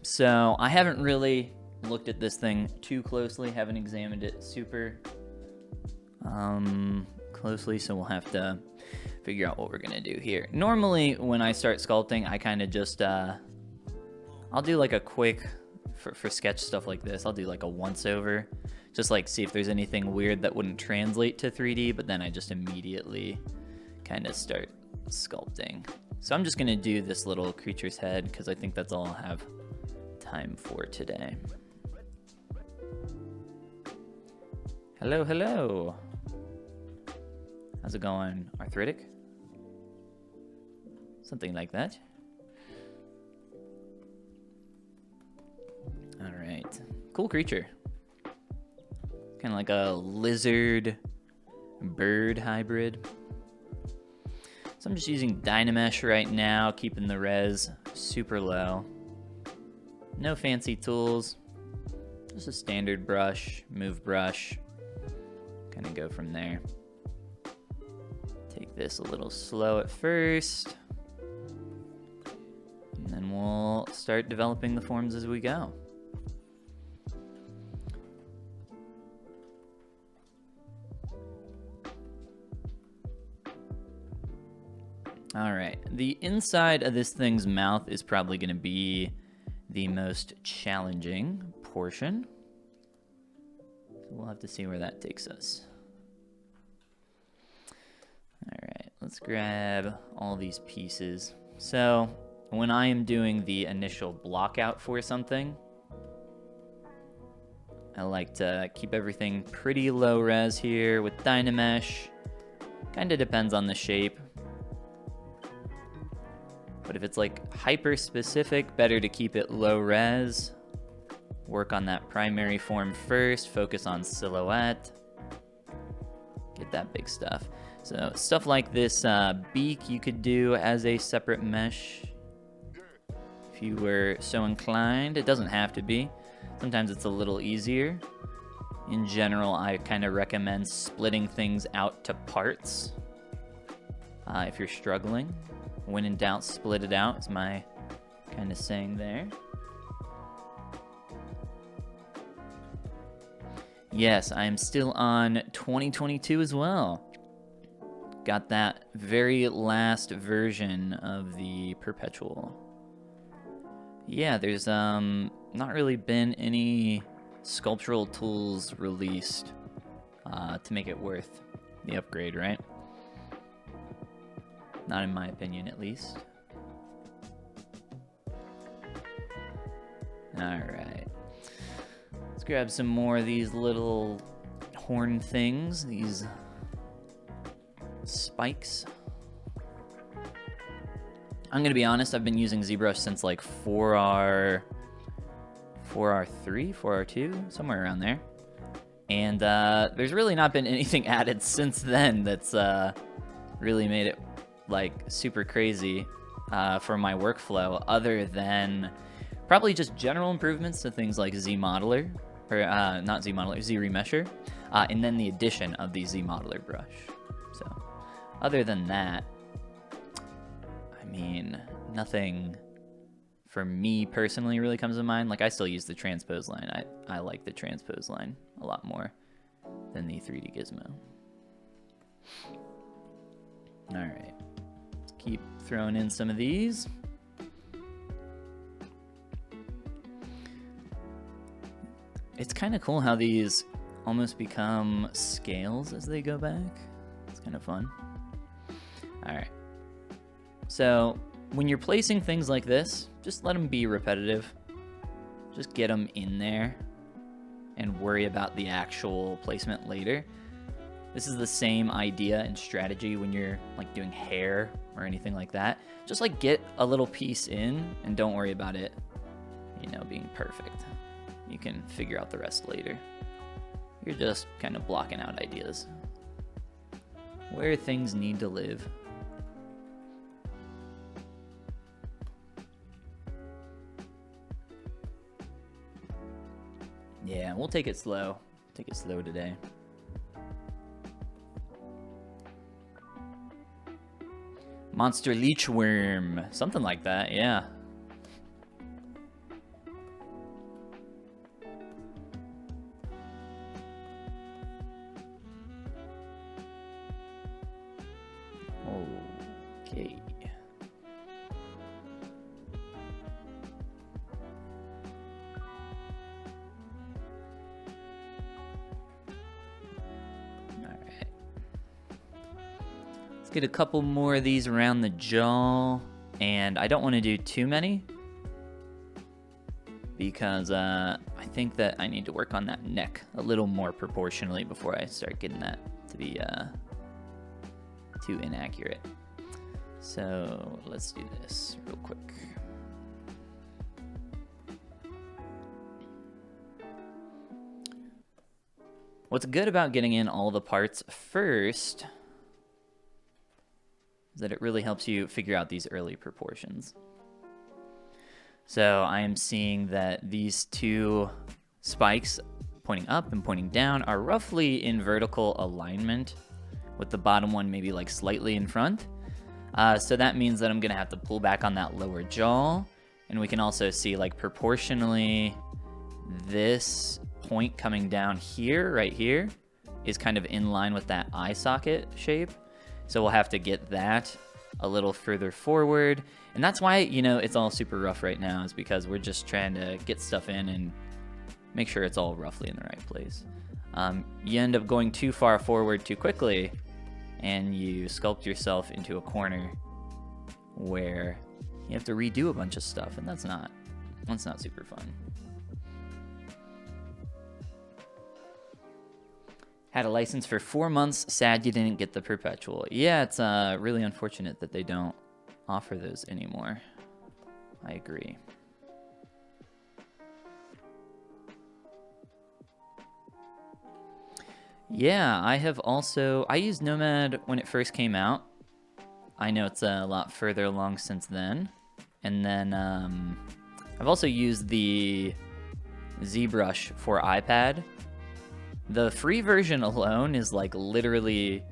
So I haven't really looked at this thing too closely, haven't examined it super closely, so we'll have to figure out what we're gonna do here. Normally when I start sculpting, I kind of just I'll do like a quick for sketch stuff like this, I'll do like a once over, just like see if there's anything weird that wouldn't translate to 3D, but then I just immediately kind of start sculpting. So I'm just gonna do this little creature's head because I think that's all I'll have time for today. Hello, hello. How's it going? Arthritic? Something like that. All right, cool creature. Kind of like a lizard bird hybrid. So I'm just using Dynamesh right now, keeping the res super low. No fancy tools, just a standard brush, move brush, kind of go from there. Take this a little slow at first, and then we'll start developing the forms as we go. All right, the inside of this thing's mouth is probably going to be the most challenging portion. So we'll have to see where that takes us. All right, let's grab all these pieces. So when I am doing the initial blockout for something, I like to keep everything pretty low res here with Dynamesh. Kind of depends on the shape. But if it's like hyper specific, better to keep it low res. Work on that primary form first, focus on silhouette. Get that big stuff. So stuff like this beak you could do as a separate mesh if you were so inclined. It doesn't have to be. Sometimes it's a little easier. In general, I kind of recommend splitting things out to parts if you're struggling. When in doubt, split it out is my kind of saying there. Yes, I am still on 2022 as well. Got that very last version of the Perpetual. Yeah, there's not really been any sculptural tools released to make it worth the upgrade, right? Not in my opinion, at least. All right. Let's grab some more of these little horn things, these spikes. I'm gonna be honest, I've been using ZBrush since like 4R3, 4R2, somewhere around there. And there's really not been anything added since then that's really made it like super crazy for my workflow, other than probably just general improvements to things like Z-Modeler, or not Z-Modeler, Z-Remesher, and then the addition of the Z-Modeler brush. So other than that, I mean, nothing for me personally really comes to mind. Like, I still use the transpose line. I like the transpose line a lot more than the 3D Gizmo. All right. Keep throwing in some of these. It's kind of cool how these almost become scales as they go back. It's kind of fun. All right. So when you're placing things like this, just let them be repetitive. Just get them in there and worry about the actual placement later. This is the same idea and strategy when you're like doing hair or anything like that. Just like get a little piece in and don't worry about it, you know, being perfect. You can figure out the rest later. You're just kind of blocking out ideas. Where things need to live. Yeah, we'll take it slow. Take it slow today. Monster leech worm, something like that, yeah. Let's get a couple more of these around the jaw. And I don't want to do too many, because I think that I need to work on that neck a little more proportionally before I start getting that to be too inaccurate. So let's do this real quick. What's good about getting in all the parts first is that it really helps you figure out these early proportions. So I am seeing that these two spikes pointing up and pointing down are roughly in vertical alignment, with the bottom one maybe like slightly in front. So that means that I'm gonna have to pull back on that lower jaw, and we can also see like proportionally this point coming down here, right here, is kind of in line with that eye socket shape. So we'll have to get that a little further forward. And that's why, you know, it's all super rough right now, is because we're just trying to get stuff in and make sure it's all roughly in the right place. You end up going too far forward too quickly, and you sculpt yourself into a corner where you have to redo a bunch of stuff, and that's not super fun. Had a license for 4 months. Sad you didn't get the perpetual. Yeah, it's really unfortunate that they don't offer those anymore. I agree. Yeah, I used Nomad when it first came out. I know it's a lot further along since then. And then I've also used the ZBrush for iPad. The free version alone is like literally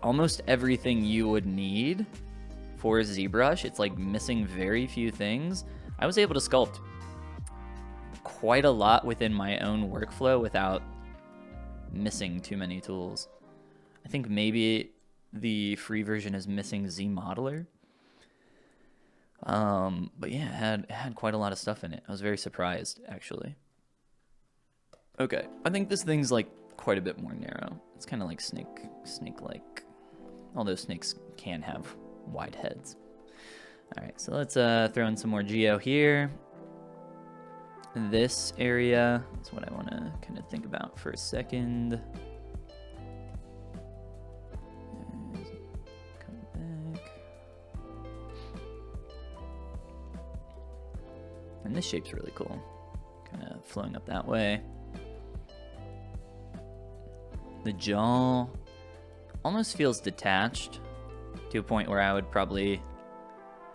almost everything you would need for ZBrush. It's like missing very few things. I was able to sculpt quite a lot within my own workflow without missing too many tools. I think maybe the free version is missing ZModeler. But yeah, it had quite a lot of stuff in it. I was very surprised, actually. Okay, I think this thing's like quite a bit more narrow. It's kind of like snake-like. Although snakes can have wide heads. All right, so let's throw in some more geo here. This area is what I want to kind of think about for a second. Come back. And this shape's really cool. Kind of flowing up that way. The jaw almost feels detached to a point where I would probably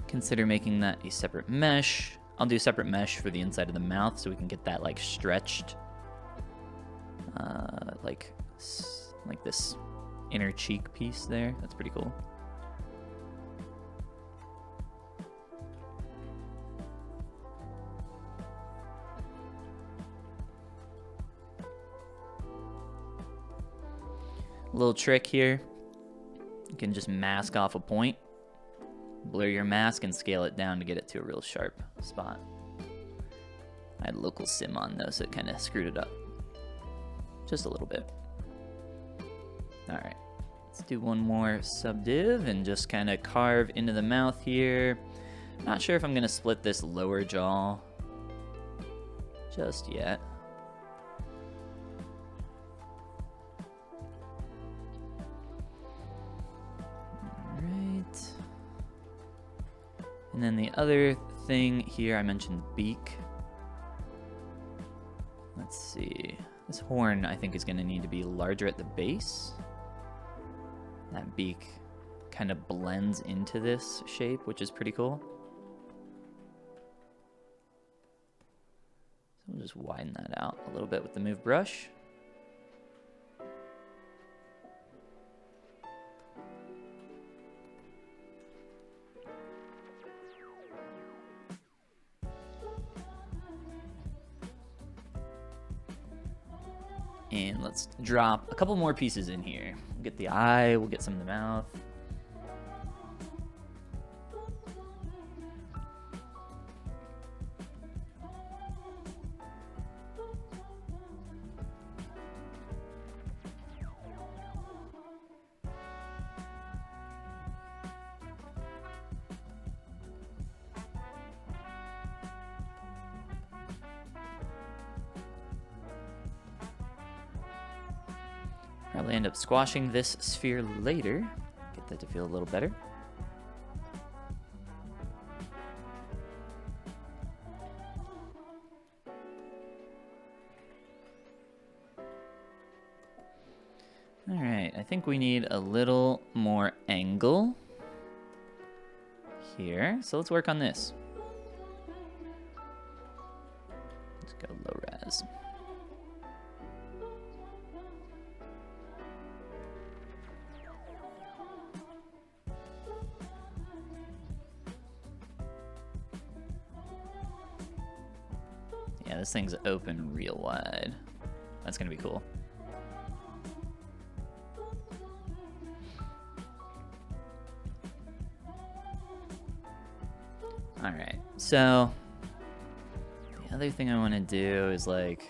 consider making that a separate mesh. I'll do a separate mesh for the inside of the mouth so we can get that like stretched, like this inner cheek piece there. That's pretty cool. Little trick here. You can just mask off a point, blur your mask, and scale it down to get it to a real sharp spot. I had local sim on though, so it kind of screwed it up just a little bit. All right, let's do one more subdiv and just kind of carve into the mouth here. Not sure if I'm gonna split this lower jaw just yet. And then the other thing here, I mentioned beak. Let's see. This horn, I think, is going to need to be larger at the base. That beak kind of blends into this shape, which is pretty cool. So we'll just widen that out a little bit with the move brush. And let's drop a couple more pieces in here. We'll get the eye, we'll get some of the mouth. Probably end up squashing this sphere later. Get that to feel a little better. All right, I think we need a little more angle here. So let's work on this. Let's go low res. Yeah, this thing's open real wide. That's gonna be cool. All right, so the other thing I want to do is like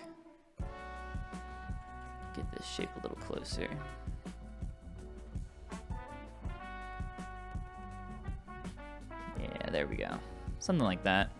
get this shape a little closer. Yeah, there we go. Something like that.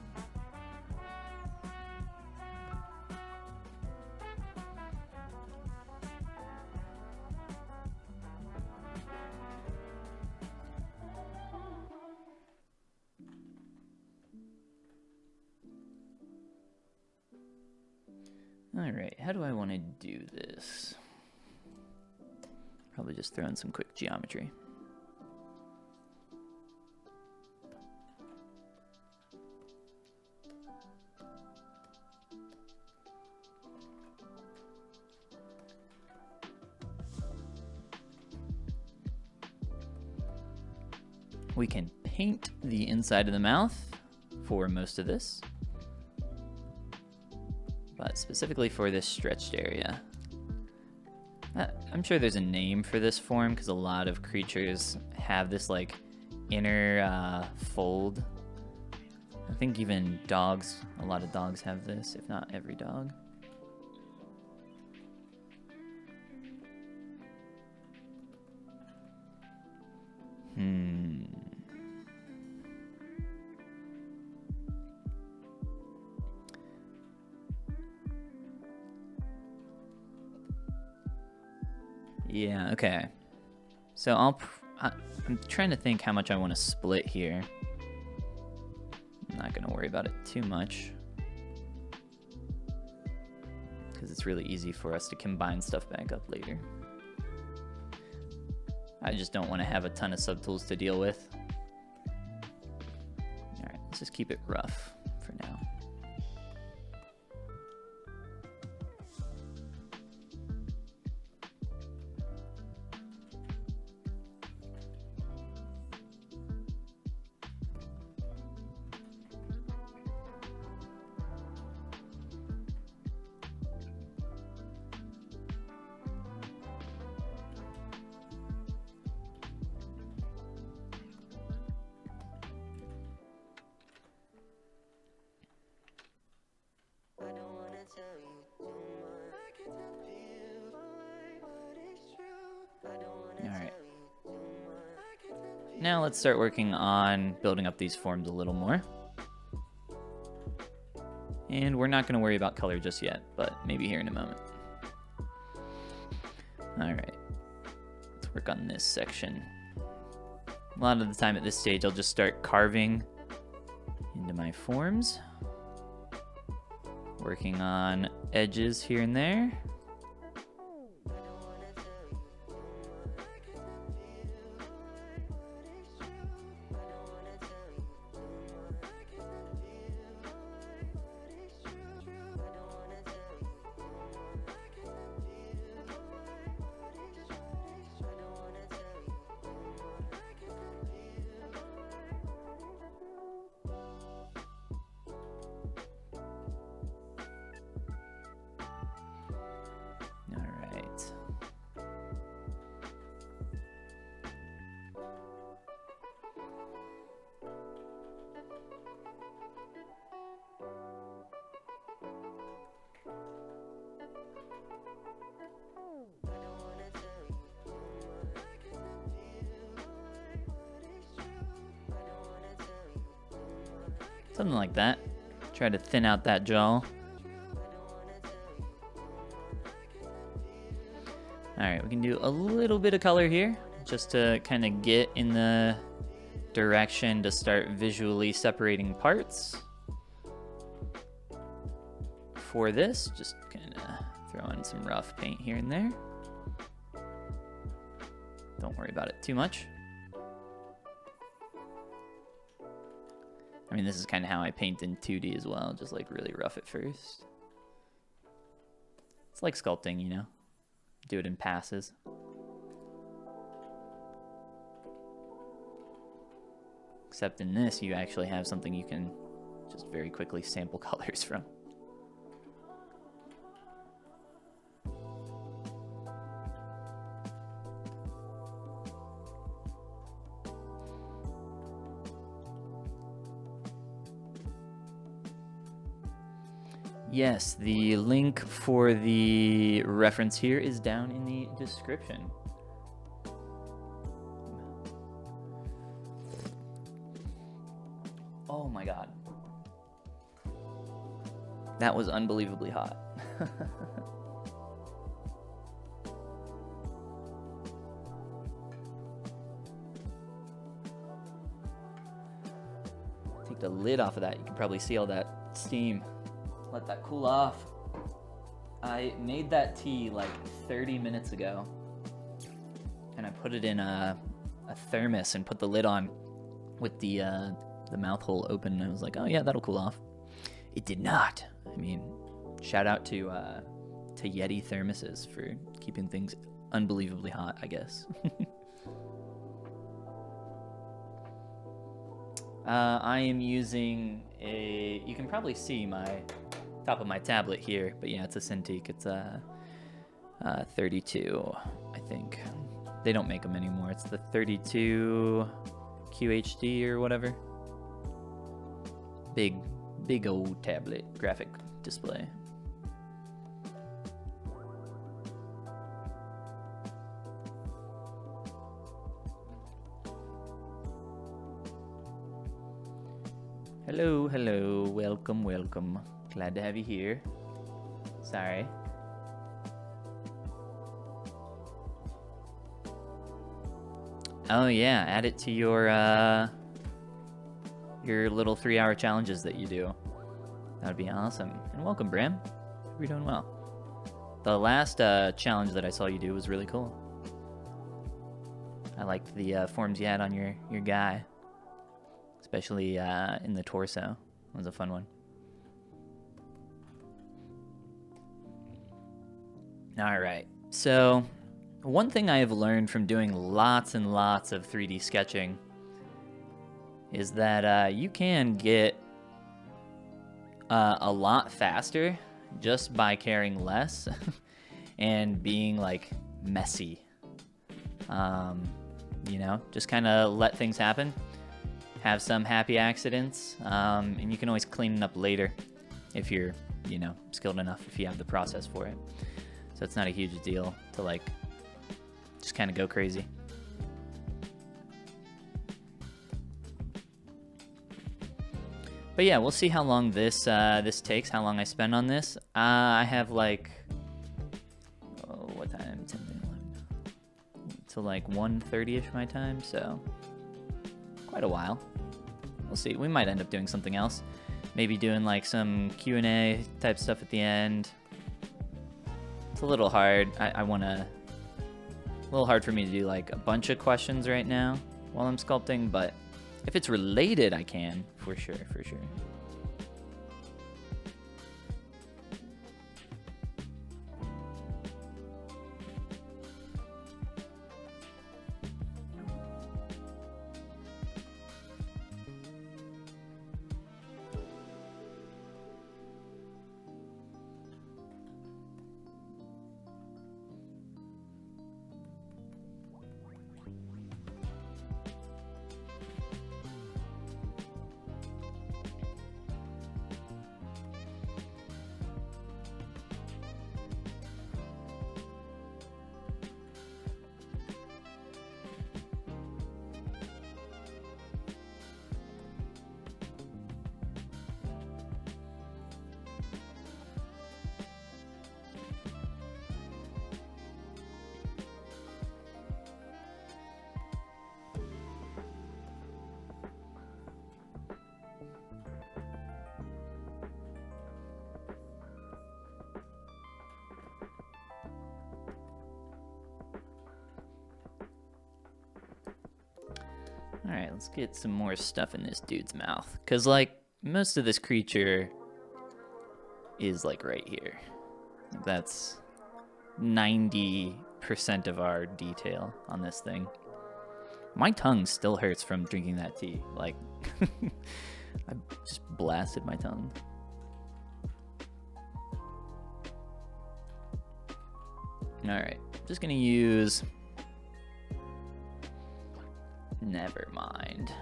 All right, how do I want to do this? Probably just throw in some quick geometry. We can paint the inside of the mouth for most of this, but specifically for this stretched area. I'm sure there's a name for this form because a lot of creatures have this like inner fold. I think even dogs, a lot of dogs have this, if not every dog. Yeah, okay. So I'm trying to think how much I want to split here. I'm not going to worry about it too much, because it's really easy for us to combine stuff back up later. I just don't want to have a ton of subtools to deal with. All right, let's just keep it rough for now. Now let's start working on building up these forms a little more. And we're not going to worry about color just yet, but maybe here in a moment. All right, let's work on this section. A lot of the time at this stage, I'll just start carving into my forms, working on edges here and there. Something like that. Try to thin out that jaw. All right, we can do a little bit of color here just to kind of get in the direction to start visually separating parts. For this, just kind of throw in some rough paint here and there. Don't worry about it too much. I mean, this is kind of how I paint in 2D as well, just like really rough at first. It's like sculpting, you know? Do it in passes. Except in this, you actually have something you can just very quickly sample colors from. Yes, the link for the reference here is down in the description. Oh my god. That was unbelievably hot. Take the lid off of that. You can probably see all that steam. Let that cool off. I made that tea like 30 minutes ago. And I put it in a thermos and put the lid on with the mouth hole open. And I was like, oh yeah, that'll cool off. It did not. I mean, shout out to Yeti thermoses for keeping things unbelievably hot, I guess. I am using you can probably see my top of my tablet here, but yeah, it's a Cintiq. It's a 32, I think. They don't make them anymore. It's the 32 QHD or whatever. Big old tablet graphic display. Hello, welcome. Glad to have you here. Sorry. Oh yeah, add it to your little 3-hour challenges that you do. That would be awesome. And welcome, Bram. Hope you're doing well. The last challenge that I saw you do was really cool. I liked the forms you had on your guy. Especially in the torso. It was a fun one. All right. So, one thing I have learned from doing lots and lots of 3D sketching is that you can get a lot faster just by caring less and being like messy. You know, just kind of let things happen. Have some happy accidents, and you can always clean it up later if you're, you know, skilled enough, if you have the process for it. So it's not a huge deal to like just kind of go crazy. But yeah, we'll see how long this takes, how long I spend on this. I have like, what time? 10, 11, till like 1:30ish my time, so quite a while. We'll see. We might end up doing something else. Maybe doing like some Q&A type stuff at the end. It's a little hard. A little hard for me to do like a bunch of questions right now while I'm sculpting, but if it's related, I can, for sure. Let's get some more stuff in this dude's mouth. Because, like, most of this creature is, like, right here. That's 90% of our detail on this thing. My tongue still hurts from drinking that tea. Like, I just blasted my tongue. Alright, just gonna use... Never mind.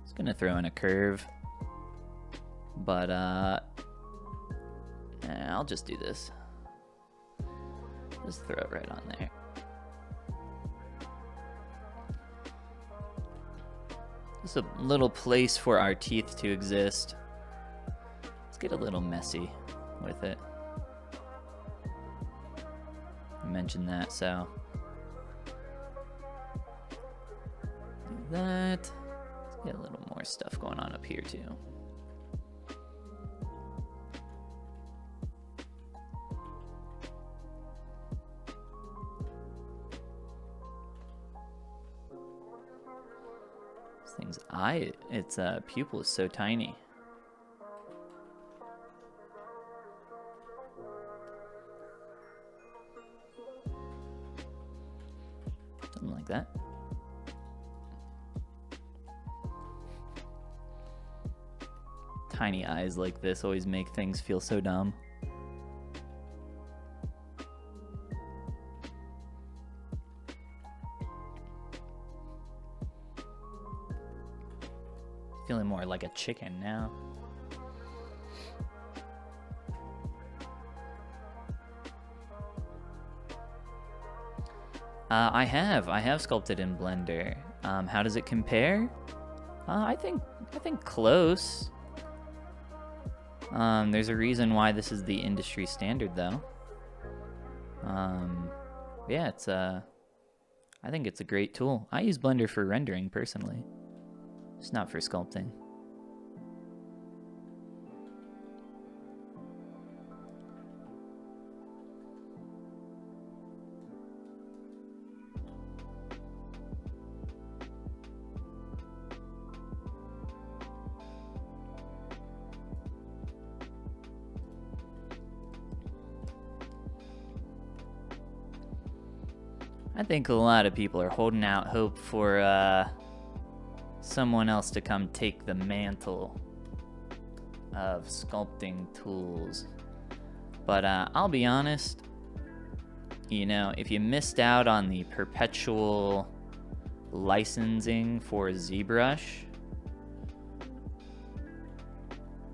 Just gonna throw in a curve. But, I'll just do this. Just throw it right on there. Just a little place for our teeth to exist. Let's get a little messy with it. I mentioned that, so. Do that. Let's get a little more stuff going on up here, too. Thing's eye, its pupil is so tiny. Something like that. Tiny eyes like this always make things feel so dumb. Feeling more like a chicken now. I have sculpted in Blender. How does it compare? I think close. There's a reason why this is the industry standard, though. Yeah, it's I think it's a great tool. I use Blender for rendering personally. It's not for sculpting. I think a lot of people are holding out hope for someone else to come take the mantle of sculpting tools. But I'll be honest, you know, if you missed out on the perpetual licensing for ZBrush,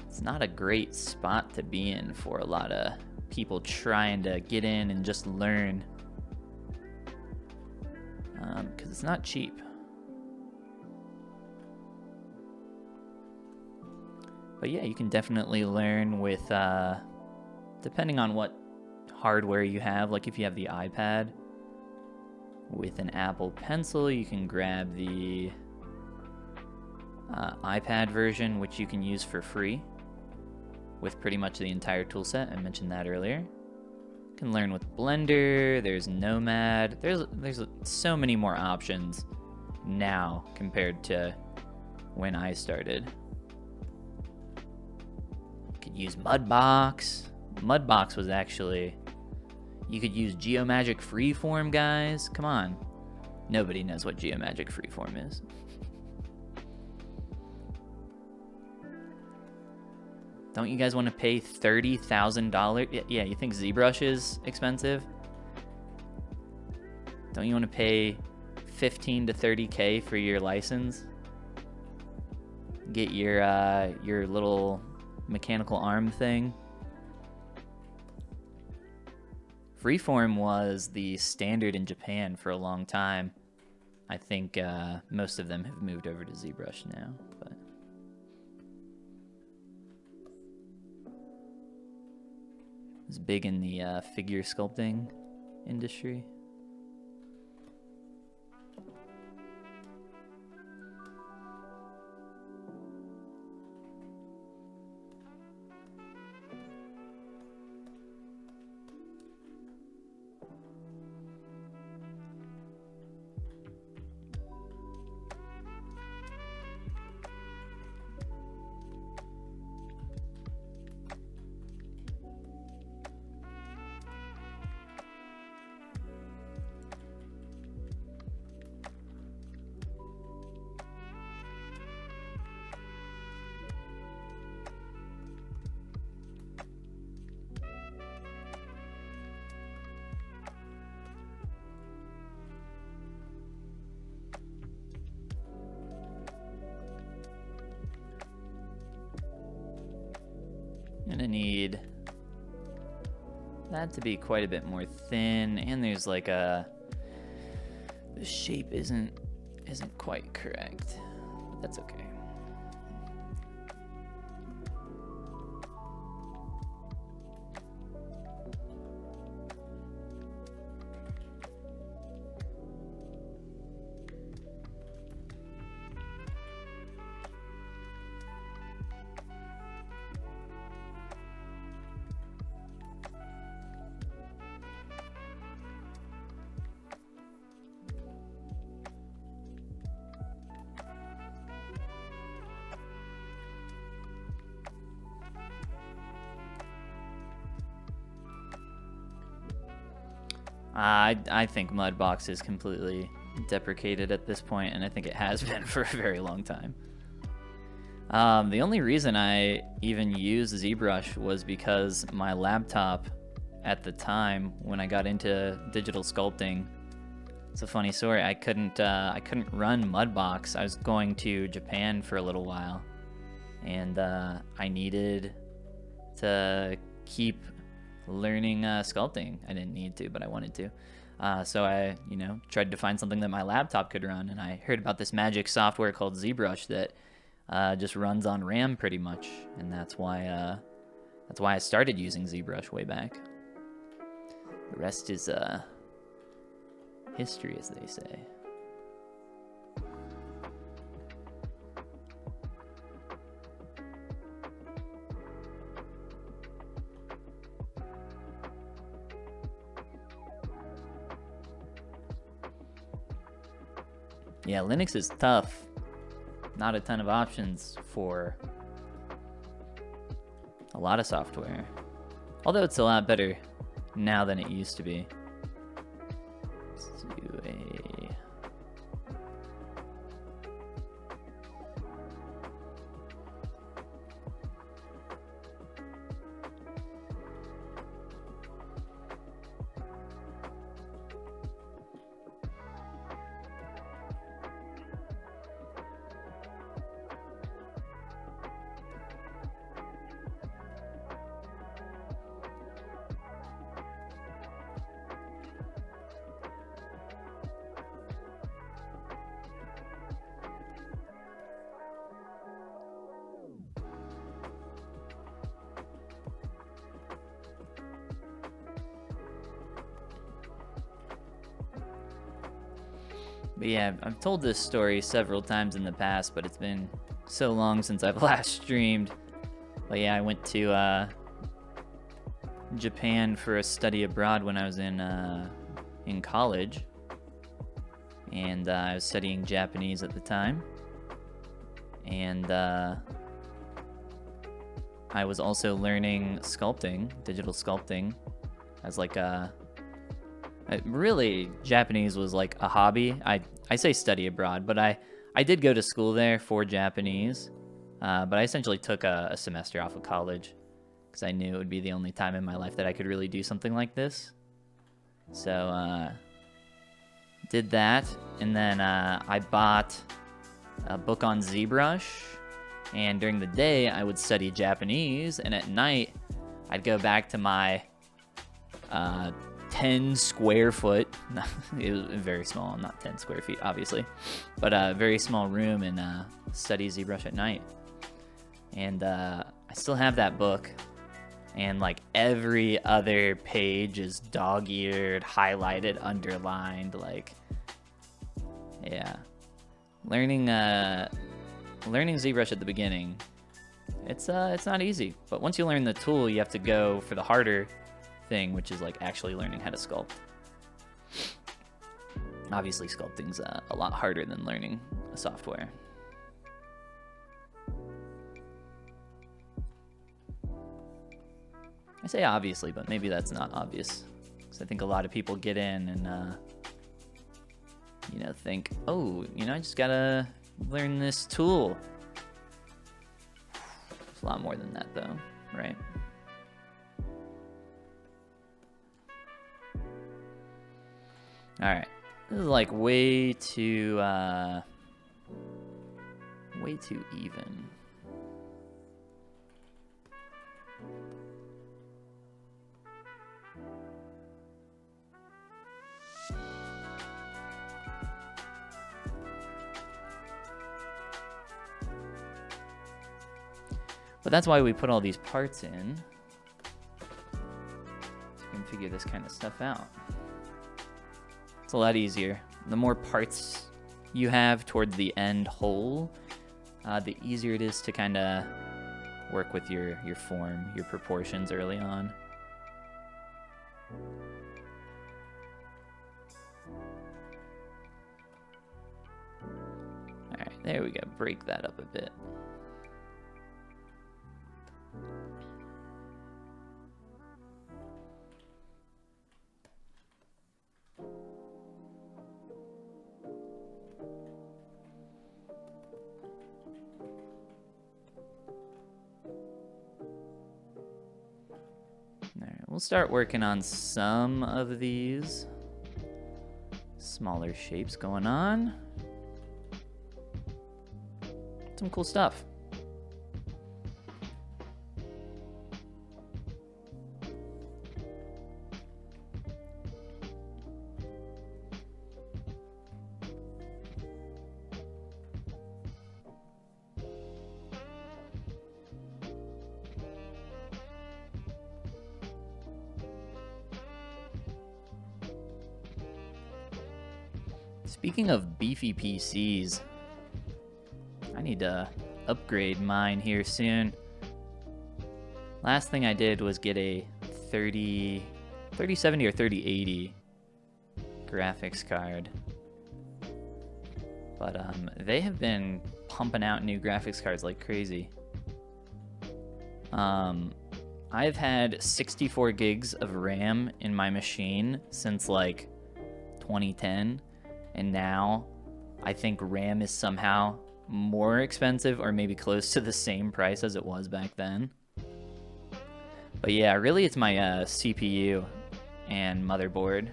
it's not a great spot to be in for a lot of people trying to get in and just learn. Because it's not cheap. But yeah, you can definitely learn with, depending on what hardware you have. Like if you have the iPad with an Apple Pencil, you can grab the iPad version, which you can use for free with pretty much the entire tool set. I mentioned that earlier. You can learn with Blender, there's Nomad, there's so many more options now compared to when I started. You could use Mudbox. Mudbox was actually, you could use Geomagic Freeform, guys. Come on. Nobody knows what Geomagic Freeform is. Don't you guys want to pay $30,000? Yeah, you think ZBrush is expensive? Don't you want to pay 15 to 30K for your license? Get your little mechanical arm thing. Freeform was the standard in Japan for a long time. I think most of them have moved over to ZBrush now, but it's big in the figure sculpting industry. gonna need that to be quite a bit more thin, and there's like the shape isn't quite correct, but that's okay. I think Mudbox is completely deprecated at this point, and I think it has been for a very long time. The only reason I even used ZBrush was because my laptop at the time when I got into digital sculpting, it's a funny story. I couldn't run Mudbox. I was going to Japan for a little while, and I needed to keep learning sculpting. I didn't need to, but I wanted to. So I, tried to find something that my laptop could run, and I heard about this magic software called ZBrush that just runs on RAM pretty much, and that's why I started using ZBrush way back. The rest is history, as they say. Yeah, Linux is tough. Not a ton of options for a lot of software. Although it's a lot better now than it used to be. Let's do a... But yeah, I've told this story several times in the past, but it's been so long since I've last streamed. But yeah, I went to Japan for a study abroad when I was in college, and I was studying Japanese at the time, and I was also learning sculpting, digital sculpting, as like a... Really, Japanese was like a hobby. I say study abroad, but I did go to school there for Japanese, but I essentially took a semester off of college because I knew it would be the only time in my life that I could really do something like this. So did that, and then I bought a book on ZBrush, and during the day I would study Japanese, and at night I'd go back to my 10 square foot, it was very small, not 10 square feet obviously, but a very small room, and study ZBrush at night. And I still have that book, and like every other page is dog-eared, highlighted, underlined. Like, yeah, learning ZBrush at the beginning, it's not easy, but once you learn the tool, you have to go for the harder thing, which is like actually learning how to sculpt. Obviously, sculpting's a lot harder than learning a software. I say obviously, but maybe that's not obvious, because I think a lot of people get in and think, oh, I just gotta learn this tool. It's a lot more than that, though, right? All right, this is like way too even. But that's why we put all these parts in. So you can figure this kind of stuff out. It's a lot easier. The more parts you have toward the end whole, the easier it is to kind of work with your form, your proportions early on. All right, there we go. Break that up a bit. We'll start working on some of these smaller shapes going on. Some cool stuff. Speaking of beefy PCs, I need to upgrade mine here soon. Last thing I did was get a 3070 or 3080 graphics card. But they have been pumping out new graphics cards like crazy. I've had 64 gigs of RAM in my machine since like 2010. And now I think RAM is somehow more expensive or maybe close to the same price as it was back then. But yeah, really it's my CPU and motherboard.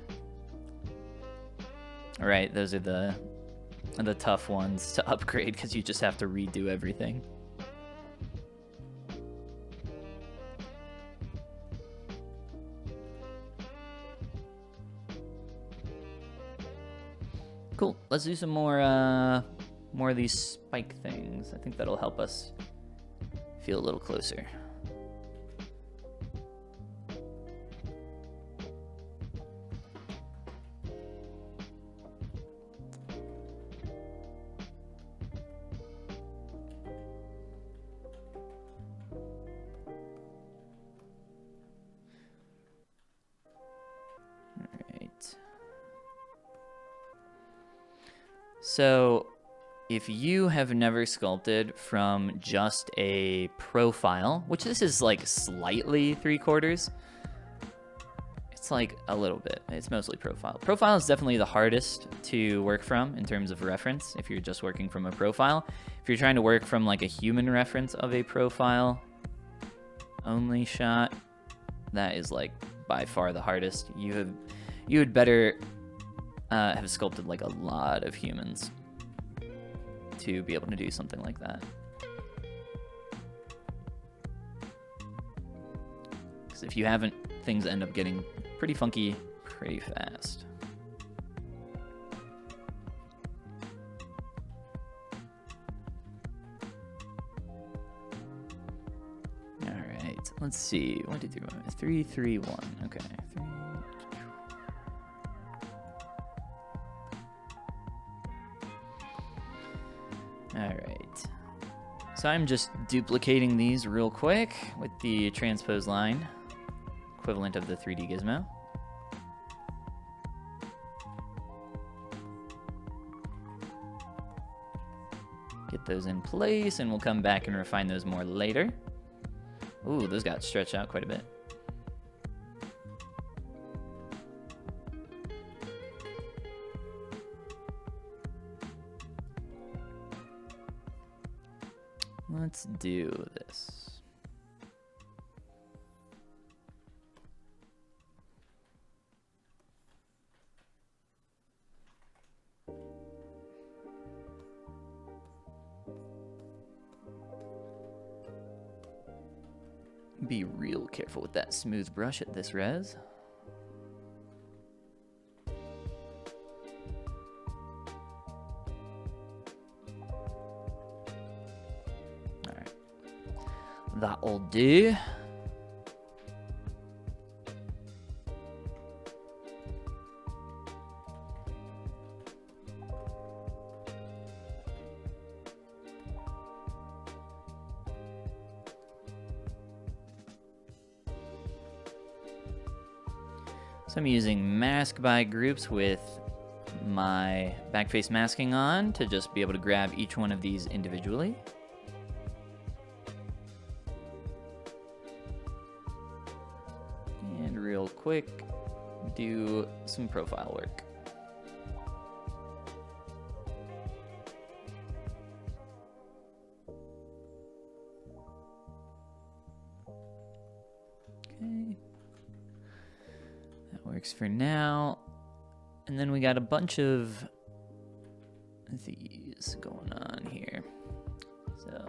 All right, those are the tough ones to upgrade because you just have to redo everything. Cool. Let's do some more of these spike things. I think that'll help us feel a little closer. So if you have never sculpted from just a profile, which this is like slightly 3/4, it's like a little bit, it's mostly profile. Profile is definitely the hardest to work from in terms of reference if you're just working from a profile. If you're trying to work from like a human reference of a profile only shot, that is like by far the hardest. You would better have sculpted like a lot of humans to be able to do something like that. Because if you haven't, things end up getting pretty funky pretty fast. All right, let's see. 1, 2, 3, 1. 3, 3, 1. Okay. 3. All right, so I'm just duplicating these real quick with the transpose line, equivalent of the 3D gizmo. Get those in place, and we'll come back and refine those more later. Ooh, those got stretched out quite a bit. Let's do this. Be real careful with that smooth brush at this res. That'll do. So I'm using mask by groups with my backface masking on to just be able to grab each one of these individually. And real quick, do some profile work. Okay. That works for now. And then we got a bunch of these going on here. So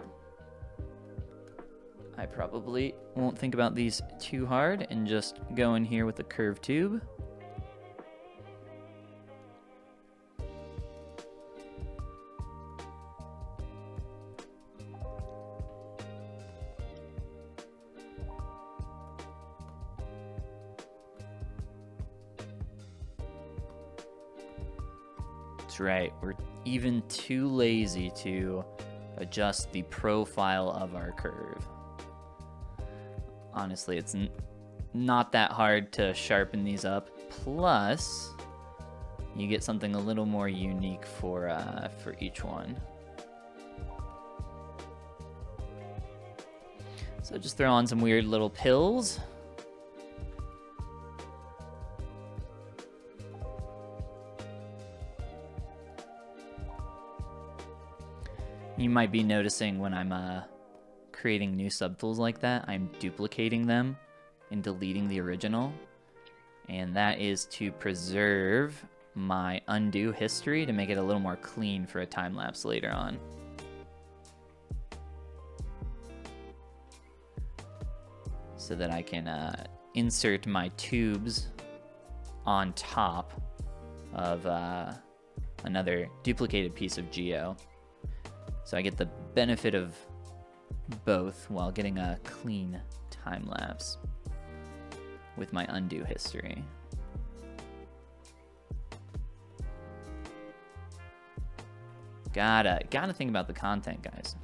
I probably won't think about these too hard and just go in here with a curved tube. That's right, we're even too lazy to adjust the profile of our curve. Honestly, it's not that hard to sharpen these up. Plus, you get something a little more unique for each one. So just throw on some weird little pills. You might be noticing when I'm creating new subtools like that, I'm duplicating them and deleting the original. And that is to preserve my undo history to make it a little more clean for a time lapse later on. So that I can insert my tubes on top of another duplicated piece of geo. So I get the benefit of both while getting a clean time lapse with my undo history. Gotta think about the content, guys.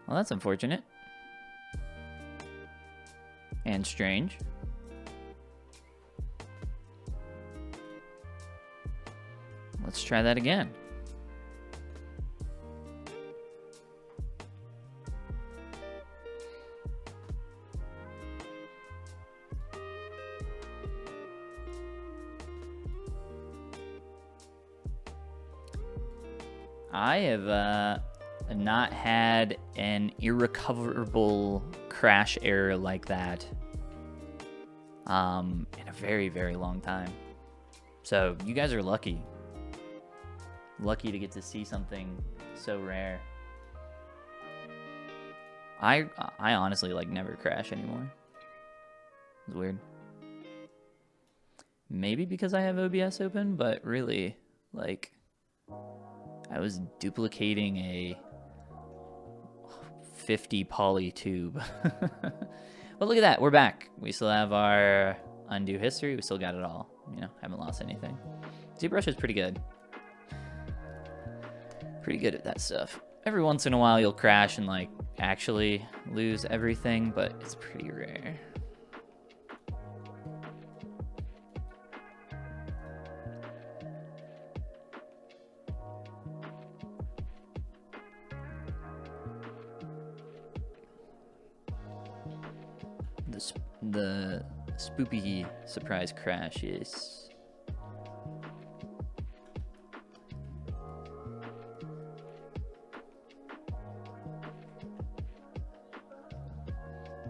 Well, that's unfortunate. And strange. Let's try that again. I have not had an irrecoverable crash error like that in a very, very long time. So you guys are lucky. Lucky to get to see something so rare. I honestly like never crash anymore. It's weird. Maybe because I have OBS open, but really, like, I was duplicating a 50 poly tube. But look at that, we're back. We still have our undo history. We still got it all. You know, haven't lost anything. ZBrush is pretty good. Pretty good at that stuff. Every once in a while you'll crash and like actually lose everything, but it's pretty rare. The spoopy surprise crash is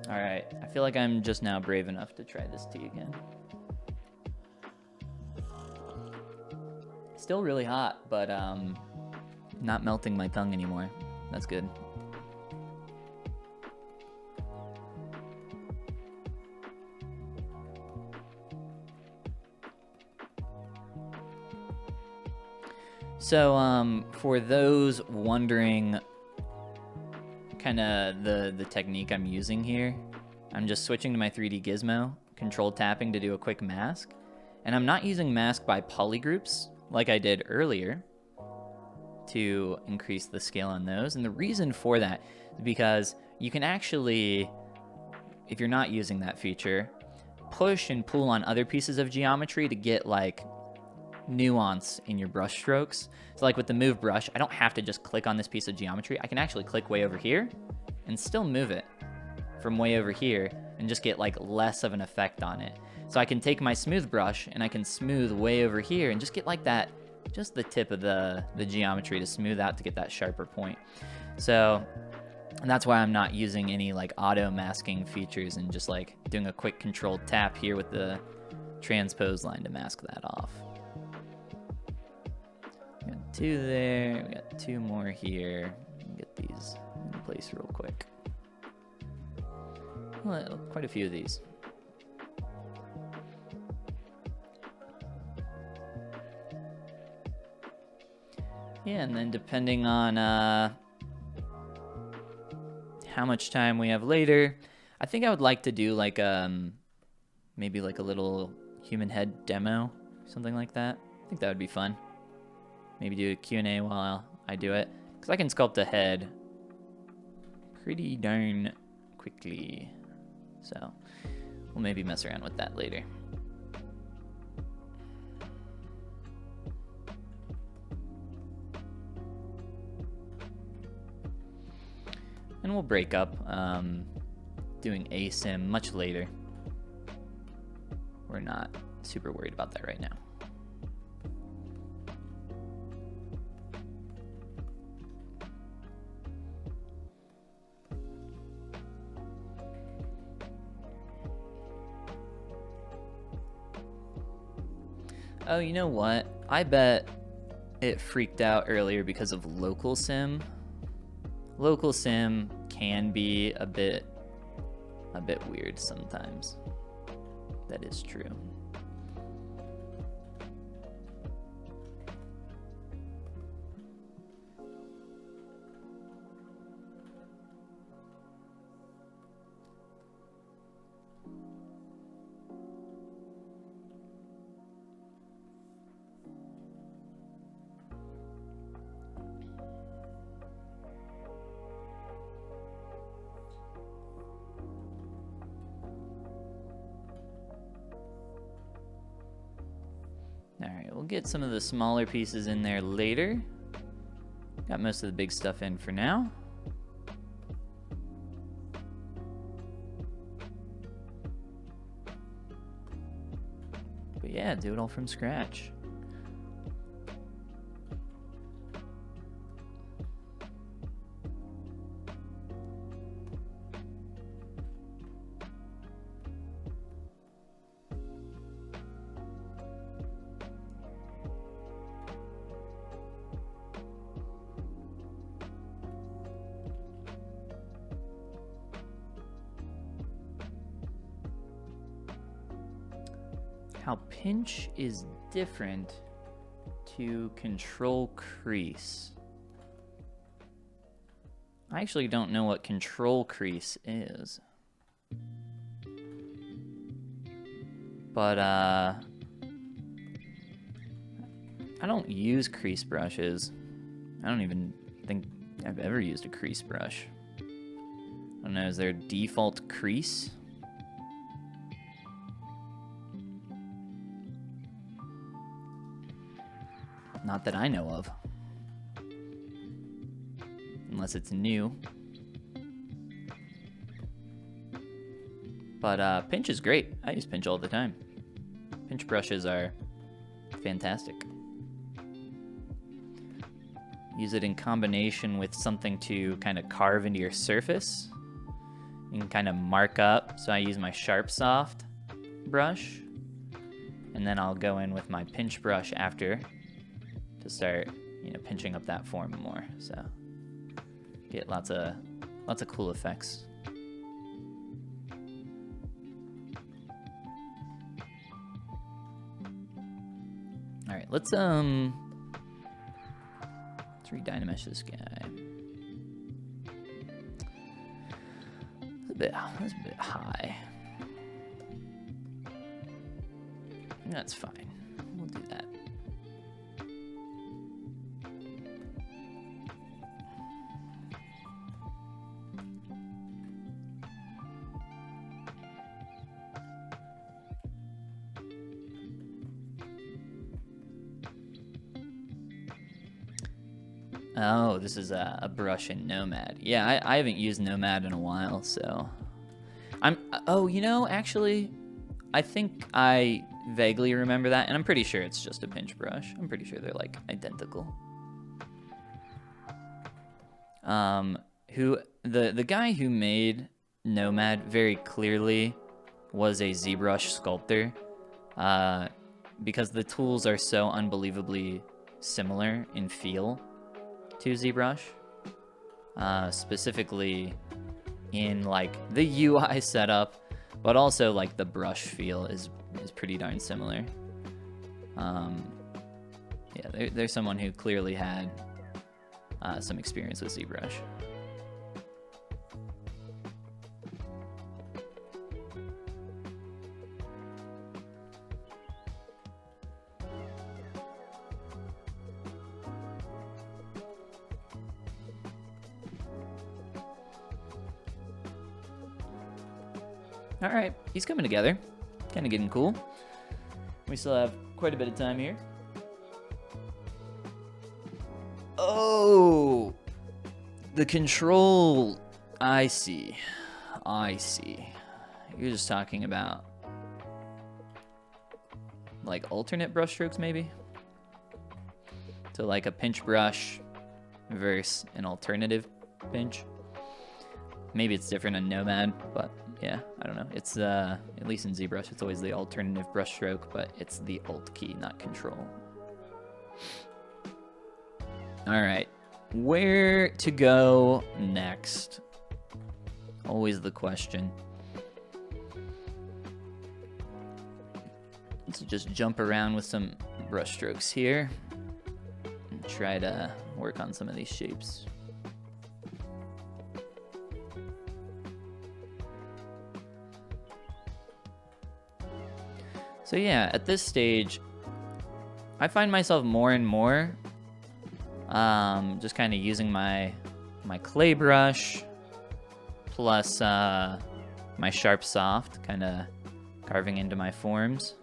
all right. I feel like I'm just now brave enough to try this tea again. Still really hot, but Not melting my tongue anymore. That's good. So for those wondering kind of the technique I'm using here, I'm just switching to my 3D gizmo, control tapping to do a quick mask. And I'm not using mask by polygroups like I did earlier to increase the scale on those. And the reason for that is because you can actually, if you're not using that feature, push and pull on other pieces of geometry to get like nuance in your brush strokes. So like with the move brush, I don't have to just click on this piece of geometry. I can actually click way over here and still move it from way over here and just get like less of an effect on it. So I can take my smooth brush and I can smooth way over here and just get like that, just the tip of the geometry to smooth out to get that sharper point. So and that's why I'm not using any like auto masking features and just like doing a quick controlled tap here with the transpose line to mask that off. We got 2 there, we got 2 more here. Get these in place real quick. Well, quite a few of these. Yeah, and then depending on how much time we have later, I think I would like to do like maybe like a little human head demo, something like that. I think that would be fun. Maybe do a Q&A while I do it, because I can sculpt a head pretty darn quickly. So we'll maybe mess around with that later. And we'll break up doing asym much later. We're not super worried about that right now. Oh, you know what? I bet it freaked out earlier because of local sim. Local sim can be a bit weird sometimes. That is true. Alright, we'll get some of the smaller pieces in there later. Got most of the big stuff in for now. But yeah, do it all from scratch. How pinch is different to control crease. I actually don't know what control crease is. But I don't use crease brushes. I don't even think I've ever used a crease brush. I don't know, is there a default crease? Not that I know of. Unless it's new. But pinch is great. I use pinch all the time. Pinch brushes are fantastic. Use it in combination with something to kind of carve into your surface. You can kind of mark up. So I use my Sharp Soft brush. And then I'll go in with my pinch brush after to start, you know, pinching up that form more. So get lots of cool effects. All right, let's redynamesh this guy. That's a bit high. That's fine. We'll do that. Oh, this is a brush in Nomad. Yeah, I haven't used Nomad in a while, so oh, you know, actually, I think I vaguely remember that, and I'm pretty sure it's just a pinch brush. I'm pretty sure they're like identical. The guy who made Nomad very clearly was a ZBrush sculptor, because the tools are so unbelievably similar in feel to ZBrush, specifically in like the UI setup, but also like the brush feel is pretty darn similar. Yeah, there's someone who clearly had some experience with ZBrush. All right, he's coming together. Kind of getting cool. We still have quite a bit of time here. Oh, the control. I see. You're just talking about like alternate brush strokes, maybe? So like a pinch brush versus an alternative pinch. Maybe it's different on Nomad, but yeah, I don't know. It's at least in ZBrush, it's always the alternative brush stroke, but it's the Alt key, not Control. All right, where to go next? Always the question. Let's just jump around with some brush strokes here and try to work on some of these shapes. So yeah, at this stage, I find myself more and more just kind of using my clay brush plus my sharp soft, kind of carving into my forms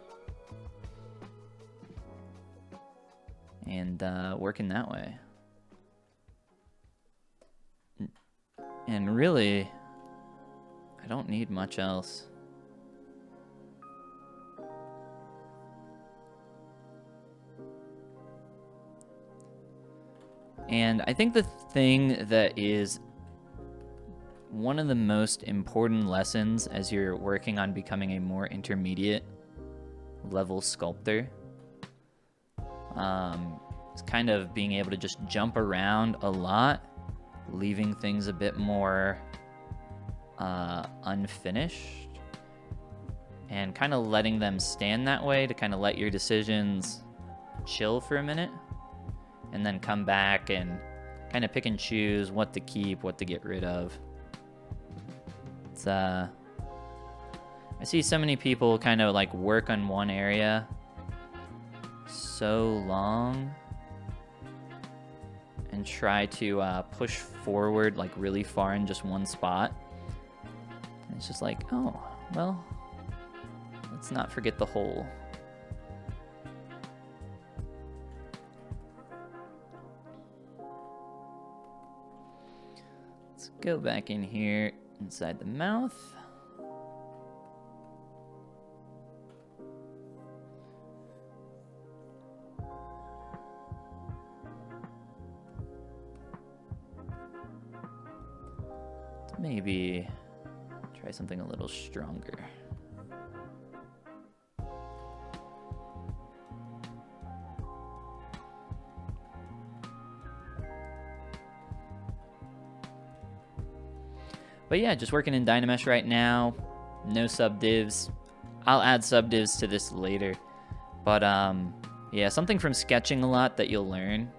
and working that way. And really, I don't need much else. And I think the thing that is one of the most important lessons as you're working on becoming a more intermediate level sculptor is kind of being able to just jump around a lot, leaving things a bit more unfinished, and kind of letting them stand that way to kind of let your decisions chill for a minute. And then come back and kind of pick and choose what to keep, what to get rid of. It's I see so many people kind of like work on one area so long and try to push forward like really far in just one spot. And it's just like, oh, well, let's not forget the whole. Go back in here inside the mouth. Maybe try something a little stronger. But yeah, just working in Dynamesh right now. No subdivs. I'll add subdivs to this later. But yeah, something from sketching a lot that you'll learn,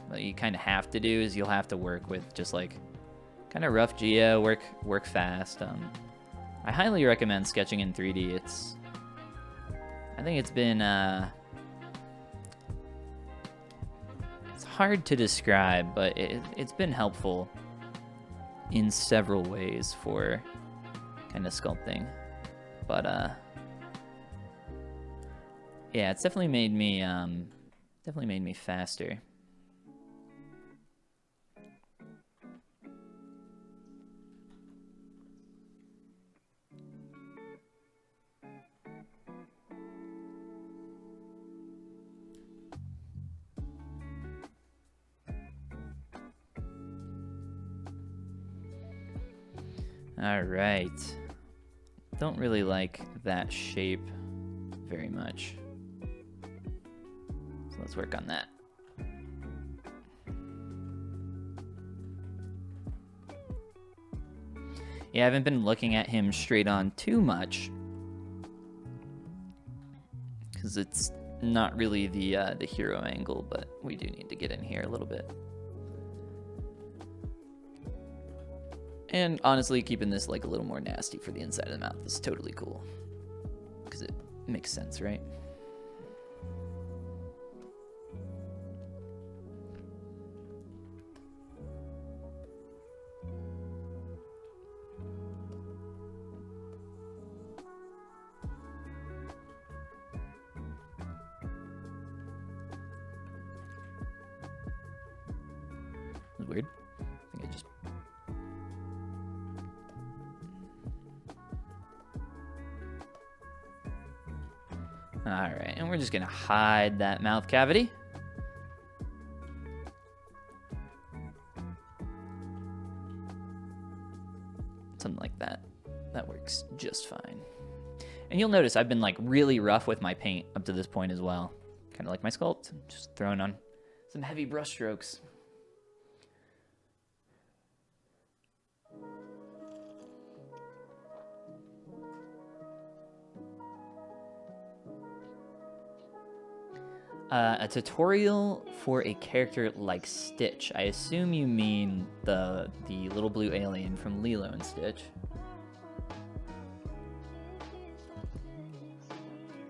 that you kind of have to do, is you'll have to work with just like kind of rough geo, work fast. I highly recommend sketching in 3D. I think it's been it's hard to describe, but it's been helpful in several ways for kind of sculpting. But yeah, it's definitely made me faster. All right. Don't really like that shape very much. So let's work on that. Yeah, I haven't been looking at him straight on too much, because it's not really the hero angle, but we do need to get in here a little bit. And honestly, keeping this like a little more nasty for the inside of the mouth is totally cool, because it makes sense, right? That's weird. I think I just... Alright, and we're just gonna hide that mouth cavity. Something like that. That works just fine. And you'll notice I've been like really rough with my paint up to this point as well. Kind of like my sculpt. Just throwing on some heavy brush strokes. A tutorial for a character like Stitch. I assume you mean the little blue alien from Lilo and Stitch.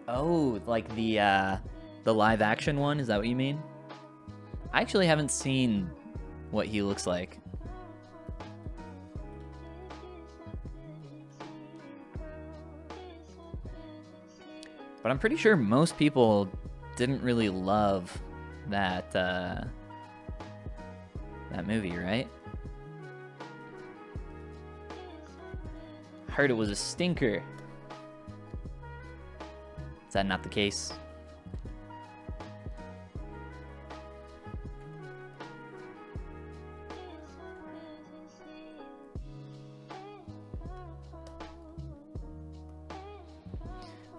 Oh, like the live action one? Is that what you mean? I actually haven't seen what he looks like. But I'm pretty sure most people didn't really love that that movie, right? Heard it was a stinker. Is that not the case?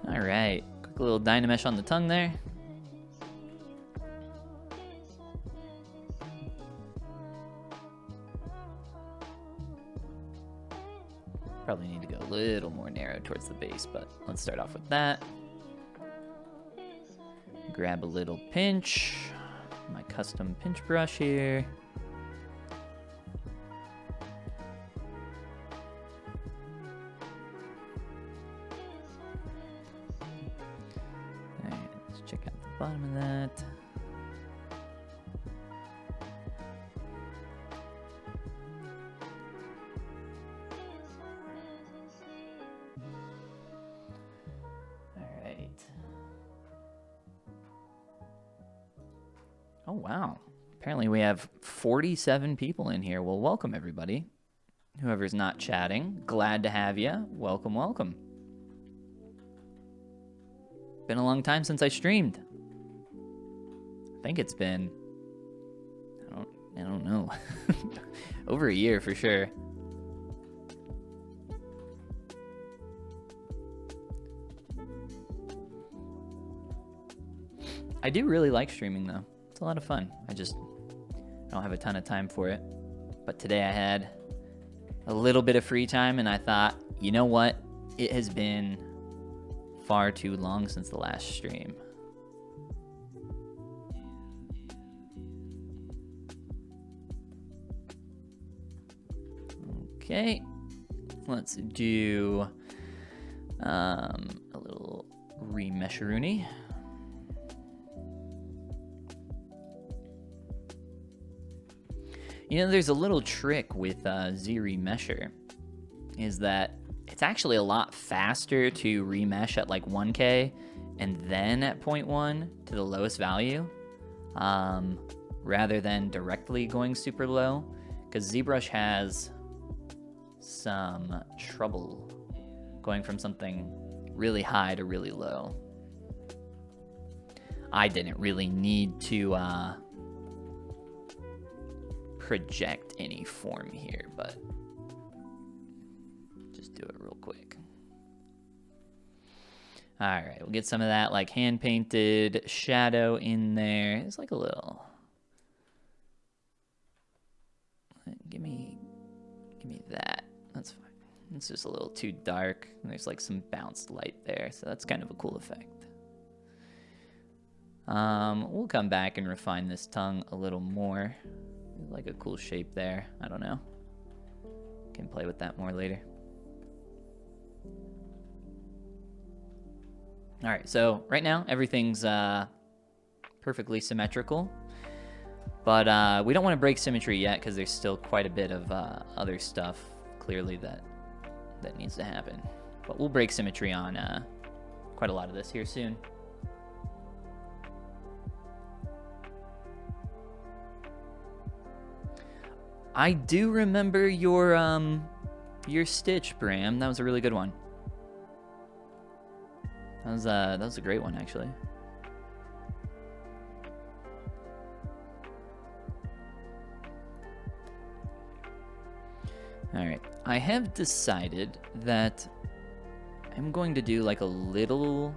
All right, quick little Dynamesh on the tongue there. Probably need to go a little more narrow towards the base, but let's start off with that. Grab a little pinch, my custom pinch brush here. All right, let's check out the bottom of that. Oh, wow. Apparently we have 47 people in here. Well, welcome, everybody. Whoever's not chatting, glad to have you. Welcome, welcome. Been a long time since I streamed. I think it's been... I don't know. Over a year for sure. I do really like streaming, though. It's a lot of fun. I don't have a ton of time for it. But today I had a little bit of free time, and I thought, you know what? It has been far too long since the last stream. Okay, let's do a little remesheroony. You know, there's a little trick with Z-Remesher, is that it's actually a lot faster to remesh at like 1K and then at 0.1 to the lowest value, rather than directly going super low, because ZBrush has some trouble going from something really high to really low. I didn't really need to project any form here, but just do it real quick. All right, we'll get some of that like hand painted shadow in there. It's like a little, give me that. That's fine. It's just a little too dark. There's like some bounced light there, so that's kind of a cool effect. We'll come back and refine this tongue a little more. Like a cool shape there. I don't know. Can play with that more later. All right, so right now everything's perfectly symmetrical, but we don't want to break symmetry yet because there's still quite a bit of other stuff clearly that needs to happen. But we'll break symmetry on quite a lot of this here soon. I do remember your stitch, Bram. That was a really good one. That was a great one, actually. All right, I have decided that I'm going to do like a little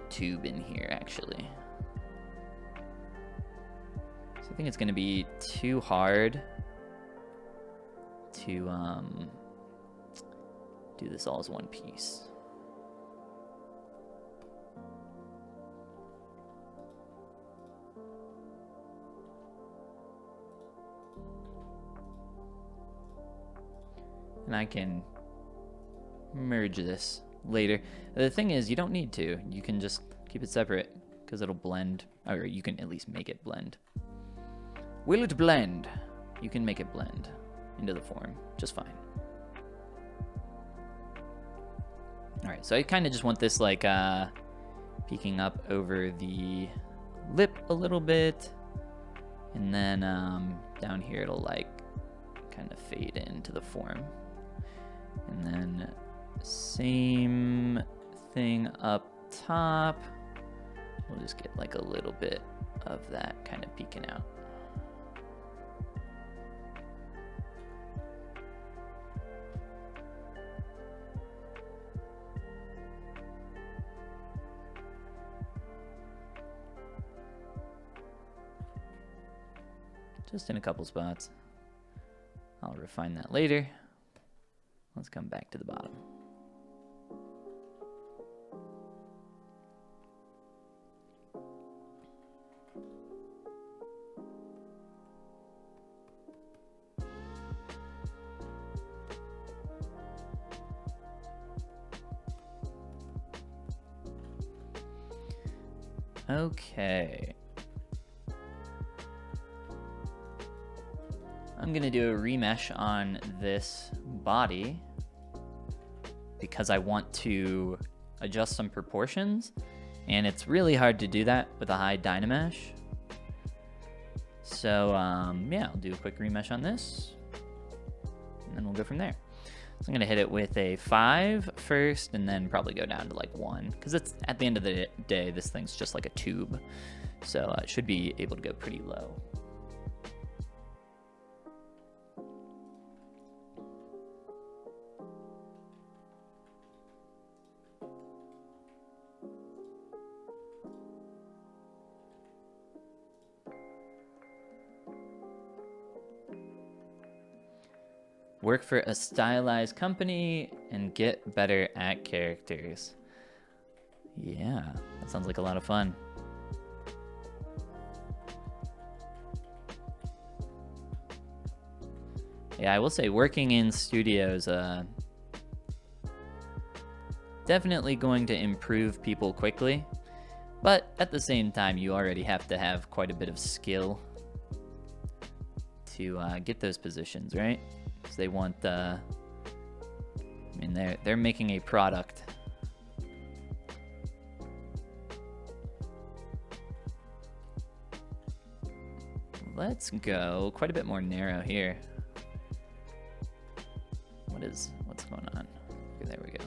tube in here, actually. So I think it's going to be too hard to do this all as one piece. And I can merge this later. The thing is, you don't need to. You can just keep it separate because it'll blend, or you can at least make it blend. Will it blend? You can make it blend into the form just fine. All right, so I kind of just want this like peeking up over the lip a little bit, and then down here it'll like kind of fade into the form. And then same thing up top. We'll just get like a little bit of that kind of peeking out. Just in a couple spots. I'll refine that later. Let's come back to the bottom. Okay. I'm gonna do a remesh on this body because I want to adjust some proportions, and it's really hard to do that with a high Dynamesh. So yeah, I'll do a quick remesh on this, and then we'll go from there. So I'm gonna hit it with a 5 first, and then probably go down to like 1, because it's at the end of the day, this thing's just like a tube, so it should be able to go pretty low. work for a stylized company and get better at characters. Yeah, that sounds like a lot of fun. Yeah, I will say working in studios, definitely going to improve people quickly, but at the same time, you already have to have quite a bit of skill to get those positions, right? Because they want, I mean, they're making a product. Let's go quite a bit more narrow here. What's going on? Okay, there we go.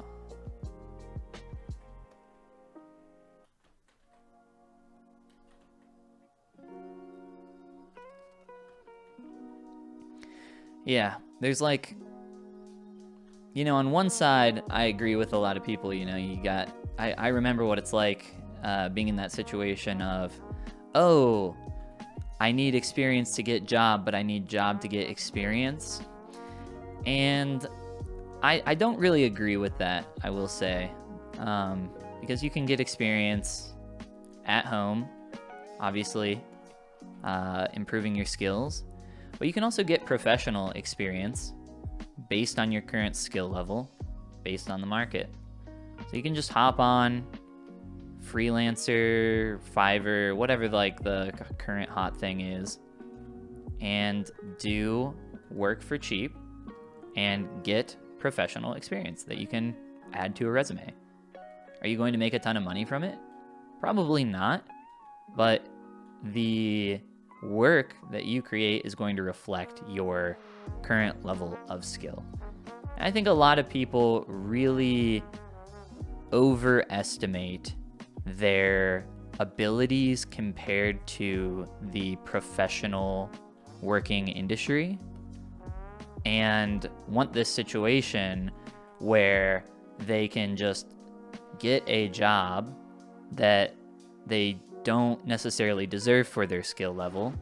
Yeah, there's like, you know, on one side, I agree with a lot of people, you know, I remember what it's like being in that situation of, oh, I need experience to get job, but I need job to get experience. And I don't really agree with that, I will say, because you can get experience at home, obviously, improving your skills, but you can also get professional experience based on your current skill level, based on the market. So you can just hop on Freelancer, Fiverr, whatever like the current hot thing is, and do work for cheap and get professional experience that you can add to a resume. Are you going to make a ton of money from it? Probably not, but the work that you create is going to reflect your current level of skill. And I think a lot of people really overestimate their abilities compared to the professional working industry and want this situation where they can just get a job that they don't necessarily deserve for their skill level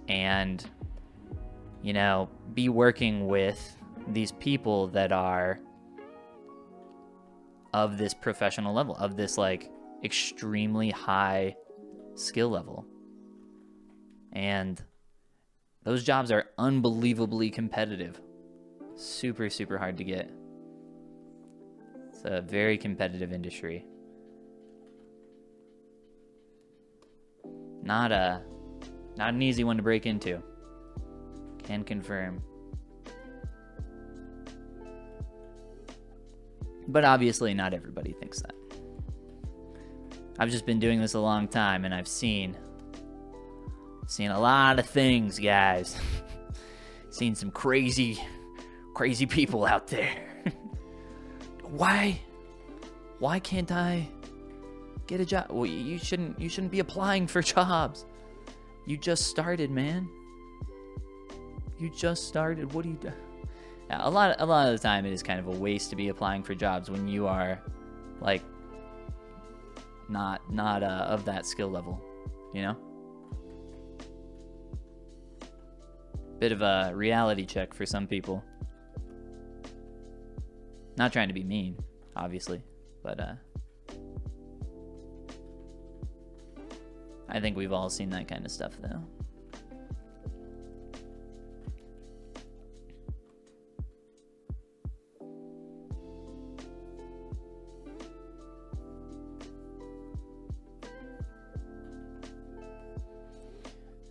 and, you know, be working with these people that are of this professional level, of this like extremely high skill level. And those jobs are unbelievably competitive. Super, super hard to get. It's a very competitive industry. Not an easy one to break into. Can confirm. But obviously not everybody thinks that. I've just been doing this a long time and I've seen a lot of things, guys. Seen some crazy people out there. Why can't I get a job? Well, you shouldn't be applying for jobs. You just started, man. You just started. What do you do? Yeah, a lot of the time it is kind of a waste to be applying for jobs when you are like not of that skill level, you know? Bit of a reality check for some people. Not trying to be mean, obviously, but I think we've all seen that kind of stuff though.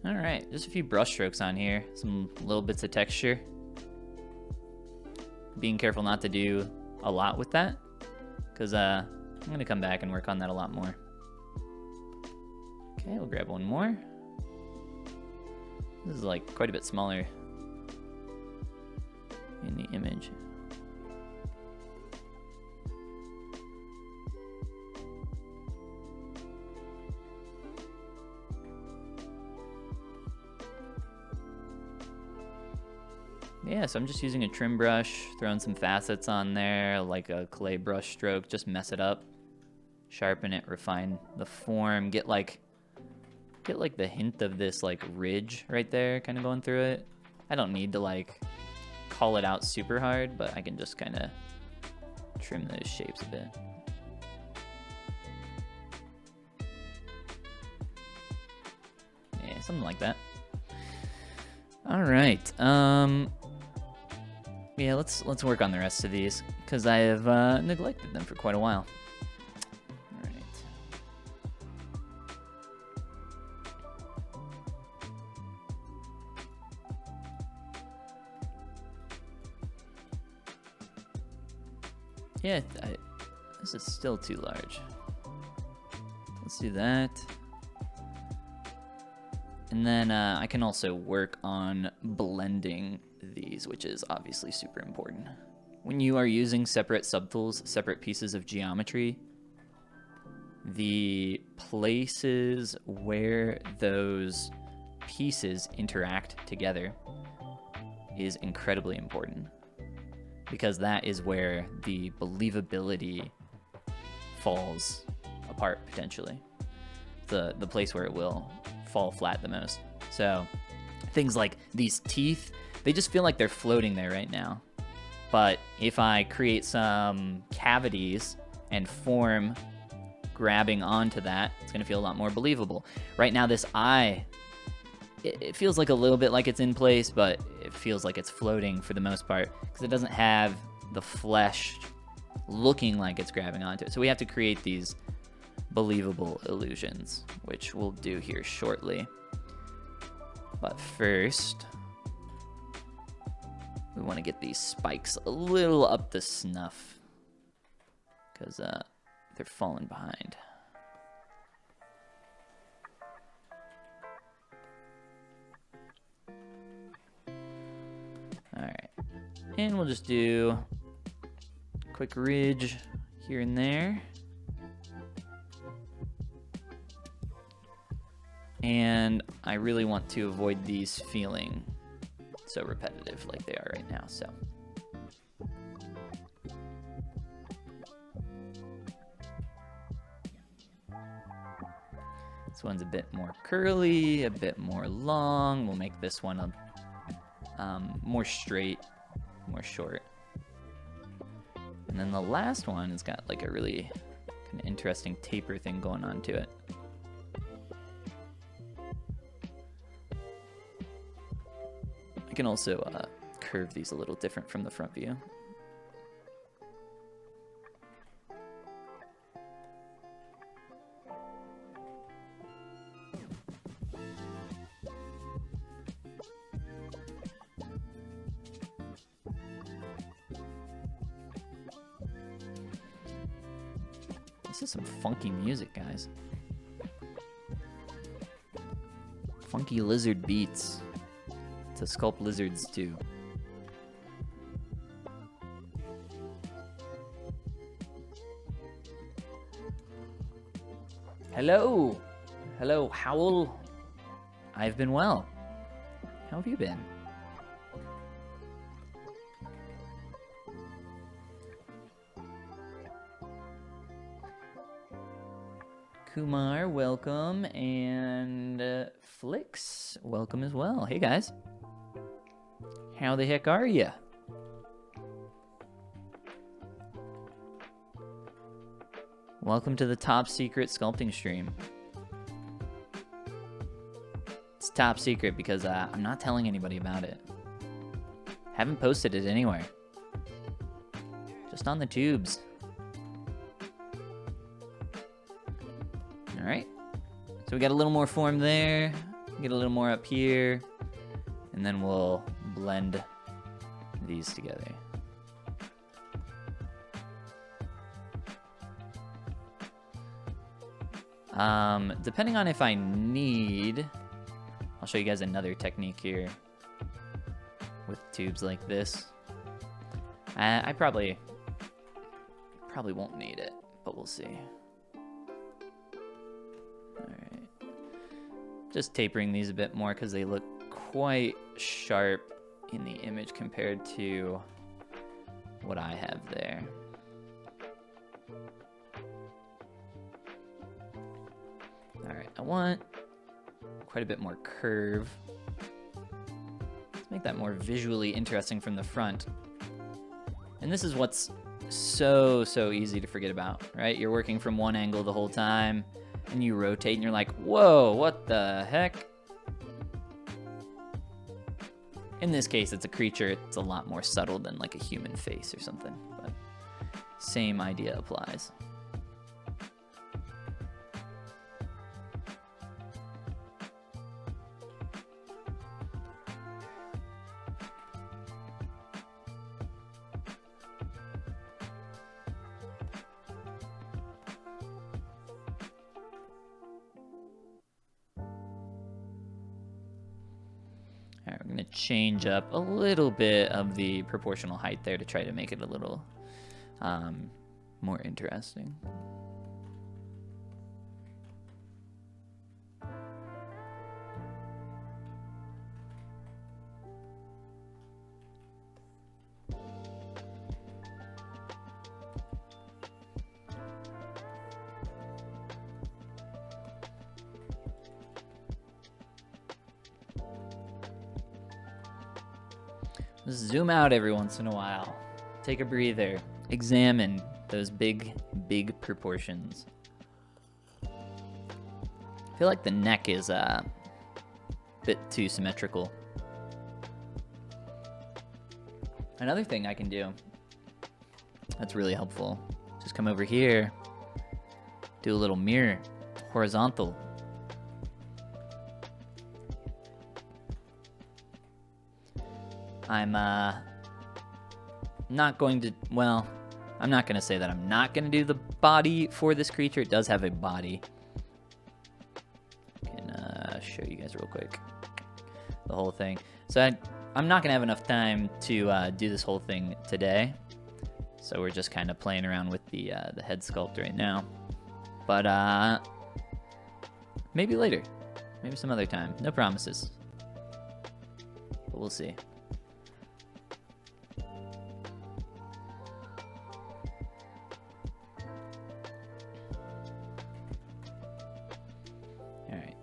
All right, just a few brush strokes on here, some little bits of texture. Being careful not to do a lot with that, because I'm gonna come back and work on that a lot more. Okay, we'll grab one more. This is like quite a bit smaller in the image. Yeah, so I'm just using a trim brush, throwing some facets on there, like a clay brush stroke, just mess it up, sharpen it, refine the form, get like the hint of this like ridge right there kind of going through it. I don't need to like call it out super hard, but I can just kind of trim those shapes a bit. Yeah, something like that. All right. Yeah, let's work on the rest of these because I have neglected them for quite a while. All right. Yeah, this is still too large. Let's do that. And then I can also work on blending these, which is obviously super important. When you are using separate subtools, separate pieces of geometry, the places where those pieces interact together is incredibly important, because that is where the believability falls apart potentially. The place where it will fall flat the most. So things like these teeth, they just feel like they're floating there right now. But if I create some cavities and form grabbing onto that, it's gonna feel a lot more believable. Right now this eye, it feels like a little bit like it's in place, but it feels like it's floating for the most part because it doesn't have the flesh looking like it's grabbing onto it. So we have to create these believable illusions, which we'll do here shortly. But first, we want to get these spikes a little up to snuff because they're falling behind. All right, and we'll just do a quick ridge here and there. And I really want to avoid these feeling so repetitive like they are right now, so. This one's a bit more curly, a bit more long. We'll make this one more straight, more short. And then the last one has got like a really kind of interesting taper thing going on to it. I can also curve these a little different from the front view. This is some funky music, guys. Funky lizard beats. To sculpt lizards too. Hello. Hello, Howl. I've been well. How have you been? Kumar, welcome, and Flix, welcome as well. Hey guys. How the heck are ya? Welcome to the top secret sculpting stream. It's top secret because I'm not telling anybody about it. Haven't posted it anywhere. Just on the tubes. All right. So we got a little more form there. Get a little more up here. And then we'll blend these together. Depending on if I need, I'll show you guys another technique here with tubes like this. I probably won't need it, but we'll see. All right, just tapering these a bit more because they look quite sharp in the image compared to what I have there. All right, I want quite a bit more curve. Let's Let's make that more visually interesting from the front. And this is what's so easy to forget about, right? You're working from one angle the whole time, and you rotate, and you're like, whoa, what the heck? In this case, it's a creature. It's a lot more subtle than like a human face or something, but same idea applies. All right, we're gonna change up a little bit of the proportional height there to try to make it a little more interesting. Zoom out every once in a while. Take a breather. Examine those big proportions. I feel like the neck is a bit too symmetrical. Another thing I can do that's really helpful, just come over here, do a little mirror, horizontal. I'm not going to, well, I'm not going to say that I'm not going to do the body for this creature. It does have a body. I can show you guys real quick the whole thing. So I'm not going to have enough time to do this whole thing today. So we're just kind of playing around with the head sculpt right now. But maybe later. Maybe some other time. No promises. But we'll see.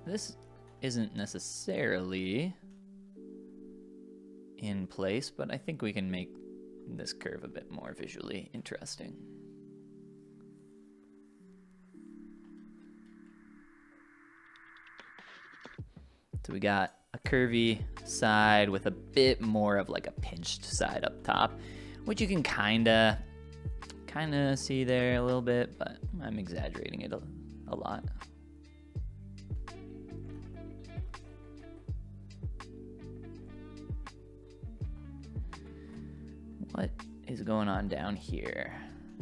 This isn't necessarily in place, but I think we can make this curve a bit more visually interesting. So we got a curvy side with a bit more of like a pinched side up top, which you can kind of see there a little bit, but I'm exaggerating it a lot. What is going on down here?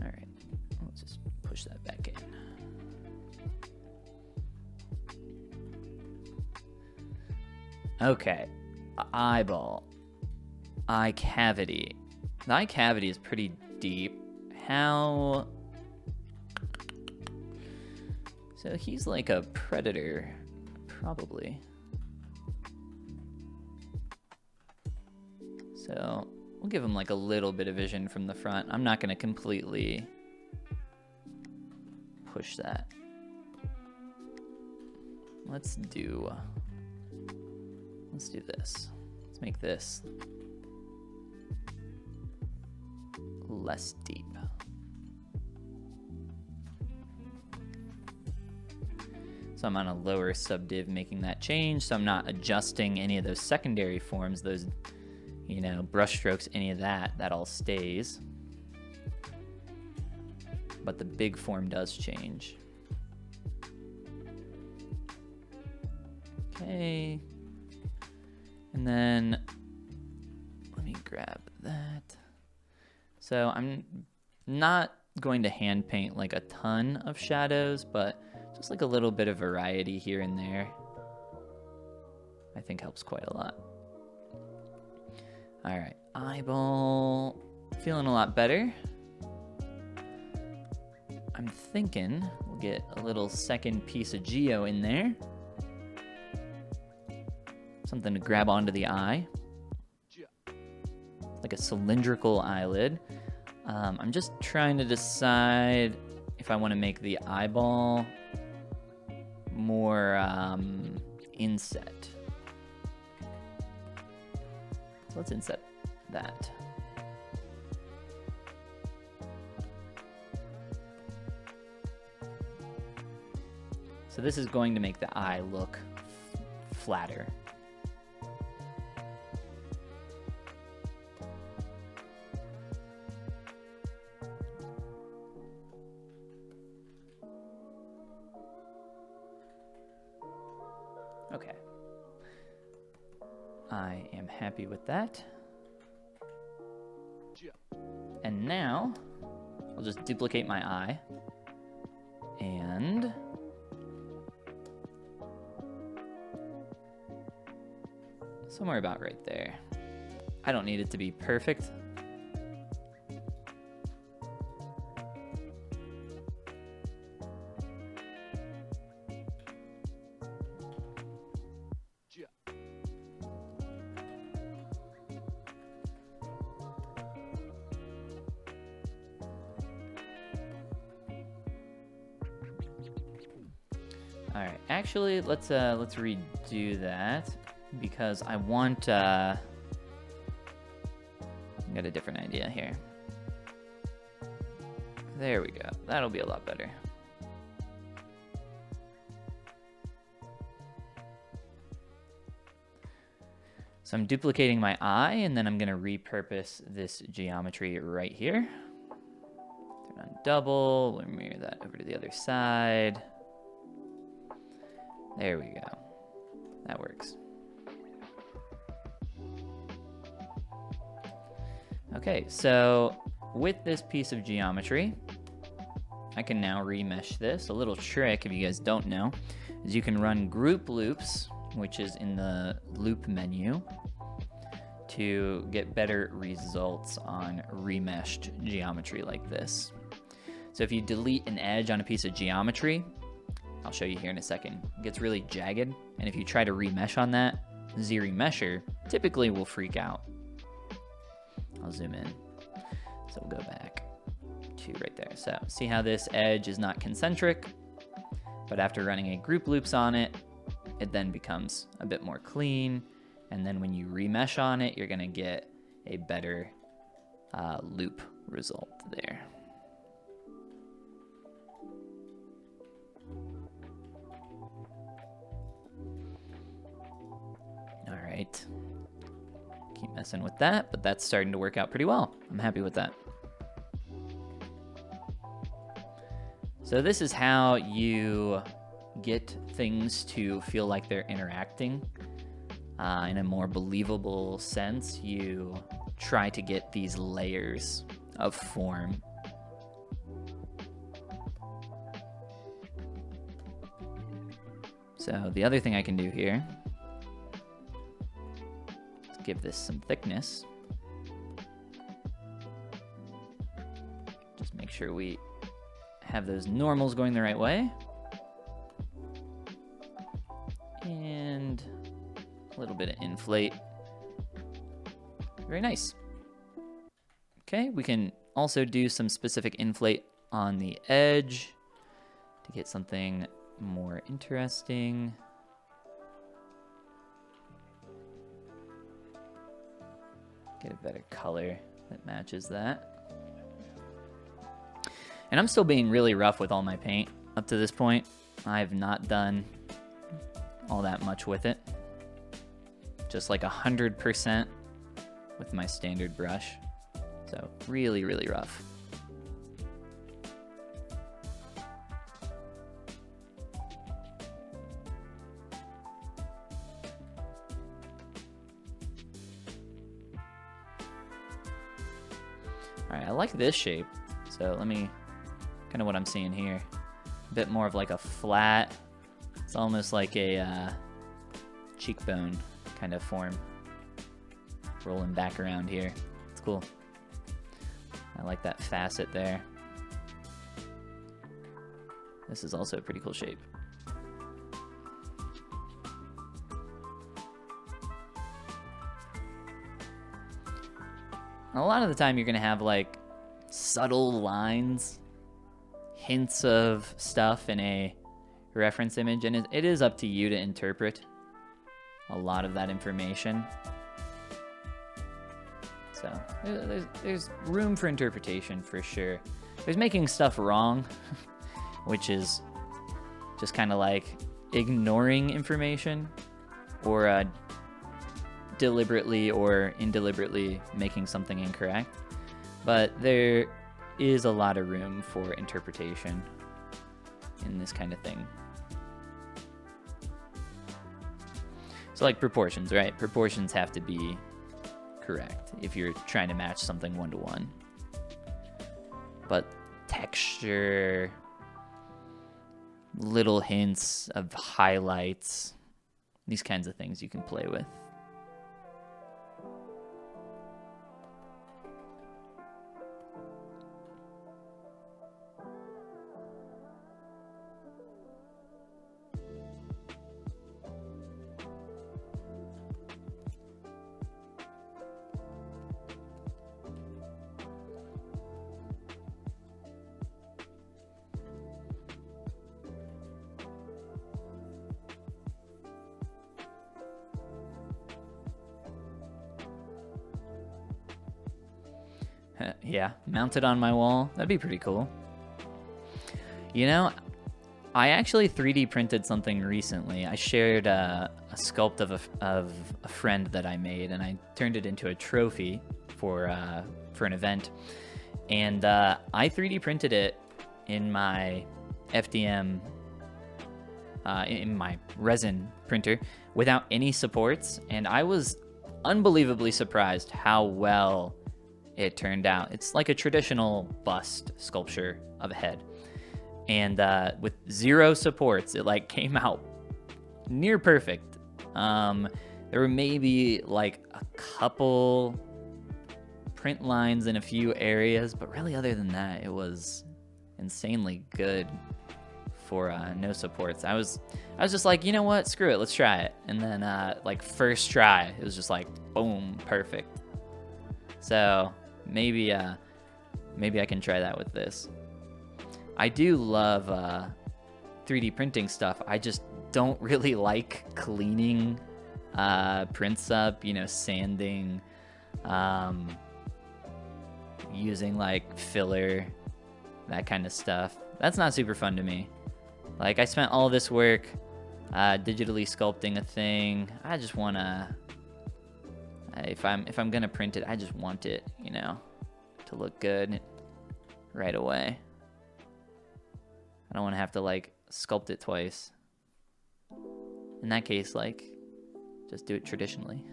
All right, let's just push that back in. Okay, eyeball, eye cavity. The eye cavity is pretty deep. How? So he's like a predator, probably. So we'll give him like a little bit of vision from the front. I'm not going to completely push that. Let's do this. Let's make this less deep. So I'm on a lower subdiv making that change, so I'm not adjusting any of those secondary forms, those, you know, brush strokes, any of that all stays. But the big form does change. Okay. And then let me grab that. So I'm not going to hand paint like a ton of shadows, but just like a little bit of variety here and there, I think helps quite a lot. All right, eyeball, feeling a lot better. I'm thinking we'll get a little second piece of geo in there. Something to grab onto the eye. Like a cylindrical eyelid. I'm just trying to decide if I want to make the eyeball more inset. So let's inset that. So this is going to make the eye look flatter. Okay. I am happy with that. And now I'll just duplicate my eye and somewhere about right there. I don't need it to be perfect. All right, actually, let's redo that because I want. I got a different idea here. There we go. That'll be a lot better. So I'm duplicating my eye, and then I'm going to repurpose this geometry right here. Turn on double. We'll mirror that over to the other side. There we go. That works. Okay, so with this piece of geometry, I can now remesh this. A little trick, if you guys don't know, is you can run group loops, which is in the loop menu, to get better results on remeshed geometry like this. So if you delete an edge on a piece of geometry, I'll show you here in a second, it gets really jagged, and if you try to remesh on that, Z-remesher typically will freak out. I'll zoom in. So we'll go back to right there. So see how this edge is not concentric, but after running a group loops on it, it then becomes a bit more clean. And then when you remesh on it, you're gonna get a better loop result there. All right. Keep messing with that, but that's starting to work out pretty well. I'm happy with that. So this is how you get things to feel like they're interacting in a more believable sense. You try to get these layers of form. So the other thing I can do here, give this some thickness. Just make sure we have those normals going the right way. And a little bit of inflate. Very nice. Okay, we can also do some specific inflate on the edge to get something more interesting. Get a better color that matches that. And I'm still being really rough with all my paint up to this point. I've not done all that much with it. Just like 100% with my standard brush. So really, really rough. All right, I like this shape. So let me, kind of what I'm seeing here. A bit more of like a flat, it's almost like a cheekbone kind of form. Rolling back around here. It's cool. I like that facet there. This is also a pretty cool shape. A lot of the time you're gonna have like subtle lines, hints of stuff in a reference image, and it is up to you to interpret a lot of that information. So there's room for interpretation for sure. There's making stuff wrong, which is just kind of like ignoring information, or deliberately or indeliberately making something incorrect. But there is a lot of room for interpretation in this kind of thing. So like proportions, right? Proportions have to be correct if you're trying to match something one-to-one. But texture, little hints of highlights, these kinds of things you can play with. Yeah, mounted on my wall. That'd be pretty cool. You know, I actually 3D printed something recently. I shared a sculpt of a friend that I made, and I turned it into a trophy for an event. And I 3D printed it in my FDM, in my resin printer without any supports, and I was unbelievably surprised how well it turned out. It's like a traditional bust sculpture of a head, and with 0 supports, it like came out near perfect. There were maybe like a couple print lines in a few areas, but really other than that, it was insanely good for no supports. I was just like, you know what, screw it, let's try it. And then like first try, it was just like boom, perfect. So maybe I can try that with this. I do love 3D printing stuff. I just don't really like cleaning prints up, you know, sanding, using like filler, that kind of stuff. That's not super fun to me. Like, I spent all this work digitally sculpting a thing. I just wanna, if I'm gonna print it, I just want it, you know, to look good right away. I don't want to have to like sculpt it twice. In that case, like, just do it traditionally.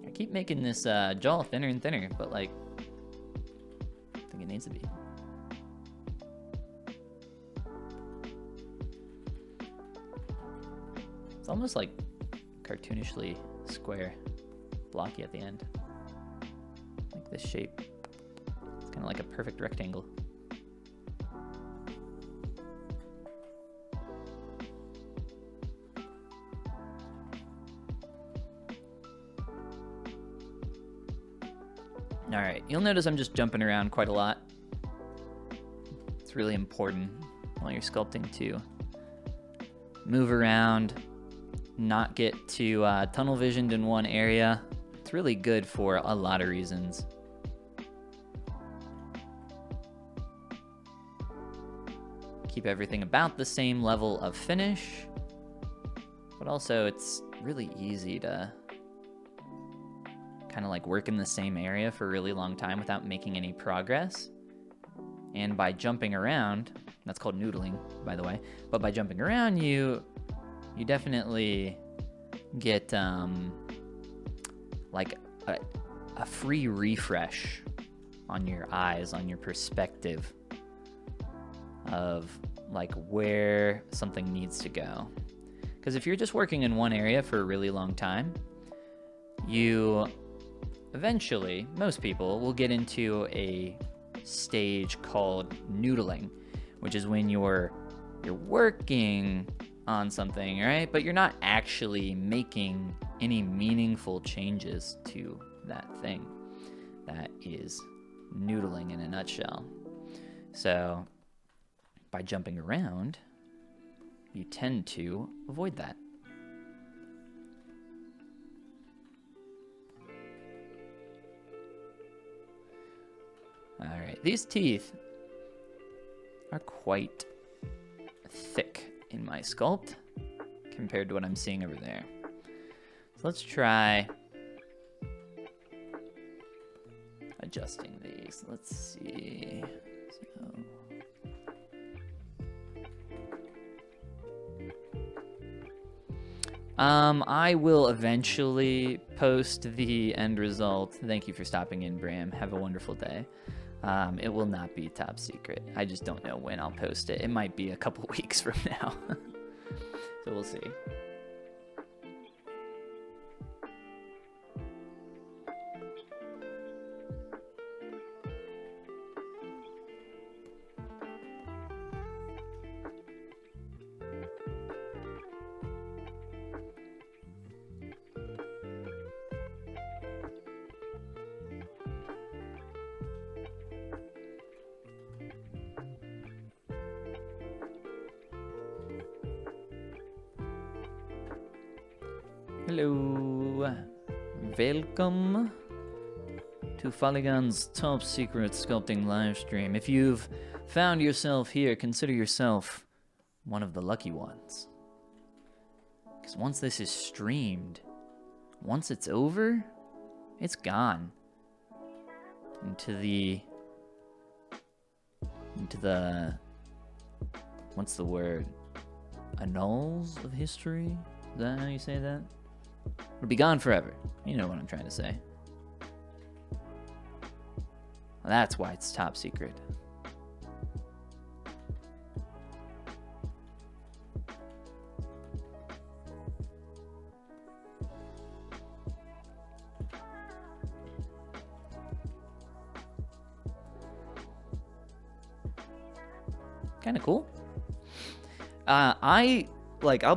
I keep making this jaw thinner and thinner, but like, I think it needs to be. It's almost like cartoonishly square, blocky at the end. Like this shape. It's kind of like a perfect rectangle. All right, you'll notice I'm just jumping around quite a lot. It's really important while you're sculpting to move around, not get too tunnel visioned in one area. It's really good for a lot of reasons. Keep everything about the same level of finish, but also it's really easy to kind of like work in the same area for a really long time without making any progress. And by jumping around, that's called noodling, by the way, but by jumping around, you definitely get like a free refresh on your eyes, on your perspective of like where something needs to go. Because if you're just working in one area for a really long time, you eventually, most people will get into a stage called noodling, which is when you're working on something, right? But you're not actually making any meaningful changes to that thing. That is noodling in a nutshell. So by jumping around, you tend to avoid that. these teeth are quite thick in my sculpt compared to what I'm seeing over there. So let's try adjusting these. Let's see. So, I will eventually post the end result. Thank you for stopping in, Bram. Have a wonderful day. It will not be top secret. I just don't know when I'll post it. It might be a couple weeks from now. So we'll see. Hello, welcome to Follygon's top secret sculpting live stream. If you've found yourself here, consider yourself one of the lucky ones. Because once this is streamed, once it's over, it's gone into the what's the word? Annals of history? Is that how you say that? It'll be gone forever. You know what I'm trying to say. Well, that's why it's top secret. Kind of cool. I'll be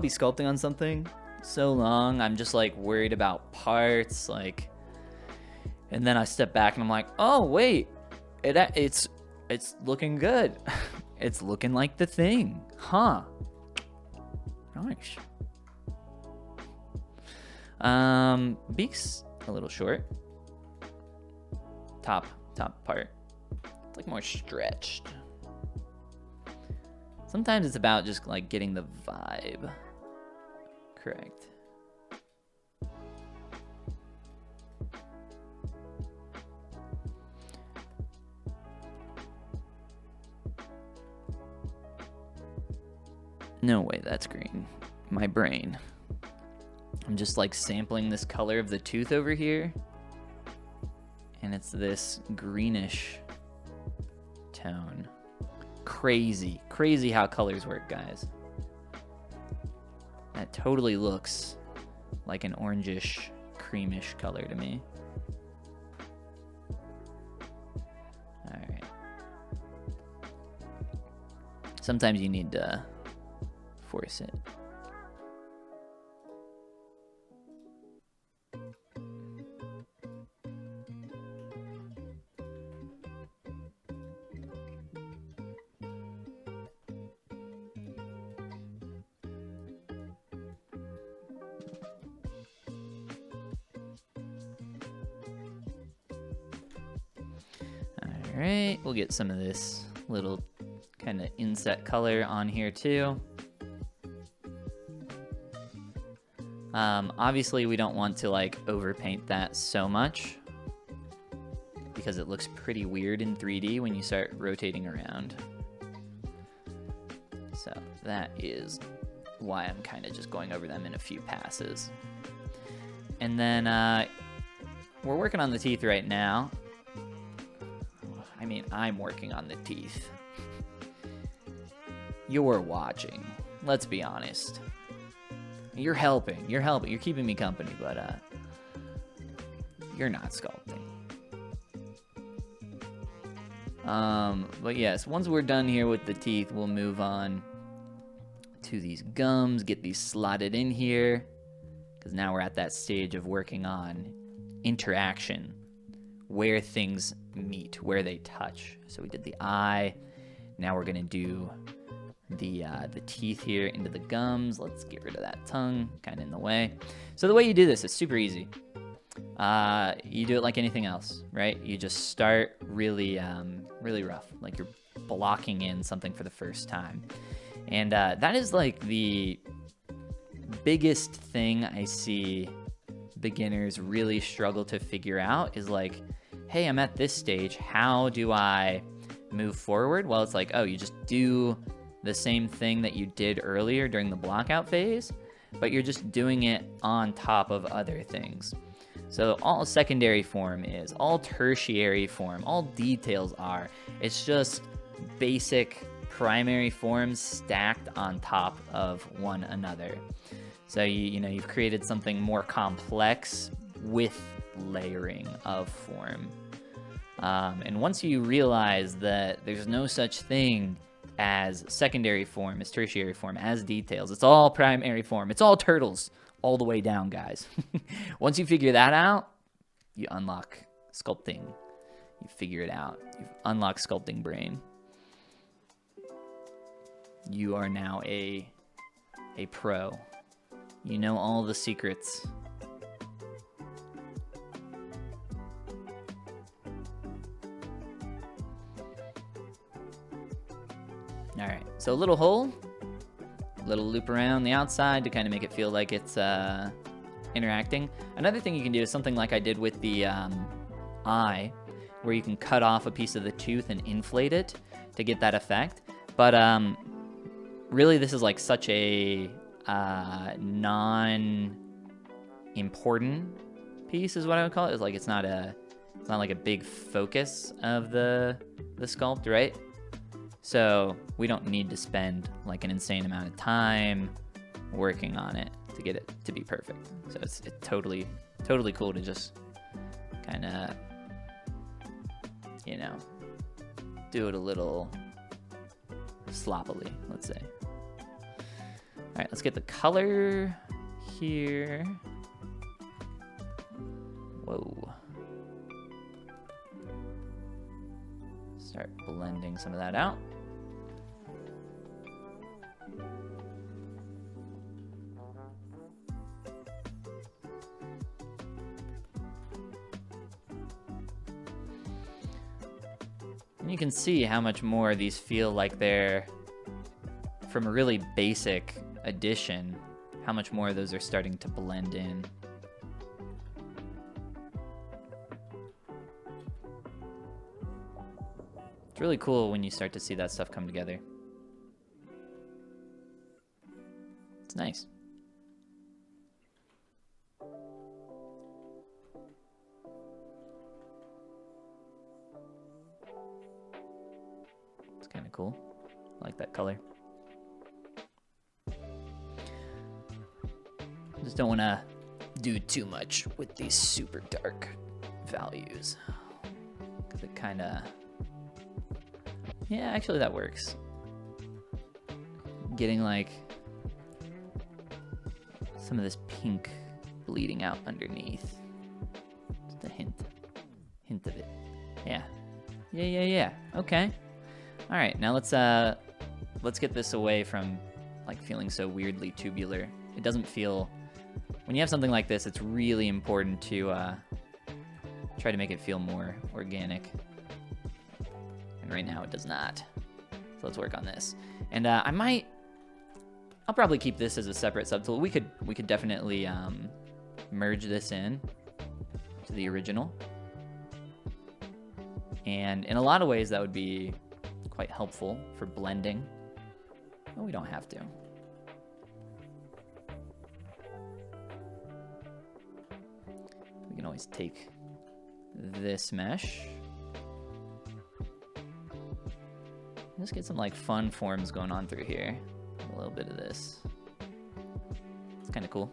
sculpting on something so long, I'm just like worried about parts, like, and then I step back and I'm like, oh wait, it's looking good. It's looking like the thing, huh? Nice. Beak's a little short. Top part, it's like more stretched. Sometimes it's about just like getting the vibe correct. No way that's green. My brain. I'm just like sampling this color of the tooth over here, and it's this greenish tone. Crazy how colors work, guys. That totally looks like an orangish, creamish color to me. All right. Sometimes you need to force it. Alright, we'll get some of this little kind of inset color on here too. Obviously we don't want to like overpaint that so much because it looks pretty weird in 3D when you start rotating around. So that is why I'm kind of just going over them in a few passes. And then we're working on the teeth right now. I mean, I'm working on the teeth. You're watching. Let's be honest. You're helping. You're keeping me company, but you're not sculpting. But yes, once we're done here with the teeth, we'll move on to these gums, get these slotted in here, because now we're at that stage of working on interaction, where things meet, where they touch. So we did the eye. Now we're gonna do the teeth here into the gums. Let's get rid of that tongue, kind of in the way. So the way you do this is super easy. you do it like anything else, right? You just start really, really rough, like you're blocking in something for the first time. And that is like the biggest thing I see beginners really struggle to figure out is like, hey, I'm at this stage. How do I move forward? Well, it's like, oh, you just do the same thing that you did earlier during the blockout phase, but you're just doing it on top of other things. So all secondary form is, all tertiary form, all details are, it's just basic primary forms stacked on top of one another. So you've created something more complex with layering of form. And once you realize that there's no such thing as secondary form, as tertiary form, as details, it's all primary form, it's all turtles all the way down, guys. Once you figure that out, you unlock sculpting. You figure it out. You've unlocked sculpting brain. You are now a pro. You know all the secrets. All right, so a little hole, a little loop around the outside to kind of make it feel like it's interacting. Another thing you can do is something like I did with the eye, where you can cut off a piece of the tooth and inflate it to get that effect. But really, this is like such a non-important piece, is what I would call it. It's like it's not like a big focus of the sculpt, right? So we don't need to spend like an insane amount of time working on it to get it to be perfect. So it's totally cool to just kind of, do it a little sloppily, let's say. All right, let's get the color here. Whoa. Start blending some of that out. And you can see how much more these feel like they're from a really basic addition, how much more of those are starting to blend in. It's really cool when you start to see that stuff come together. It's nice. It's kind of cool. I like that color. Just don't want to do too much with these super dark values, because it kind of, yeah, actually that works. Getting like some of this pink bleeding out underneath. Just a hint of it. Yeah. Okay. All right, now let's get this away from like feeling so weirdly tubular. It doesn't feel, when you have something like this, it's really important to try to make it feel more organic. And right now it does not. So let's work on this. And I'll probably keep this as a separate subtool. We could definitely merge this in to the original. And in a lot of ways that would be quite helpful for blending. But we don't have to. We can always take this mesh. Just get some like fun forms going on through here. A little bit of this. It's kind of cool.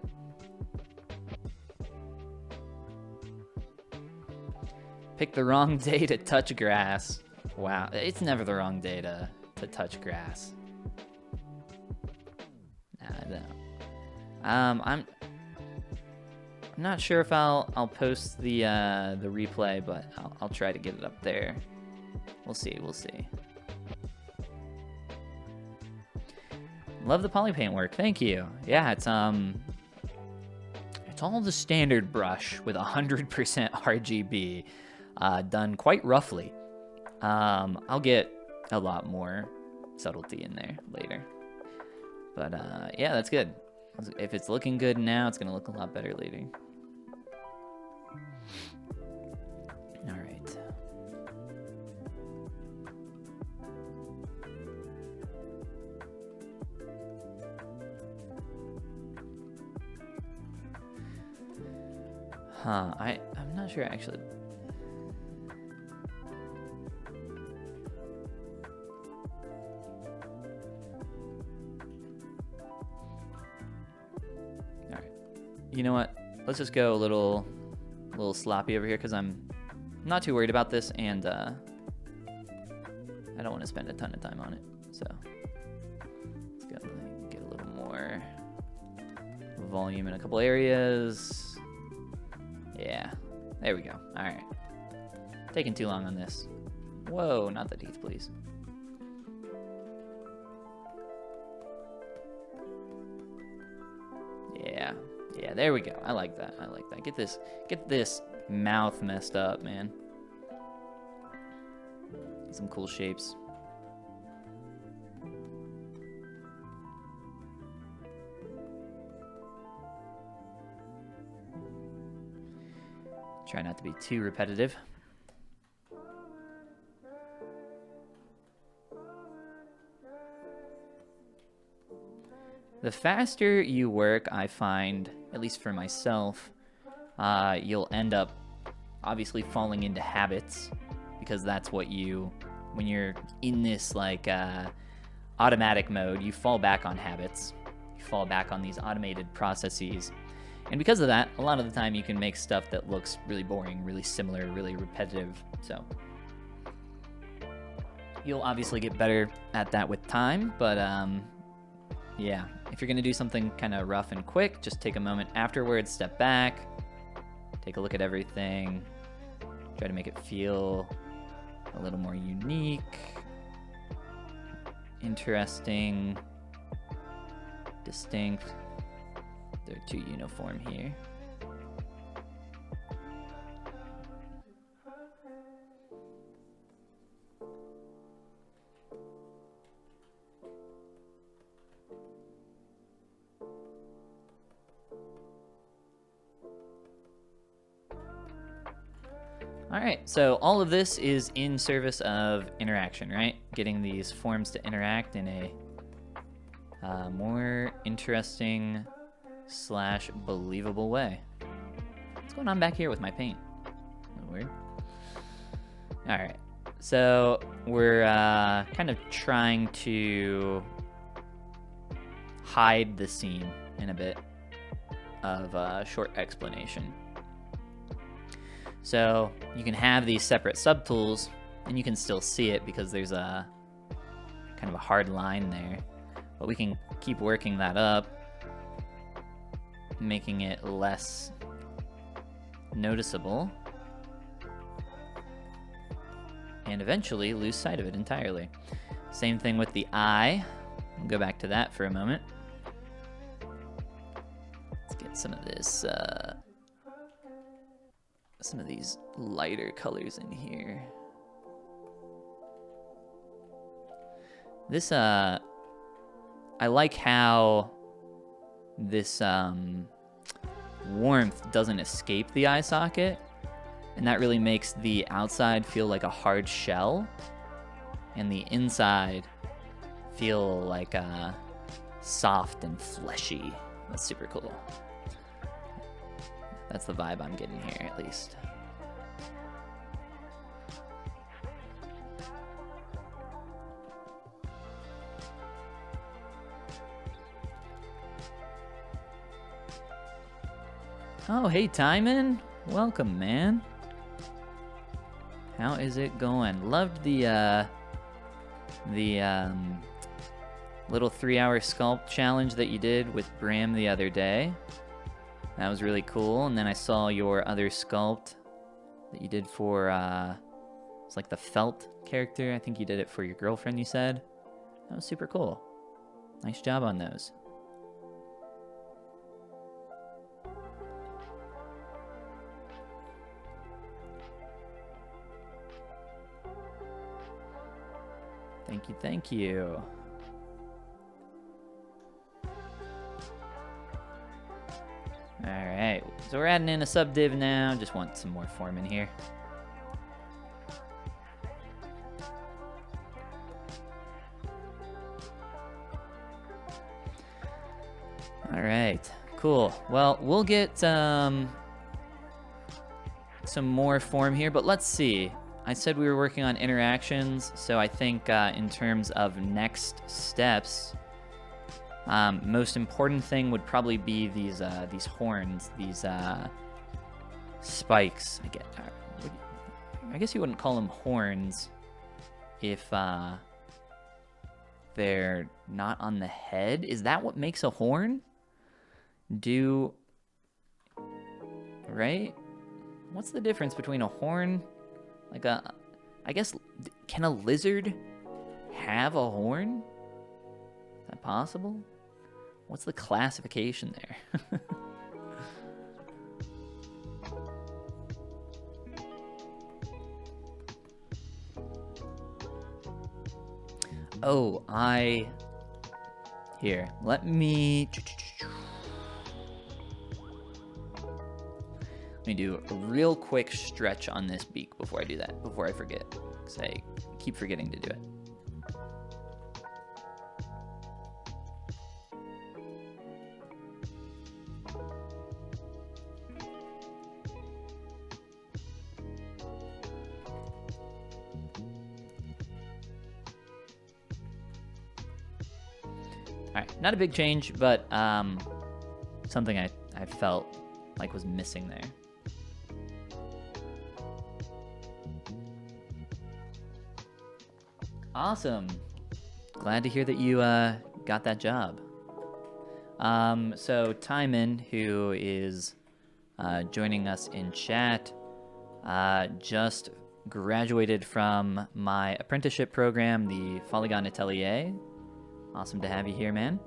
Pick the wrong day to touch grass. Wow, it's never the wrong day to touch grass. Nah, I don't. I'm not sure if I'll post the replay, but I'll try to get it up there. We'll see. Love the poly paint work. Thank you. Yeah, it's It's all the standard brush with 100% RGB, done quite roughly. I'll get a lot more subtlety in there later. But yeah, that's good. If it's looking good now, it's gonna look a lot better later. All right. I'm not sure actually. All right. You know what? Let's just go a little sloppy over here because I'm not too worried about this, and I don't want to spend a ton of time on it. So let's go get a little more volume in a couple areas. Yeah, there we go. All right. Taking too long on this. Whoa, not the teeth, please. Yeah, there we go. I like that. Get this mouth messed up, man. Some cool shapes. Try not to be too repetitive. The faster you work, I find, at least for myself, you'll end up obviously falling into habits, because that's what when you're in this like automatic mode, you fall back on habits. You fall back on these automated processes. And because of that, a lot of the time you can make stuff that looks really boring, really similar, really repetitive. So you'll obviously get better at that with time, but yeah, if you're gonna do something kind of rough and quick, just take a moment afterwards, step back, take a look at everything, try to make it feel a little more unique, interesting, distinct. They're too uniform here. All right, so all of this is in service of interaction, right? Getting these forms to interact in a more interesting / believable way. What's going on back here with my paint? A little weird. All right, so we're kind of trying to hide the seam in a bit of short explanation. So you can have these separate subtools, and you can still see it because there's a kind of a hard line there, but we can keep working that up, making it less noticeable, and eventually lose sight of it entirely. Same thing with the eye. We'll go back to that for a moment. Let's get some of this, some of these lighter colors in here. This, I like how this warmth doesn't escape the eye socket, and that really makes the outside feel like a hard shell, and the inside feel like soft and fleshy. That's super cool. That's the vibe I'm getting here, at least. Oh, hey, Timon. Welcome, man. How is it going? Loved the little 3-hour sculpt challenge that you did with Bram the other day. That was really cool. And then I saw your other sculpt that you did for, it's like the felt character. I think you did it for your girlfriend, you said. That was super cool. Nice job on those. Thank you, thank you. All right, so we're adding in a subdiv now. Just want some more form in here. All right, cool. Well, we'll get some more form here, but let's see. I said we were working on interactions, so I think in terms of next steps, most important thing would probably be these horns, these spikes. I guess you wouldn't call them horns if they're not on the head. Is that what makes a horn? Right? What's the difference between a horn? I guess, can a lizard have a horn? Is that possible? What's the classification there? Oh, here, let me do a real quick stretch on this beak before I do that, before I forget, because I keep forgetting to do it. All right, not a big change, but something I felt like was missing there. Awesome. Glad to hear that you got that job. So Timon, who is joining us in chat, just graduated from my apprenticeship program, the Follygon Atelier. Awesome to have you here, man.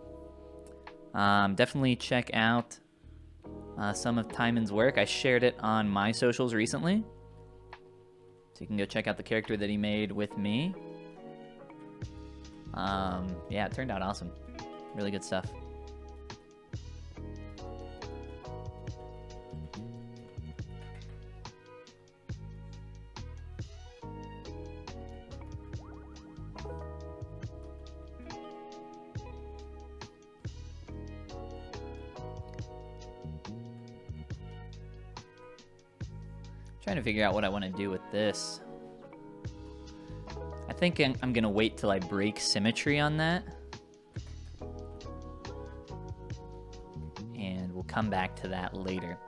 Definitely check out some of Timon's work. I shared it on my socials recently, so you can go check out the character that he made with me. Yeah, it turned out awesome. Really good stuff. Trying to figure out what I want to do with this. I think I'm gonna wait till I break symmetry on that, and we'll come back to that later.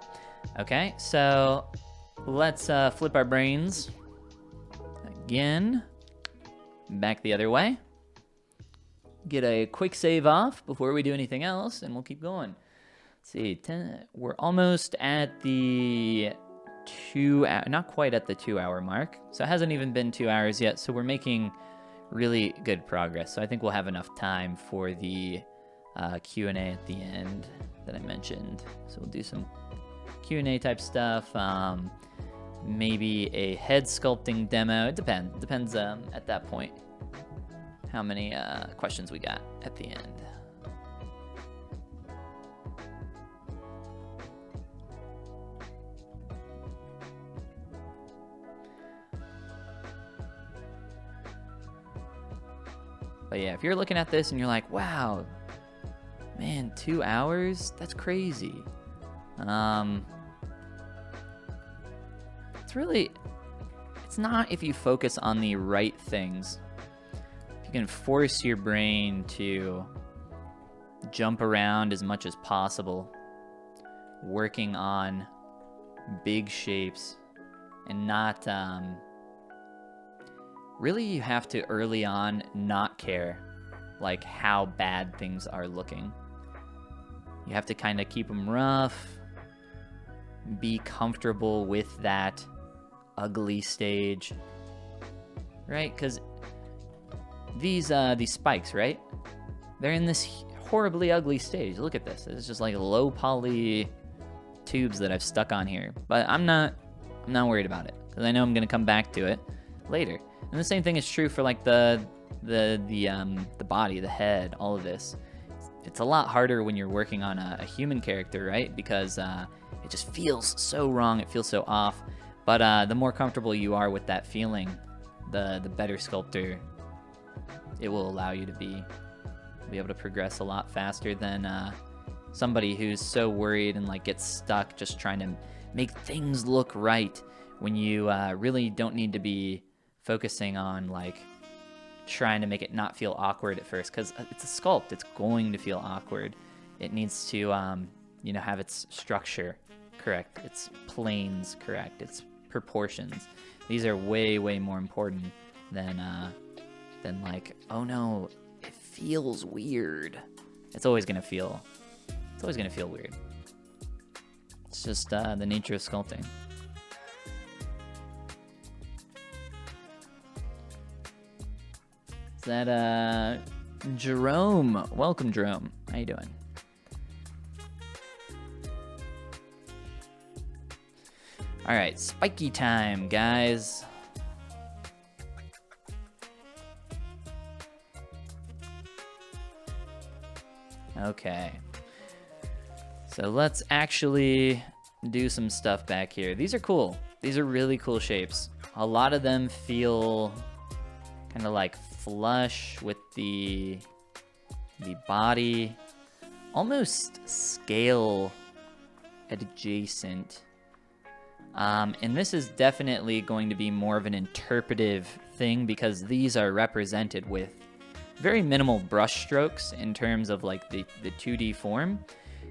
Okay, so let's flip our brains again, back the other way. Get a quick save off before we do anything else, and we'll keep going. Let's see, we're almost at the not quite at the 2-hour mark, so it hasn't even been 2 hours yet, so we're making really good progress. So I think we'll have enough time for the Q&A at the end that I mentioned. So we'll do some Q&A type stuff, maybe a head sculpting demo. It depends at that point how many questions we got at the end. But yeah, if you're looking at this and you're like, wow, man, 2 hours? That's crazy. It's not if you focus on the right things. If you can force your brain to jump around as much as possible, working on big shapes and not, really, you have to early on not care like how bad things are looking. You have to kind of keep them rough, be comfortable with that ugly stage, right? Because these spikes, right? They're in this horribly ugly stage. Look at this. It's just like low poly tubes that I've stuck on here. But I'm not worried about it because I know I'm gonna come back to it later. And the same thing is true for like the the body, the head, all of this. It's a lot harder when you're working on a human character, right? Because it just feels so wrong. It feels so off. But the more comfortable you are with that feeling, the better sculptor it will allow you to be able to progress a lot faster than somebody who's so worried and like gets stuck just trying to make things look right when you really don't need to be focusing on like trying to make it not feel awkward at first, because it's a sculpt. It's going to feel awkward. It needs to you know, have its structure correct, its planes correct, its proportions. These are way more important than like, oh no, it feels weird. It's always gonna feel weird. It's just the nature of sculpting. Is that Jerome? Welcome, Jerome. How you doing? All right, spiky time, guys. Okay. So let's actually do some stuff back here. These are cool. These are really cool shapes. A lot of them feel kind of like flush with the body, almost scale adjacent. And this is definitely going to be more of an interpretive thing because these are represented with very minimal brush strokes in terms of like the 2D form.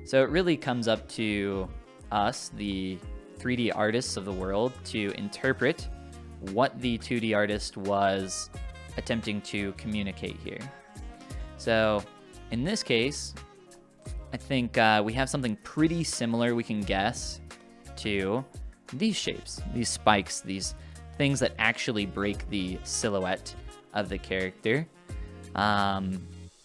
So it really comes up to us, the 3D artists of the world, to interpret what the 2D artist was attempting to communicate here. So in this case, I think we have something pretty similar we can guess to these shapes, these spikes, these things that actually break the silhouette of the character. And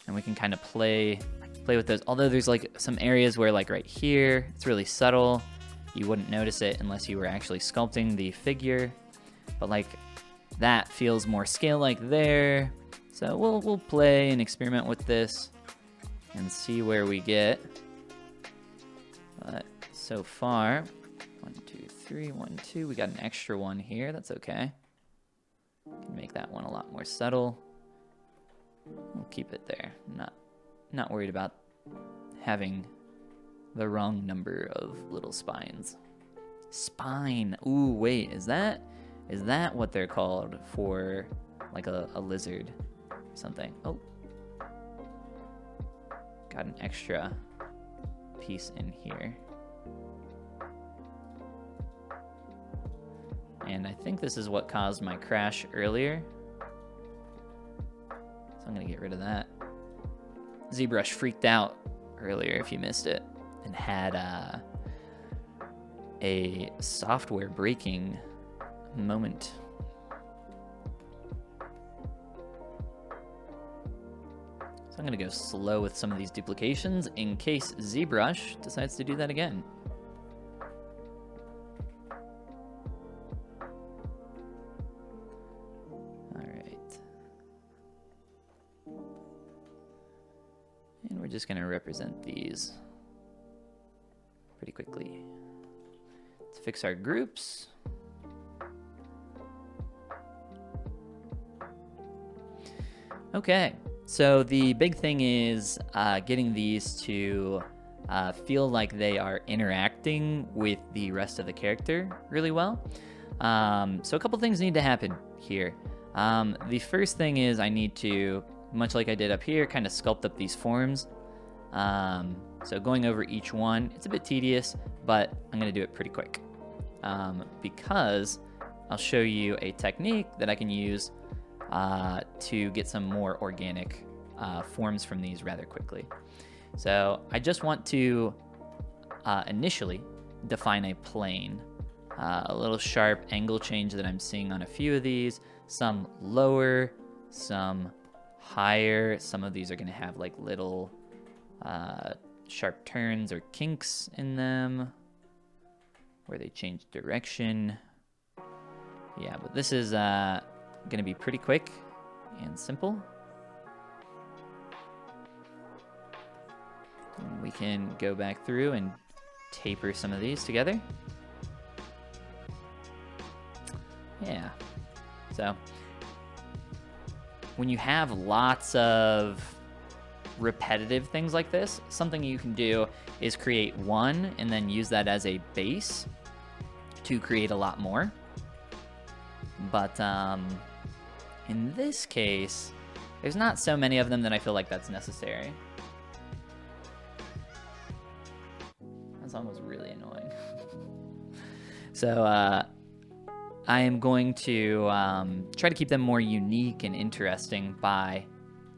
we can kind of play with those, although there's like some areas where like right here it's really subtle, you wouldn't notice it unless you were actually sculpting the figure, but like that feels more scale like there. So we'll play and experiment with this and see where we get. But so far, 1 2 3 1 2, we got an extra one here. That's okay. Can make that one a lot more subtle. We'll keep it there. Not worried about having the wrong number of little spines. Spine. Ooh, wait, is that what they're called for like a lizard or something? Oh. Got an extra piece in here. And I think this is what caused my crash earlier. So I'm gonna get rid of that. ZBrush freaked out earlier if you missed it and had a software breaking moment. So I'm gonna go slow with some of these duplications in case ZBrush decides to do that again. We're just going to represent these pretty quickly. Let's fix our groups. Okay, so the big thing is getting these to feel like they are interacting with the rest of the character really well. So a couple things need to happen here. The first thing is I need to, much like I did up here, kind of sculpt up these forms. So going over each one, it's a bit tedious, but I'm going to do it pretty quick because I'll show you a technique that I can use to get some more organic forms from these rather quickly. So I just want to initially define a plane, a little sharp angle change that I'm seeing on a few of these, some lower, some higher. Some of these are going to have like little sharp turns or kinks in them where they change direction. Yeah, but this is going to be pretty quick and simple. And we can go back through and taper some of these together. Yeah. So when you have lots of repetitive things like this, something you can do is create one and then use that as a base to create a lot more. But in this case, there's not so many of them that I feel like that's necessary. That song was really annoying. So I am going to try to keep them more unique and interesting by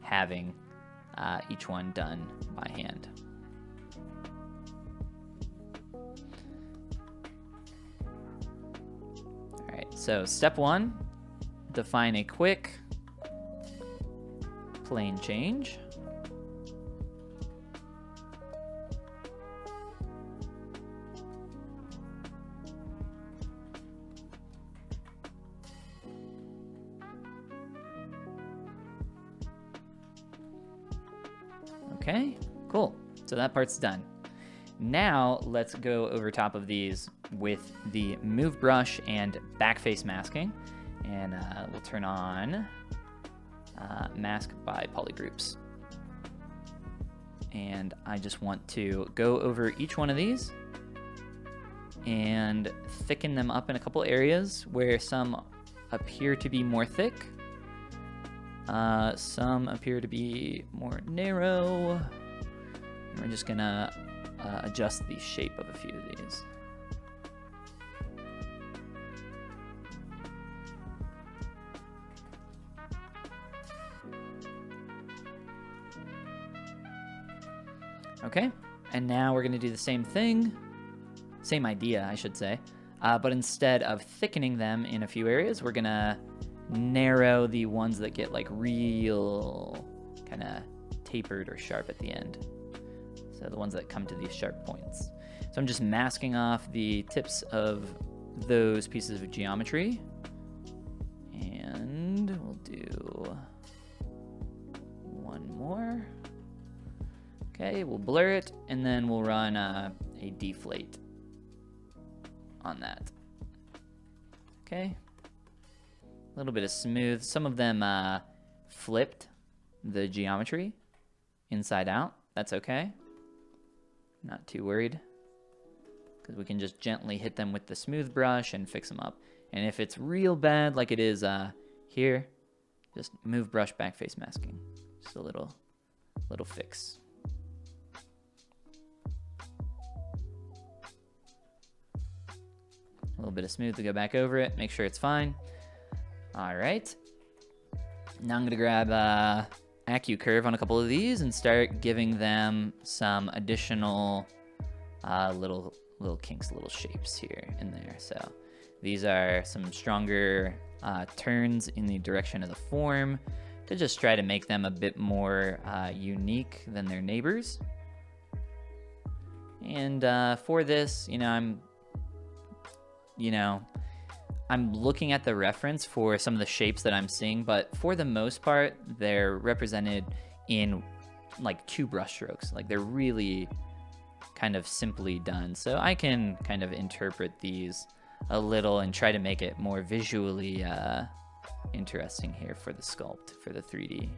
having each one done by hand. All right, so step one, define a quick plane change. Okay, cool. So that part's done. Now let's go over top of these with the move brush and backface masking. And we'll turn on mask by polygroups. And I just want to go over each one of these and thicken them up in a couple areas where some appear to be more thick. Some appear to be more narrow. And we're just gonna adjust the shape of a few of these. Okay, and now we're gonna do the same thing, same idea, I should say, but instead of thickening them in a few areas, we're gonna narrow the ones that get like real kind of tapered or sharp at the end. So the ones that come to these sharp points. So I'm just masking off the tips of those pieces of geometry. And we'll do one more. Okay, we'll blur it and then we'll run a deflate on that. Okay. A little bit of smooth. Some of them flipped the geometry inside out. That's okay. Not too worried, because we can just gently hit them with the smooth brush and fix them up. And if it's real bad, like it is here, just move brush backface masking. Just a little fix. A little bit of smooth to go back over it, make sure it's fine. All right, now I'm gonna grab AccuCurve on a couple of these and start giving them some additional little kinks, little shapes here and there. So these are some stronger turns in the direction of the form to just try to make them a bit more unique than their neighbors. And for this, I'm looking at the reference for some of the shapes that I'm seeing, but for the most part, they're represented in like 2 brush strokes. Like they're really kind of simply done. So I can kind of interpret these a little and try to make it more visually interesting here for the sculpt, for the 3D.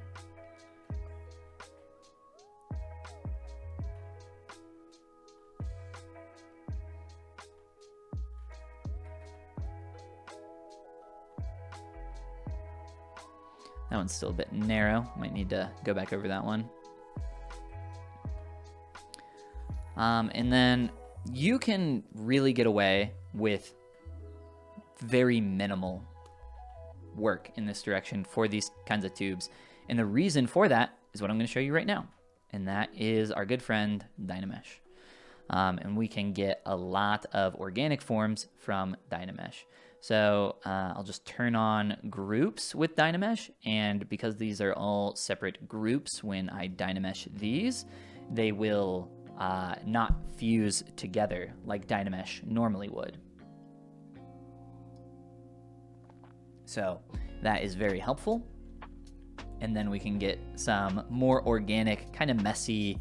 That one's still a bit narrow. Might need to go back over that one. And then you can really get away with very minimal work in this direction for these kinds of tubes. And the reason for that is what I'm going to show you right now. And that is our good friend Dynamesh. And we can get a lot of organic forms from Dynamesh. So I'll just turn on groups with Dynamesh, and because these are all separate groups, when I Dynamesh these, they will not fuse together like Dynamesh normally would. So that is very helpful. and then we can get some more organic, kind of messy,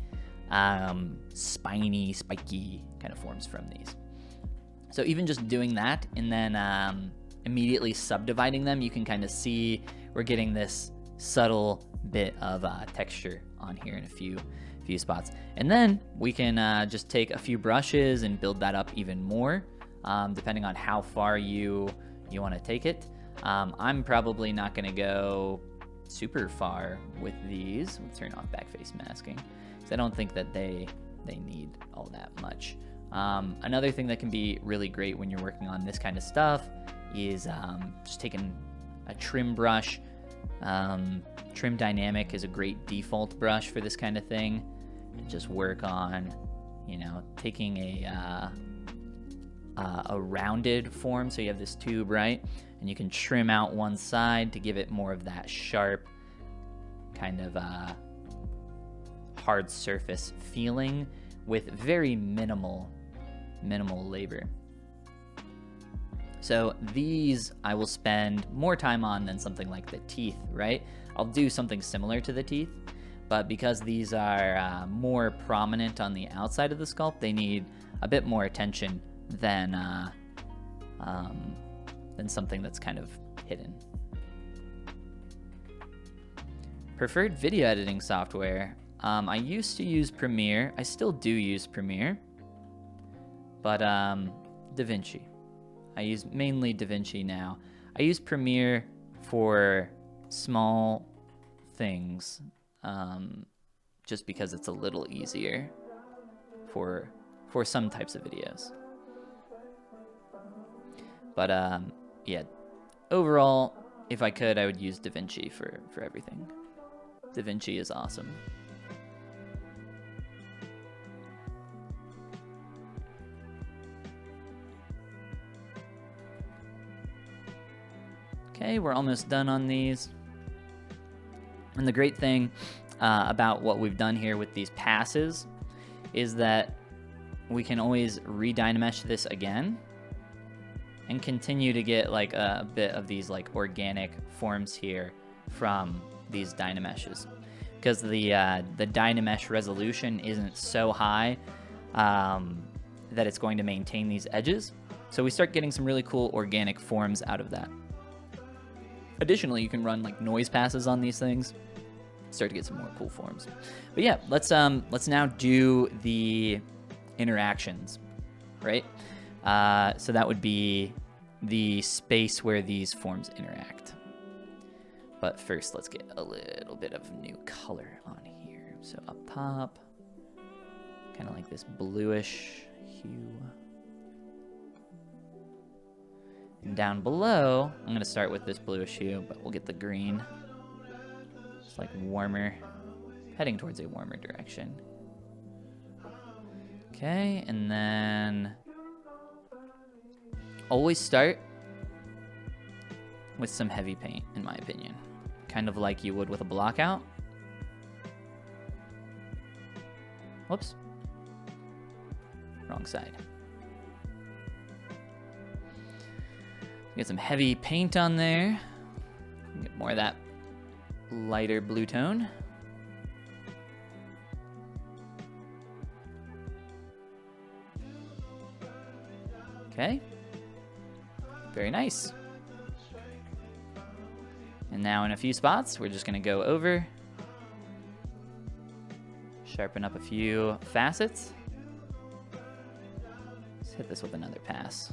spiny, spiky kind of forms from these. So even just doing that and then immediately subdividing them, you can kind of see we're getting this subtle bit of texture on here in a few spots. And then we can just take a few brushes and build that up even more, depending on how far you want to take it. I'm probably not going to go super far with these. We'll turn off backface masking, because I don't think that they need all that much. Another thing that can be really great when you're working on this kind of stuff is just taking a trim brush. Trim Dynamic is a great default brush for this kind of thing. And just work on, taking a rounded form. So you have this tube, right? And you can trim out one side to give it more of that sharp kind of hard surface feeling with very minimal labor. So these I will spend more time on than something like the teeth, right? I'll do something similar to the teeth, but because these are more prominent on the outside of the sculpt, they need a bit more attention than something that's kind of hidden. Preferred video editing software. I used to use Premiere. I still do use Premiere, but DaVinci. I use mainly DaVinci now. I use Premiere for small things, just because it's a little easier for some types of videos. But yeah, overall, if I could, I would use DaVinci for everything. DaVinci is awesome. Okay, we're almost done on these. And the great thing about what we've done here with these passes is that we can always re-dynamesh this again and continue to get like a bit of these like organic forms here from these dynameshes, because the dynamesh resolution isn't so high that it's going to maintain these edges. So we start getting some really cool organic forms out of that. Additionally, you can run like noise passes on these things, start to get some more cool forms. But yeah, let's now do the interactions, right? So that would be the space where these forms interact. But first, let's get a little bit of new color on here. So up top, kind of like this bluish hue. And down below, I'm going to start with this bluish hue, but we'll get the green. It's like warmer, heading towards a warmer direction. Okay, and then always start with some heavy paint, in my opinion. Kind of like you would with a blockout. Whoops. Wrong side. Get some heavy paint on there. Get more of that lighter blue tone. Okay. Very nice. And now in a few spots, we're just going to go over, sharpen up a few facets. Let's hit this with another pass.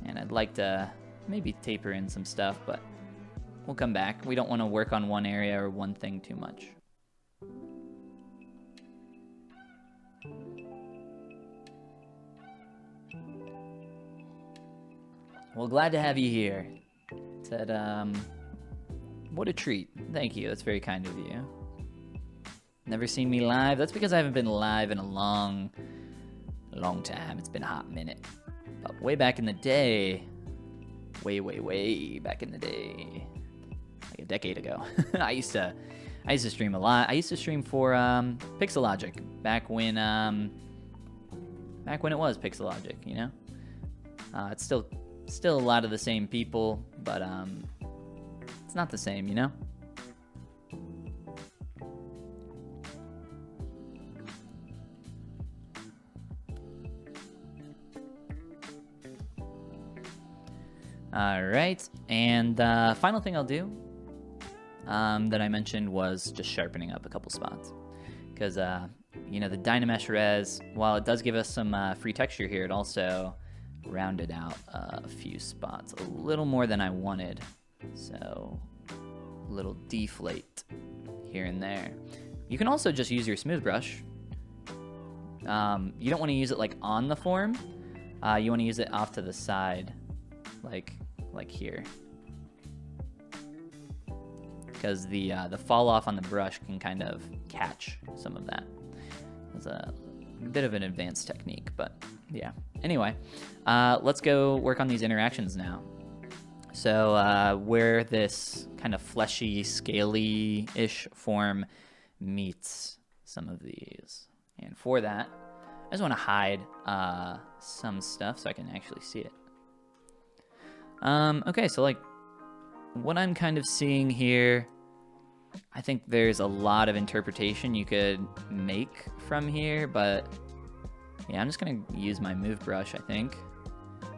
And I'd like to maybe taper in some stuff, but we'll come back. We don't want to work on one area or one thing too much. Well, glad to have you here. Said, what a treat. Thank you. That's very kind of you. Never seen me live? That's because I haven't been live in a long time. It's been a hot minute. But way back in the day, way back in the day, like a decade ago, I used to stream a lot. I used to stream for Pixelogic back when it was Pixelogic, you know. It's still a lot of the same people, but It's not the same, you know? All right, and final thing I'll do that I mentioned was just sharpening up a couple spots. Because, you know, the Dynamesh res, while it does give us some free texture here, it also rounded out a few spots a little more than I wanted. So, a little deflate here and there. You can also just use your smooth brush. You don't want to use it like on the form. You want to use it off to the side, like here. Because the fall off on the brush can kind of catch some of that. It's a bit of an advanced technique, but yeah. Anyway, let's go work on these interactions now. So where this kind of fleshy, scaly-ish form meets some of these. And for that, I just want to hide some stuff so I can actually see it. Okay, so like what I'm kind of seeing here, I think there's a lot of interpretation you could make from here, but yeah, I'm just gonna use my move brush, I think,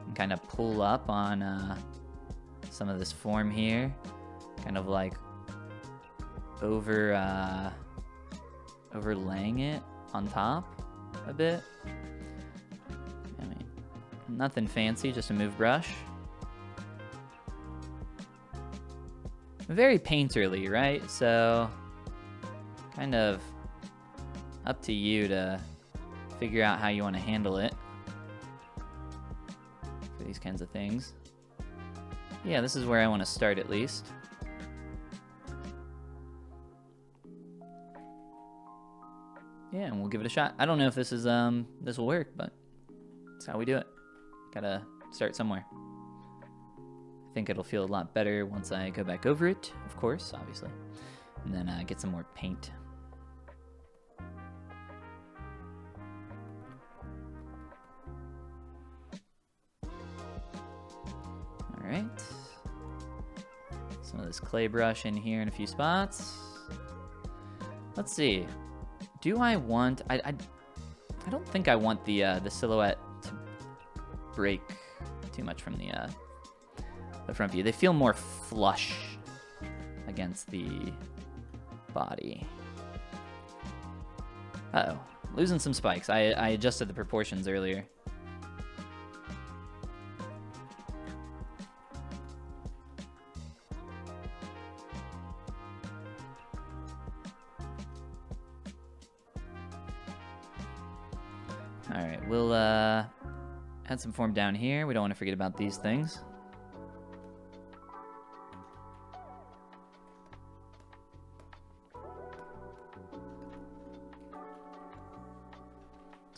and kind of pull up on some of this form here, kind of like overlaying it on top a bit. I mean, nothing fancy, just a move brush. Very painterly, right? So kind of up to you to figure out how you want to handle it for these kinds of things. Yeah, this is where I want to start at least. Yeah, and we'll give it a shot. I don't know if this is this will work, but that's how we do it. Gotta start somewhere. I think it'll feel a lot better once I go back over it, of course, obviously, and then get some more paint. All right. Some of this clay brush in here in a few spots. Let's see. Do I want? I don't think I want the silhouette to break too much from the front view. They feel more flush against the body. Uh-oh, losing some spikes. I adjusted the proportions earlier. All right, we'll add some form down here. We don't want to forget about these things.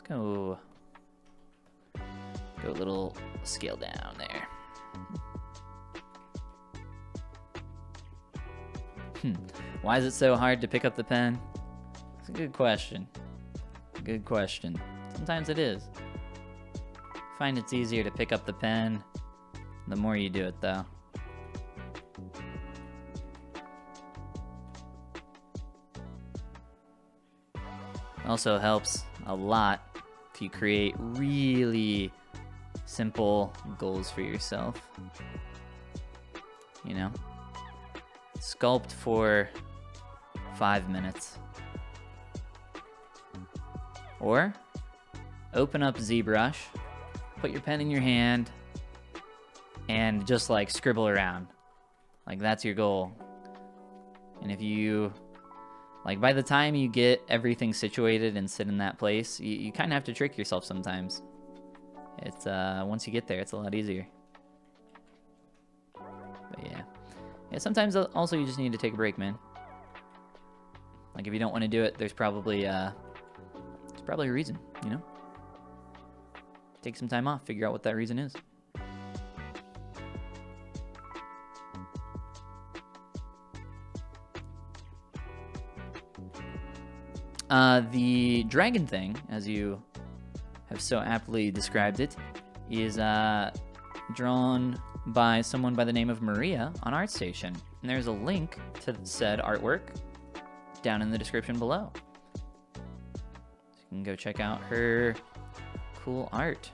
Go a little scale down there. Why is it so hard to pick up the pen? It's a good question. Good question. Sometimes it is. I find it's easier to pick up the pen the more you do it, though. Also helps a lot if you create really simple goals for yourself. You know? Sculpt for 5 minutes. Or open up ZBrush, put your pen in your hand, and just like scribble around. Like that's your goal. And if you like, by the time you get everything situated and sit in that place, you kind of have to trick yourself sometimes. It's, once you get there, it's a lot easier. But yeah. Yeah, sometimes also you just need to take a break, man. Like, if you don't want to do it, there's probably a reason, you know? Take some time off, figure out what that reason is. The dragon thing, as you have so aptly described it, is drawn by someone by the name of Maria on ArtStation. And there's a link to said artwork down in the description below. So you can go check out her cool art.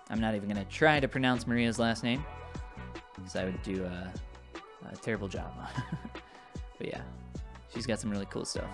I'm not even gonna try to pronounce Maria's last name because I would do a terrible job. But yeah, she's got some really cool stuff.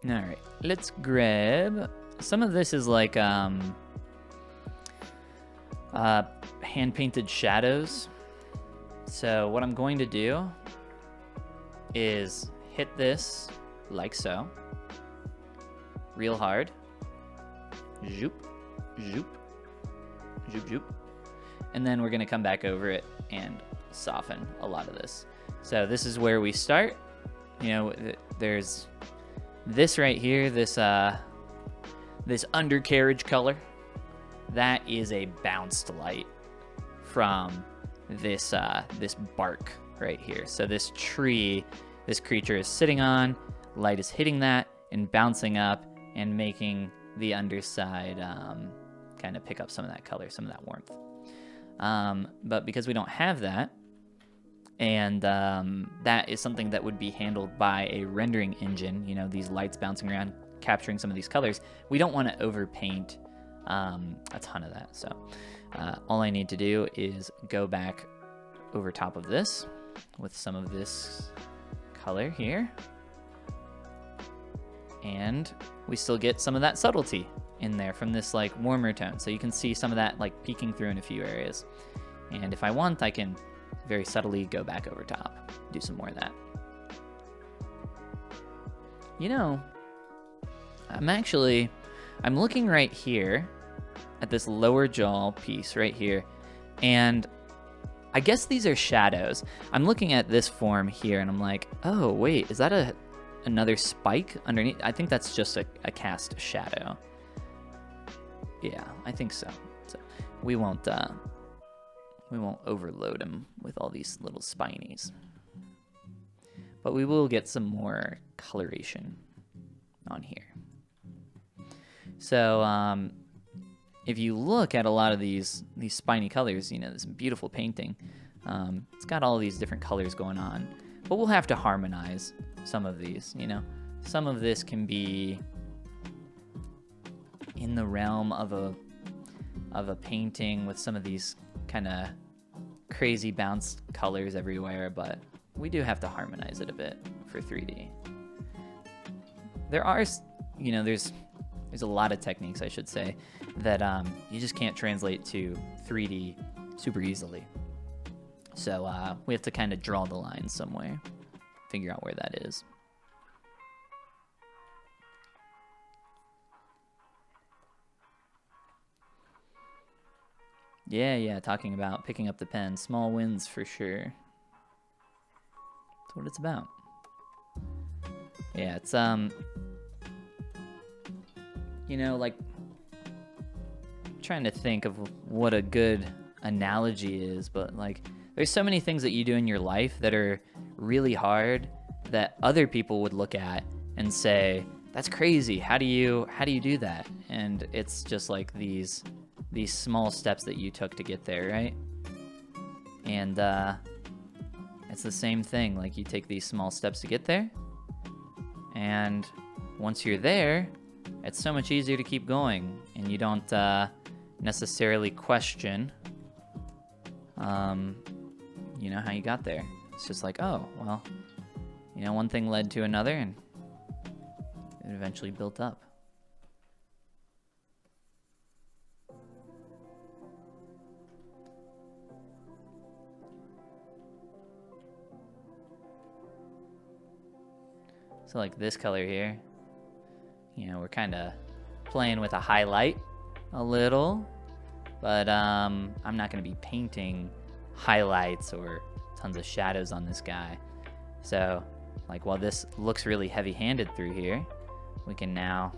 All right, let's grab some of this is like hand-painted shadows. So what I'm going to do is hit this like so, real hard, zoop, zoop, zoop, zoop, and then we're gonna come back over it and soften a lot of this. So this is where we start. You know, there's this right here, this undercarriage color, that is a bounced light from this this bark right here. So this tree, this creature is sitting on, light is hitting that and bouncing up and making the underside kind of pick up some of that color, some of that warmth. But because we don't have that, and that is something that would be handled by a rendering engine, you know, these lights bouncing around, capturing some of these colors, we don't want to overpaint a ton of that. So all I need to do is go back over top of this with some of this color here, and we still get some of that subtlety in there from this like warmer tone. So you can see some of that like peeking through in a few areas. And if I want, I can very subtly go back over top, do some more of that. You know, I'm looking right here at this lower jaw piece right here, and I guess these are shadows. I'm looking at this form here and I'm like, oh wait, is that another spike underneath? I think that's just a cast shadow. Yeah, I think so. So we won't overload them with all these little spinies, but we will get some more coloration on here. So if you look at a lot of these spiny colors, you know, this beautiful painting, it's got all these different colors going on, but we'll have to harmonize some of these. You know, some of this can be in the realm of a painting with some of these kind of crazy bounced colors everywhere, but we do have to harmonize it a bit for 3D. There are, you know, there's a lot of techniques, I should say, that you just can't translate to 3D super easily. So we have to kind of draw the line somewhere, figure out where that is. Yeah, talking about picking up the pen. Small wins for sure. That's what it's about. Yeah, it's, you know, like, trying to think of what a good analogy is, but like, there's so many things that you do in your life that are really hard that other people would look at and say, that's crazy. How do you do that? And it's just like these small steps that you took to get there, right? And it's the same thing. Like, you take these small steps to get there, and once you're there, it's so much easier to keep going, and you don't necessarily question, you know, how you got there. It's just like, oh, well, you know, one thing led to another, and it eventually built up. So like this color here, you know, we're kind of playing with a highlight a little, but I'm not going to be painting highlights or tons of shadows on this guy. So like, while this looks really heavy-handed through here, we can now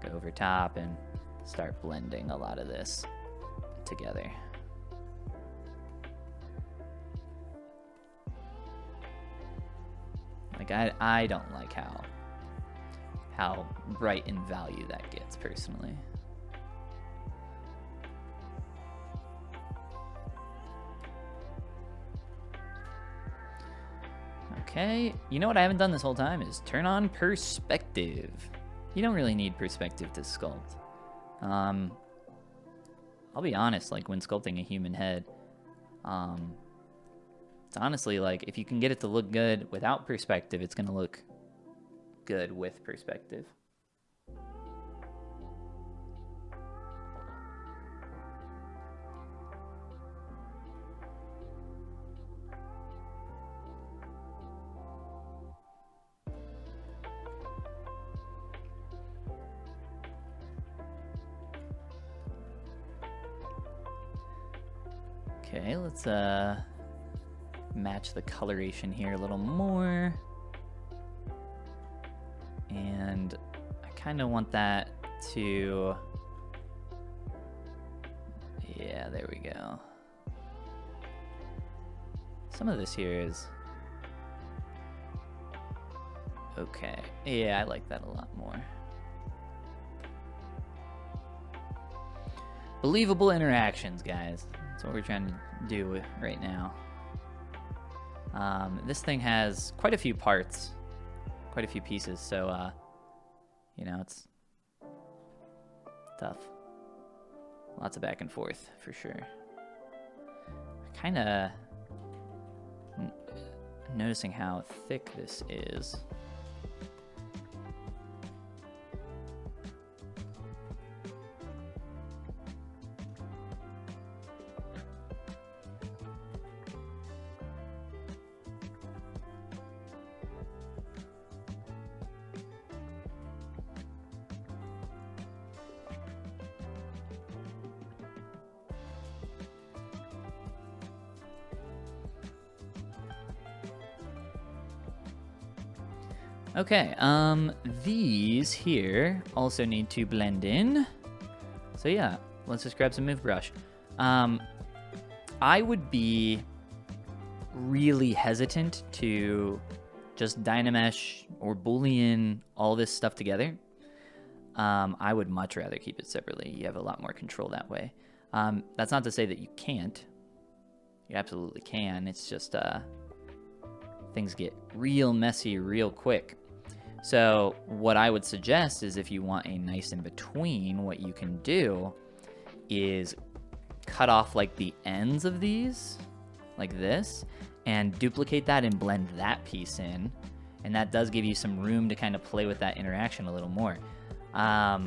go over top and start blending a lot of this together. Like I don't like how bright in value that gets personally. Okay, you know what I haven't done this whole time is turn on perspective. You don't really need perspective to sculpt. I'll be honest, like when sculpting a human head, it's honestly like if you can get it to look good without perspective, it's gonna look good with perspective. Okay, let's match the coloration here a little more. And I kind of want that to, yeah, there we go. Some of this here is, okay, yeah, I like that a lot more. Believable interactions, guys. That's what we're trying to do right now. This thing has quite a few parts, quite a few pieces, so, you know, it's tough. Lots of back and forth, for sure. I kind of noticing how thick this is. Okay, these here also need to blend in. So yeah, let's just grab some move brush. I would be really hesitant to just Dynamesh or Boolean all this stuff together. I would much rather keep it separately. You have a lot more control that way. That's not to say that you can't. You absolutely can. It's just things get real messy real quick. So what I would suggest is if you want a nice in between, what you can do is cut off like the ends of these, like this, and duplicate that and blend that piece in. And that does give you some room to kind of play with that interaction a little more. I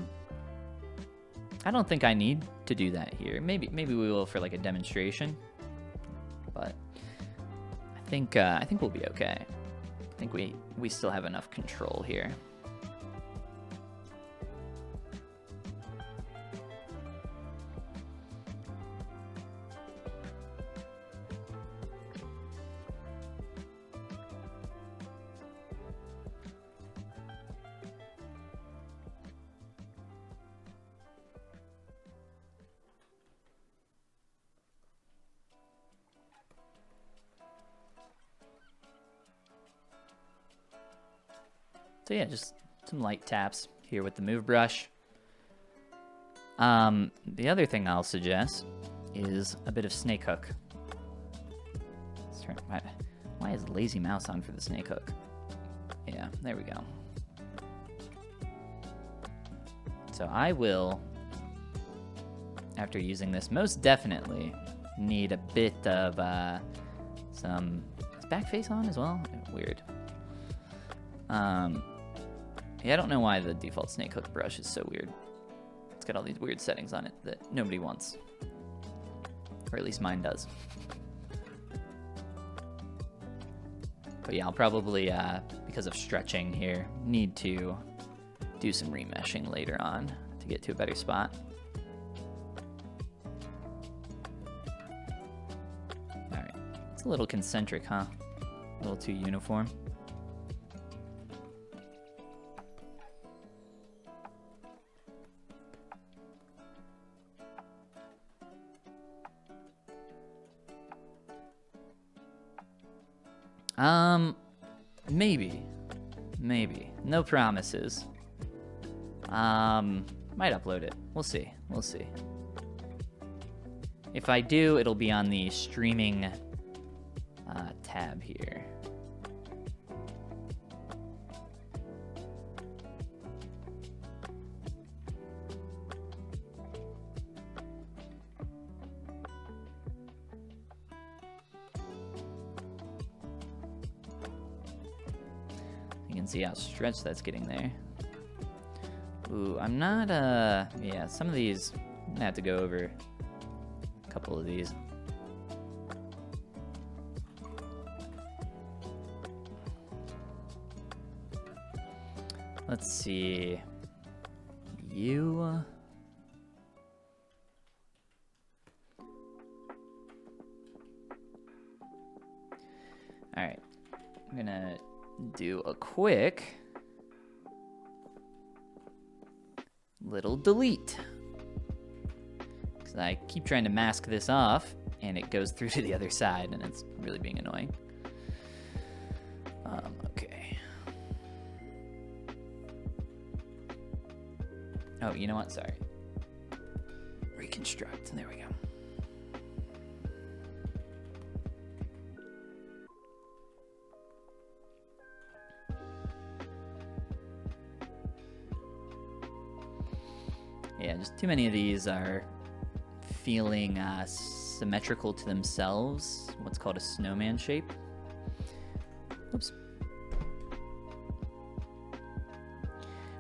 don't think I need to do that here. Maybe we will for like a demonstration, but I think we'll be okay. I think we still have enough control here. So yeah, just some light taps here with the move brush. The other thing I'll suggest is a bit of snake hook. Why is lazy mouse on for the snake hook? Yeah, there we go. So I will, after using this, most definitely need a bit of some, is back face on as well? Weird. Yeah, I don't know why the default snake hook brush is so weird. It's got all these weird settings on it that nobody wants. Or at least mine does. But yeah, I'll probably, because of stretching here, need to do some remeshing later on to get to a better spot. Alright, it's a little concentric, huh? A little too uniform. Maybe. Maybe. No promises. Might upload it. We'll see. We'll see. If I do, it'll be on the streaming tab here. You can see how stretched that's getting there. Ooh, I'm not, yeah, some of these, I'm gonna have to go over a couple of these. Let's see. You. All right, I'm gonna do a quick little delete because I keep trying to mask this off and it goes through to the other side and it's really being annoying. Okay. Oh, you know what? Sorry. Reconstruct. There we go. Yeah, just too many of these are feeling symmetrical to themselves, what's called a snowman shape. Oops.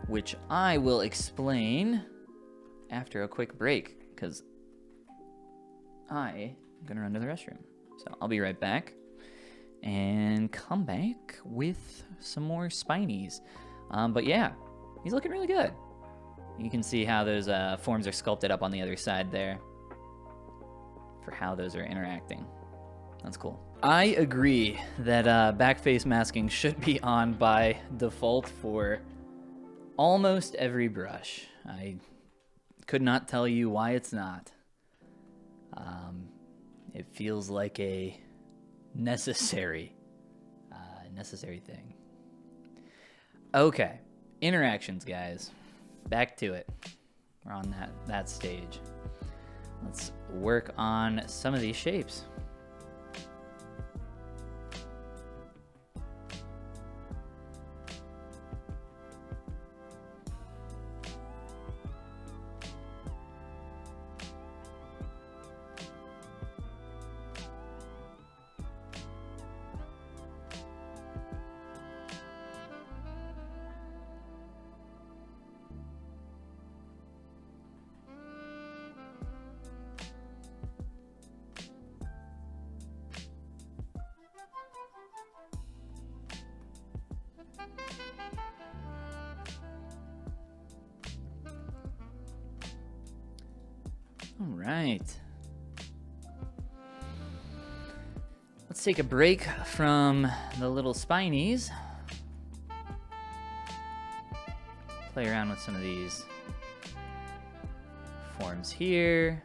Which I will explain after a quick break, because I'm gonna run to the restroom. So I'll be right back and come back with some more spinies. But yeah, he's looking really good. You can see how those forms are sculpted up on the other side there for how those are interacting. That's cool. I agree that backface masking should be on by default for almost every brush. I could not tell you why it's not. It feels like a necessary thing. Okay, interactions, guys. Back to it. We're on that stage. Let's work on some of these shapes. All right. Let's take a break from the little spinies. Play around with some of these forms here.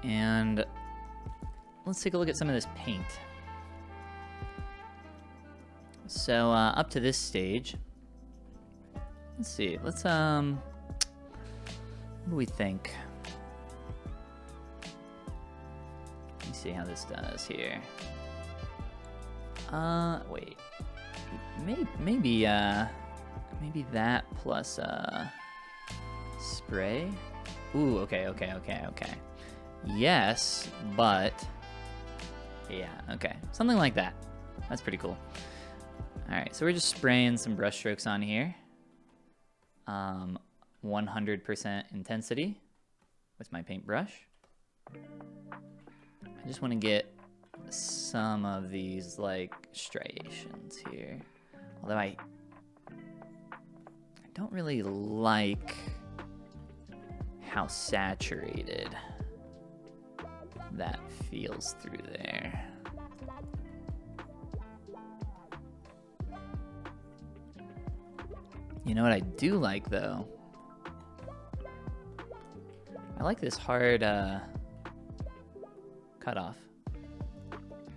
And let's take a look at some of this paint. So up to this stage, let's see, let's, what do we think? Let me see how this does here. Wait, maybe that plus, spray? Ooh, okay. Yes, but, yeah, okay, something like that. That's pretty cool. All right, so we're just spraying some brush strokes on here. 100% intensity with my paintbrush. I just want to get some of these like striations here. Although I don't really like how saturated that feels through there. You know what I do like though? I like this hard cutoff.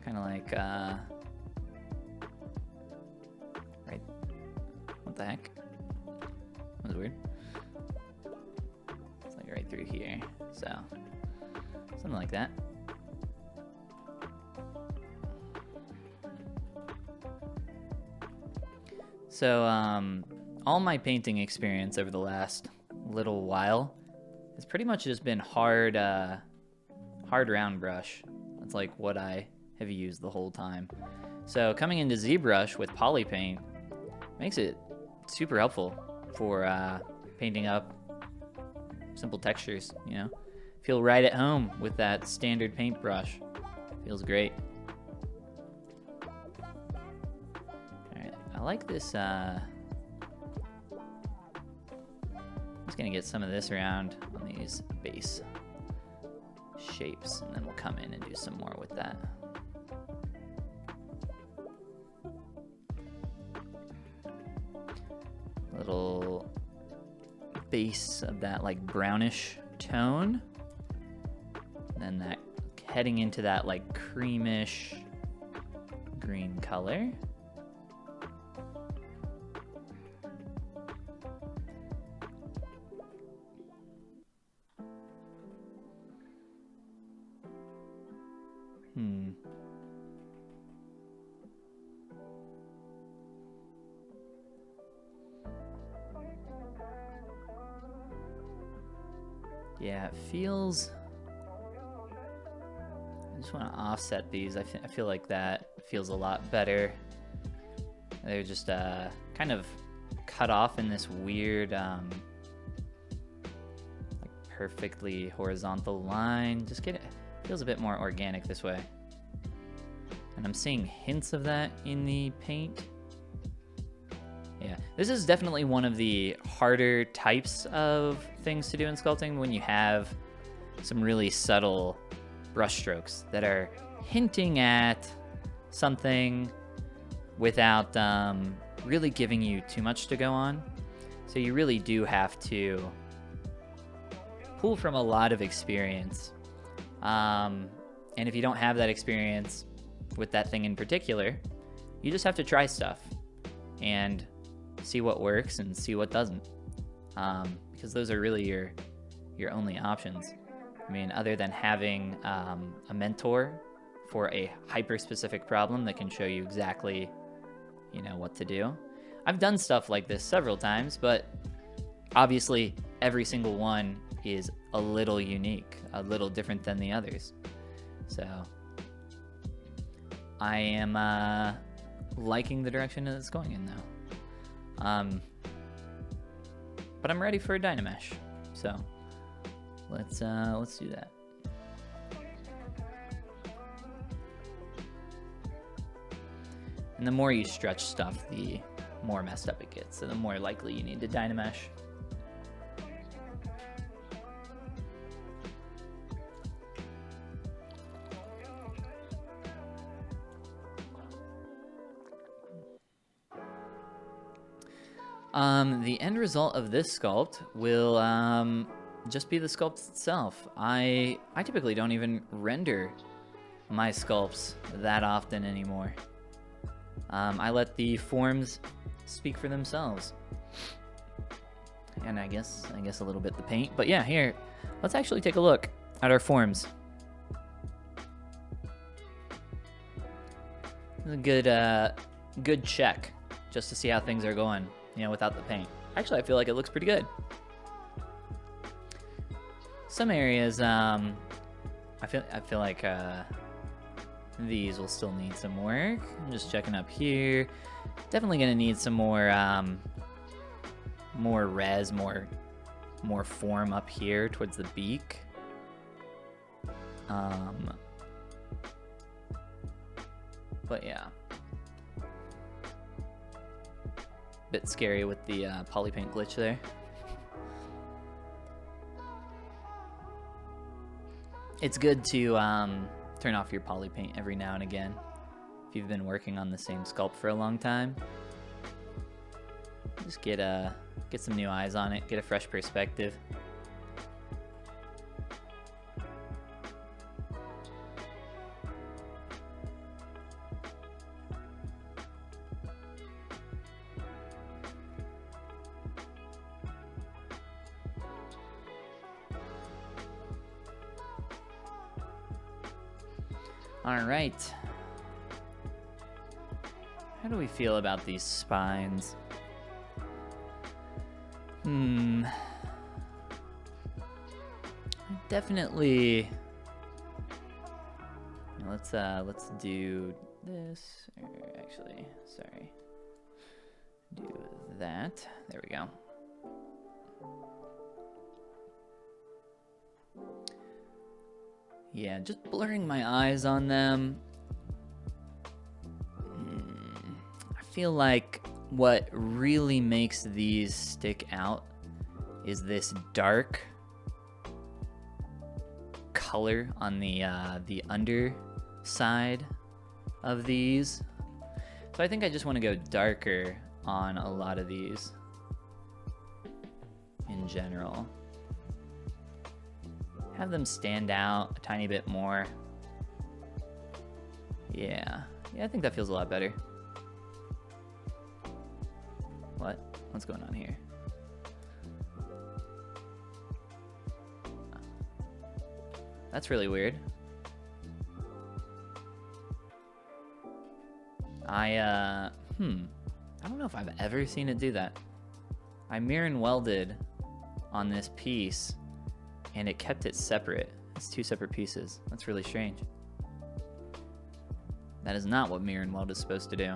Kind of like What the heck? That was weird. It's like right through here. So, something like that. So, all my painting experience over the last little while has pretty much just been hard round brush. That's like what I have used the whole time. So coming into ZBrush with poly paint makes it super helpful for painting up simple textures, you know? Feel right at home with that standard paintbrush. Feels great. Alright, I like this, I'm just gonna get some of this around on these base shapes, and then we'll come in and do some more with that. Little base of that like brownish tone, and then that heading into that like creamish green color. Yeah, it feels... I just want to offset these. I feel like that feels a lot better. They're just kind of cut off in this weird, like perfectly horizontal line. Just get it. Feels a bit more organic this way. And I'm seeing hints of that in the paint. Yeah, this is definitely one of the harder types of things to do in sculpting when you have some really subtle brush strokes that are hinting at something without really giving you too much to go on. So you really do have to pull from a lot of experience. And if you don't have that experience with that thing in particular, you just have to try stuff and see what works and see what doesn't, because those are really your only options. I mean, other than having a mentor for a hyper-specific problem that can show you exactly, you know, what to do. I've done stuff like this several times, but obviously every single one is a little unique, a little different than the others. So I am liking the direction that it's going in now. But I'm ready for a Dynamesh, so let's do that. And the more you stretch stuff, the more messed up it gets, so the more likely you need to Dynamesh. The end result of this sculpt will just be the sculpt itself. I typically don't even render my sculpts that often anymore. I let the forms speak for themselves. And I guess a little bit the paint. But yeah, here, let's actually take a look at our forms. A good check just to see how things are going, you know, without the paint. Actually, I feel like it looks pretty good. Some areas, I feel like these will still need some work. I'm just checking up here. Definitely gonna need some more res, more form up here towards the beak. But yeah. Bit scary with the poly paint glitch there. It's good to turn off your poly paint every now and again if you've been working on the same sculpt for a long time. Just get some new eyes on it, get a fresh perspective. All right. How do we feel about these spines? Definitely. Let's do this. Or actually, sorry. Do that. There we go. Yeah, just blurring my eyes on them. I feel like what really makes these stick out is this dark color on the underside of these. So I think I just want to go darker on a lot of these in general. Have them stand out a tiny bit more. Yeah, I think that feels a lot better. What's going on here? That's really weird. I don't know if I've ever seen it do that. I mirror and welded on this piece and it kept it separate. It's two separate pieces. That's really strange. That is not what mirror and weld is supposed to do.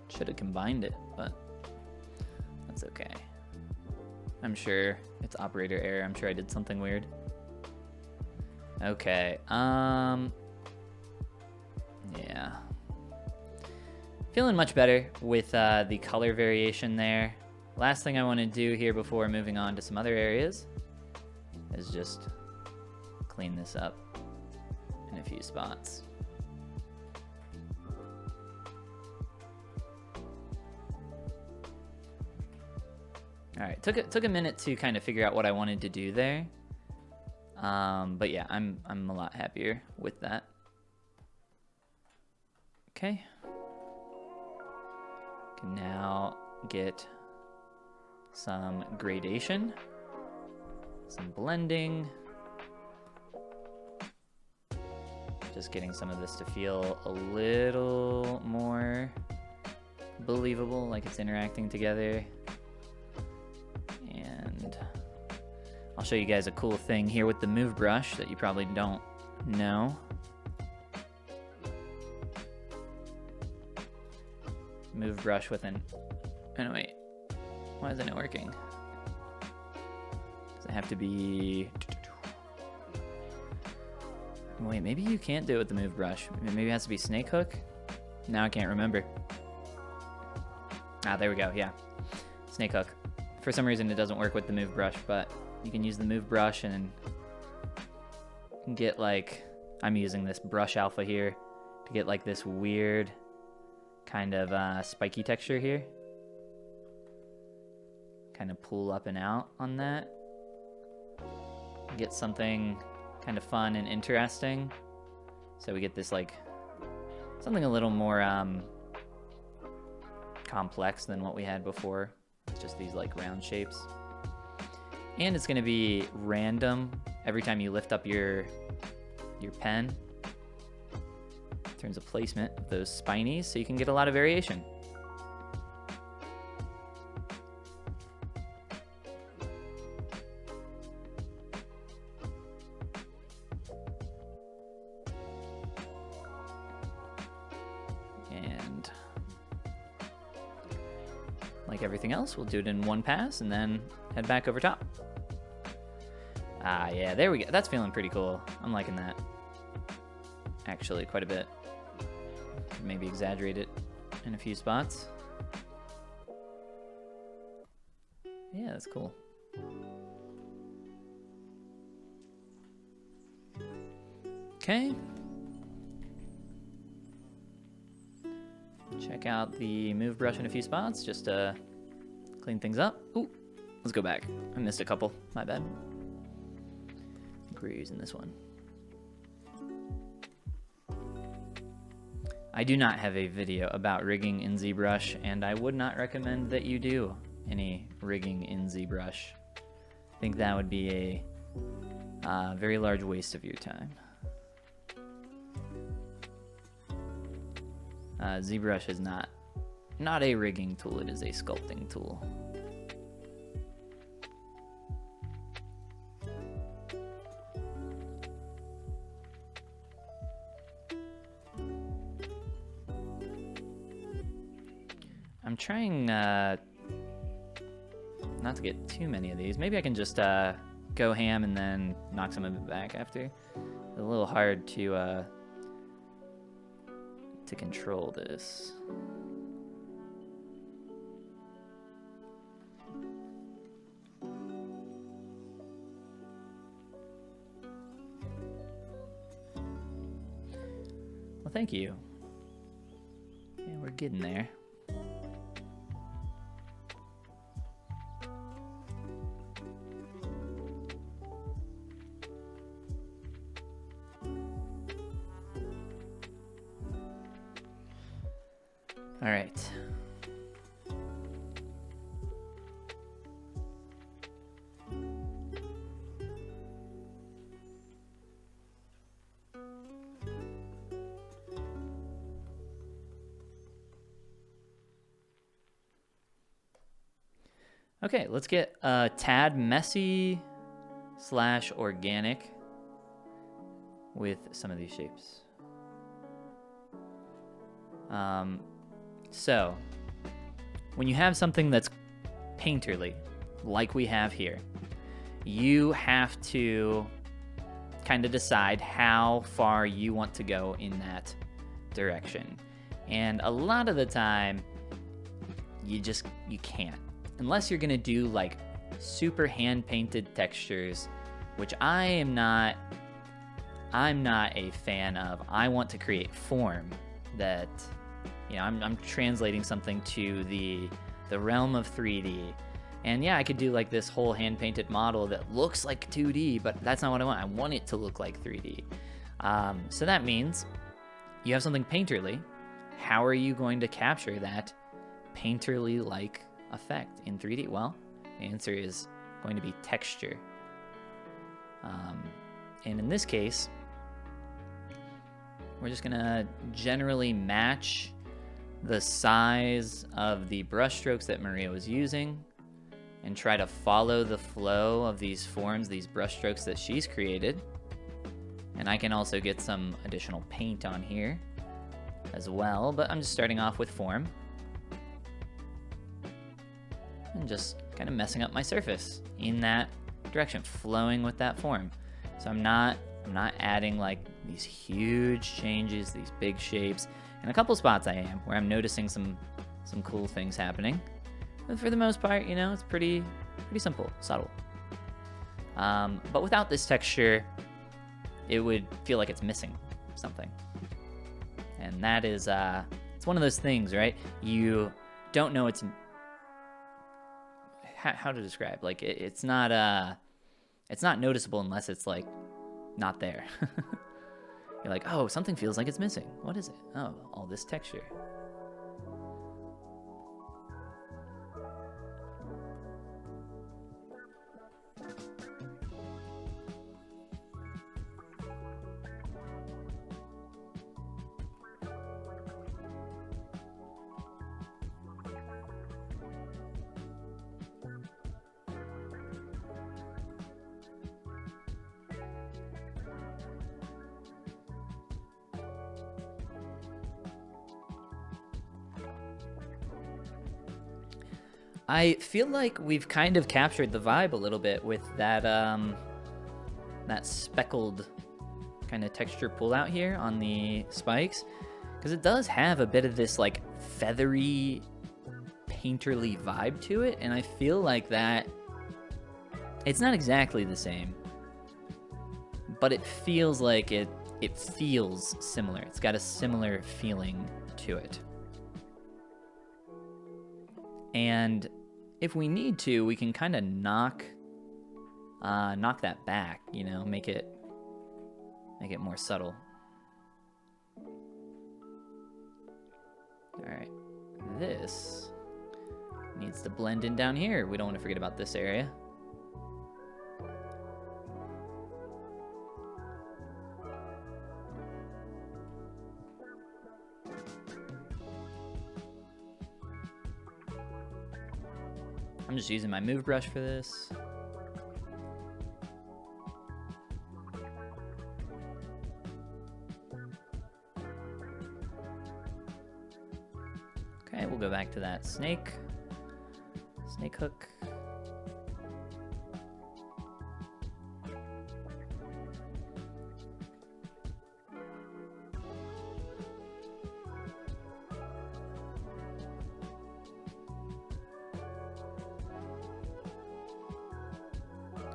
Should have combined it, but that's okay. I'm sure it's operator error. I'm sure I did something weird. Okay, yeah. Feeling much better with the color variation there. Last thing I want to do here before moving on to some other areas is just clean this up in a few spots. All right, took a minute to kind of figure out what I wanted to do there. But yeah, I'm a lot happier with that. Okay. Can now get some gradation, some blending. Just getting some of this to feel a little more believable, like it's interacting together. And I'll show you guys a cool thing here with the move brush that you probably don't know. Move brush with an... Oh, wait. Why isn't it working? Does it have to be... Wait, maybe you can't do it with the move brush. Maybe it has to be snake hook? Now I can't remember. Ah, there we go, yeah. Snake hook. For some reason it doesn't work with the move brush, but you can use the move brush and get like... I'm using this brush alpha here to get like this weird kind of spiky texture here. Kind of pull up and out on that. Get something kind of fun and interesting. So we get this like something a little more complex than what we had before. It's just these like round shapes. And it's gonna be random every time you lift up your pen. In terms of placement of those spinies, so you can get a lot of variation. And like everything else, we'll do it in one pass and then head back over top. Ah, yeah, there we go. That's feeling pretty cool. I'm liking that. Actually, quite a bit. Maybe exaggerate it in a few spots. Yeah, that's cool. Okay. Check out the move brush in a few spots just to clean things up. Ooh, let's go back. I missed a couple. My bad. I think we're using this one. I do not have a video about rigging in ZBrush, and I would not recommend that you do any rigging in ZBrush. I think that would be a very large waste of your time. ZBrush is not a rigging tool, it is a sculpting tool. I'm trying not to get too many of these. Maybe I can just go ham and then knock some of it back after. It's a little hard to control this. Well, thank you. Yeah, we're getting there. All right. Okay, let's get a tad messy / organic with some of these shapes. So, when you have something that's painterly, like we have here, you have to kind of decide how far you want to go in that direction. And a lot of the time, you can't. Unless you're gonna do like super hand-painted textures, which I'm not a fan of. I want to create form that, you know, I'm translating something to the realm of 3D. And yeah, I could do like this whole hand-painted model that looks like 2D, but that's not what I want. I want it to look like 3D. So that means you have something painterly. How are you going to capture that painterly-like effect in 3D? Well, the answer is going to be texture. And in this case, we're just gonna generally match the size of the brush strokes that Maria was using and try to follow the flow of these forms, these brush strokes that she's created. And I can also get some additional paint on here as well, but I'm just starting off with form and just kind of messing up my surface in that direction, flowing with that form. So I'm not adding like these huge changes, these big shapes. In a couple spots I am, where I'm noticing some cool things happening. But for the most part, you know, it's pretty simple, subtle. But without this texture, it would feel like it's missing something. And that is, it's one of those things, right? You don't know it's, how to describe, like it's not noticeable unless it's like not there. You're like, oh, something feels like it's missing. What is it? Oh, all this texture. I feel like we've kind of captured the vibe a little bit with that that speckled kind of texture pull out here on the spikes, because it does have a bit of this like feathery, painterly vibe to it, and I feel like that it's not exactly the same, but it feels like it feels similar. It's got a similar feeling to it. And if we need to, we can kind of knock that back, you know, make it more subtle. All right, this needs to blend in down here. We don't want to forget about this area. I'm just using my move brush for this. Okay, we'll go back to that snake hook.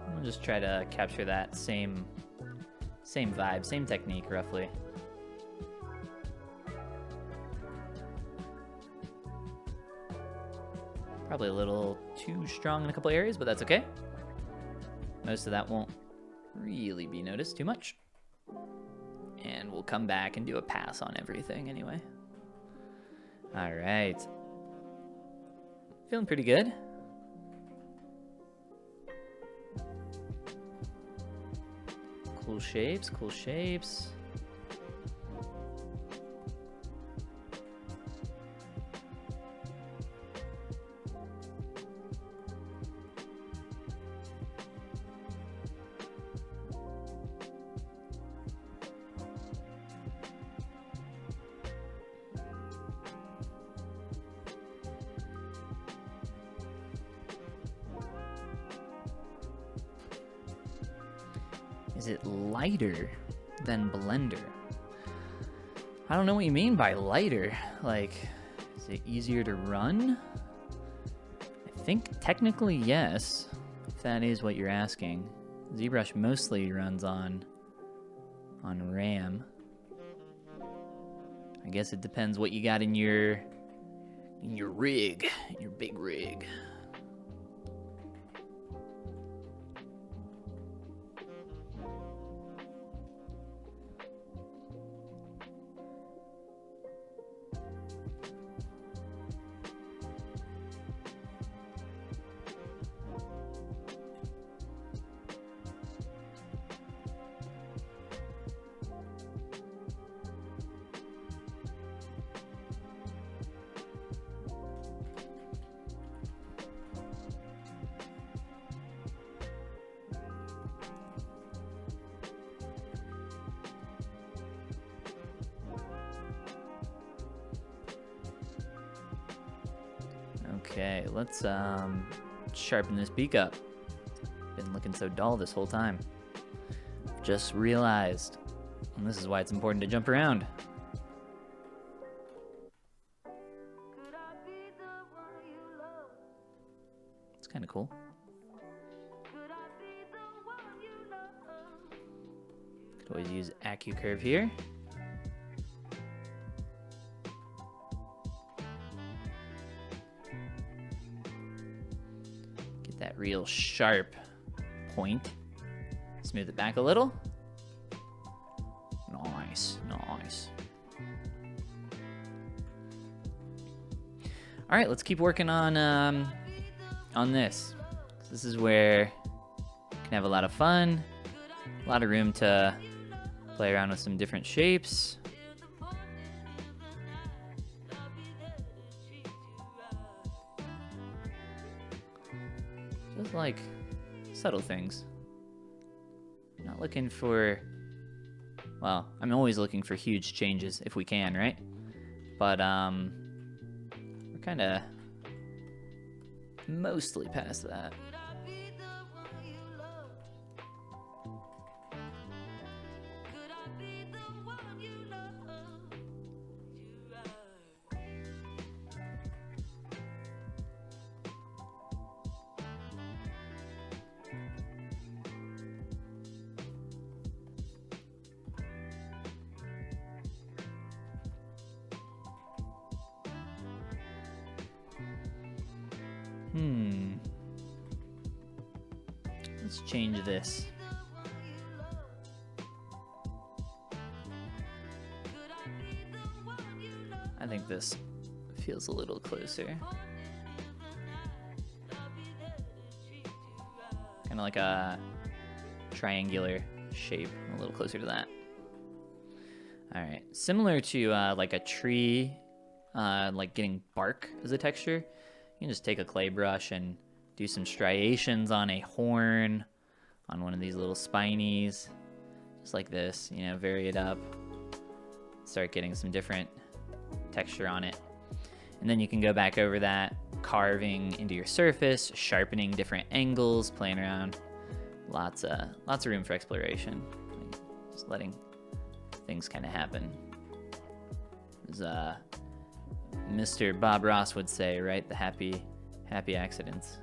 I'll just try to capture that same vibe, same technique roughly. Probably a little too strong in a couple areas, but that's okay. Most of that won't really be noticed too much. And we'll come back and do a pass on everything anyway. All right. Feeling pretty good. Cool shapes, cool shapes. Is it lighter than Blender? I don't know what you mean by lighter. Like, is it easier to run? I think technically yes, if that is what you're asking. ZBrush mostly runs on RAM. I guess it depends what you got in your rig, your big rig. Okay, let's sharpen this beak up. Been looking so dull this whole time. Just realized, and this is why it's important to jump around. It's kind of cool. Could always use AccuCurve here. That real sharp point. Smooth it back a little. Nice, nice. All right, let's keep working on this. This is where you can have a lot of fun, a lot of room to play around with some different shapes. Just like subtle things. Not looking for, well, I'm always looking for huge changes if we can, right? But we're kind of mostly past that. Let's change this. I think this feels a little closer. Kind of like a triangular shape, a little closer to that. All right, similar to like a tree, like getting bark as a texture, you can just take a clay brush and do some striations on a horn, on one of these little spinies, just like this, you know, vary it up, start getting some different texture on it. And then you can go back over that, carving into your surface, sharpening different angles, playing around. Lots of room for exploration. Just letting things kind of happen. As Mr. Bob Ross would say, right? The happy accidents.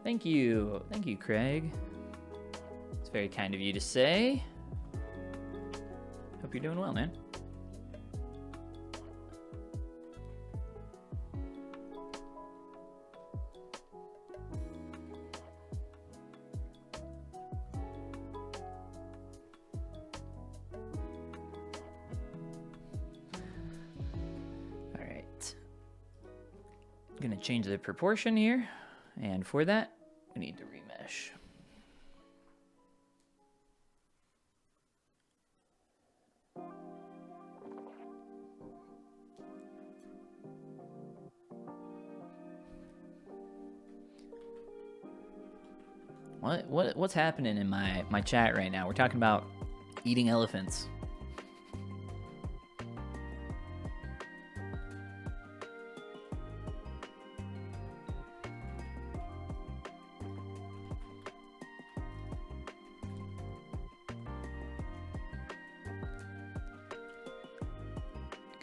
Thank you, Craig. It's very kind of you to say. Hope you're doing well, man. All right. I'm gonna change the proportion here, and for that, we need to remesh. What's happening in my chat right now? We're talking about eating elephants.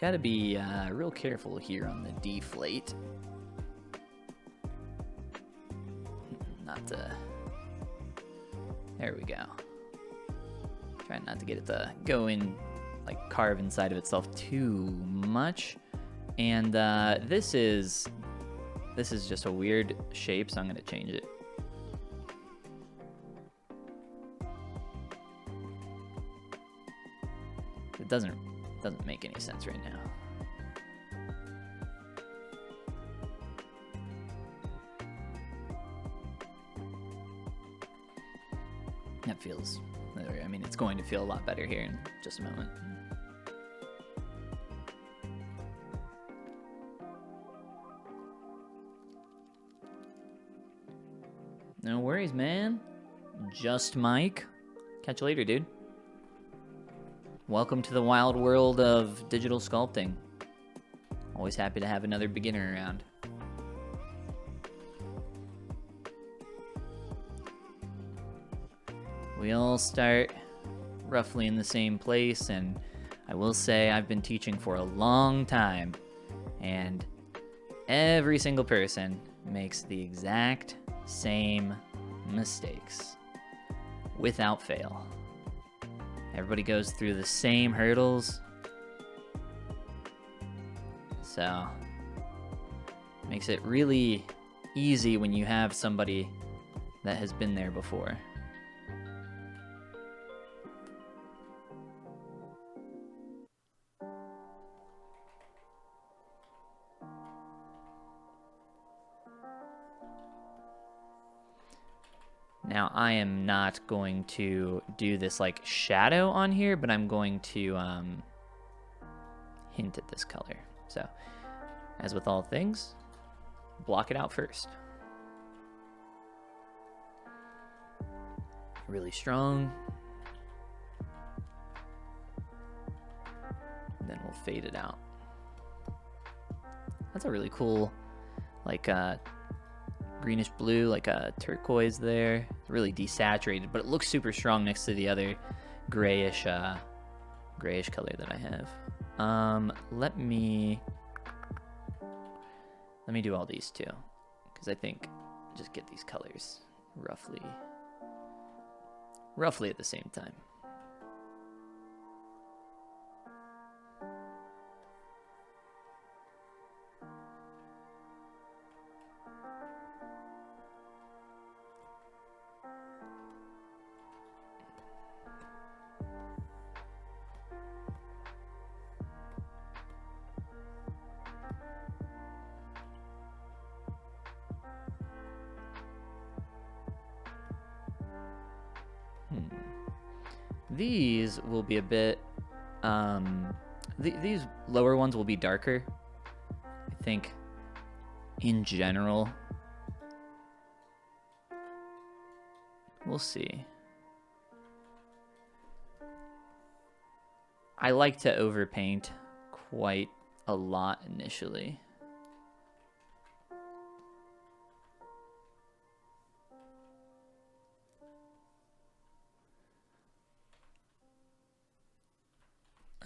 Gotta be real careful here on the deflate. Not to... There we go. Trying not to get it to go in, like carve inside of itself too much. And this is just a weird shape, so I'm gonna change it. It doesn't make any sense right now. That feels, I mean, it's going to feel a lot better here in just a moment. No worries, man. Just Mike. Catch you later, dude. Welcome to the wild world of digital sculpting. Always happy to have another beginner around. We all start roughly in the same place, and I will say I've been teaching for a long time, and every single person makes the exact same mistakes without fail. Everybody goes through the same hurdles. So, makes it really easy when you have somebody that has been there before. Now, I am not going to do this like shadow on here, but I'm going to hint at this color. So, as with all things, block it out first. Really strong. Then we'll fade it out. That's a really cool, like, greenish blue, like a turquoise there. Really desaturated, but it looks super strong next to the other grayish color that I have. Let me do all these too, because I think just get these colors roughly at the same time. These will be a bit, these lower ones will be darker, I think, in general. We'll see. I like to overpaint quite a lot initially.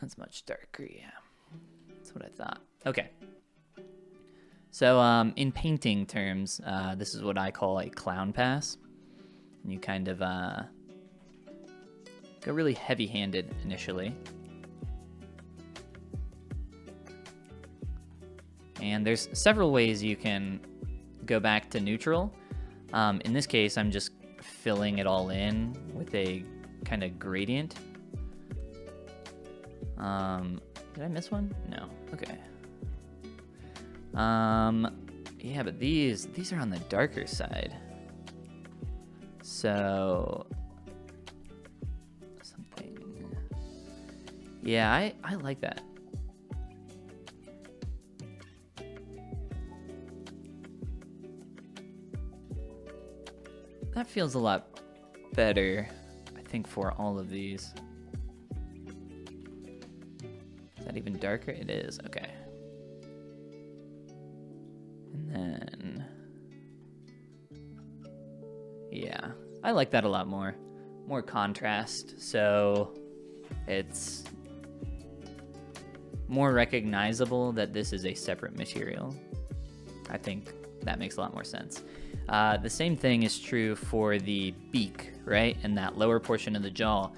That's much darker, yeah. That's what I thought. Okay. So in painting terms, this is what I call a clown pass. And you kind of go really heavy-handed initially. And there's several ways you can go back to neutral. In this case, I'm just filling it all in with a kind of gradient. Did I miss one? No. Okay. Yeah, but these are on the darker side. So something. Yeah, I like that. That feels a lot better, I think, for all of these. Is that even darker? It is. Okay. And then, yeah, I like that a lot more. More contrast, so it's more recognizable that this is a separate material. I think that makes a lot more sense. The same thing is true for the beak, right? And that lower portion of the jaw.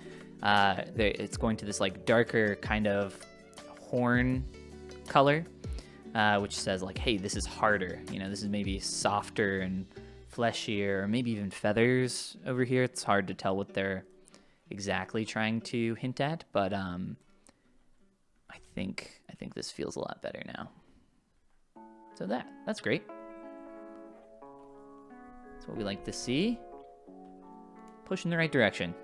It's going to this like darker kind of horn color, which says like, hey, this is harder. You know, this is maybe softer and fleshier, or maybe even feathers over here. It's hard to tell what they're exactly trying to hint at, but I think this feels a lot better now. So that's great. That's what we like to see. Push in the right direction.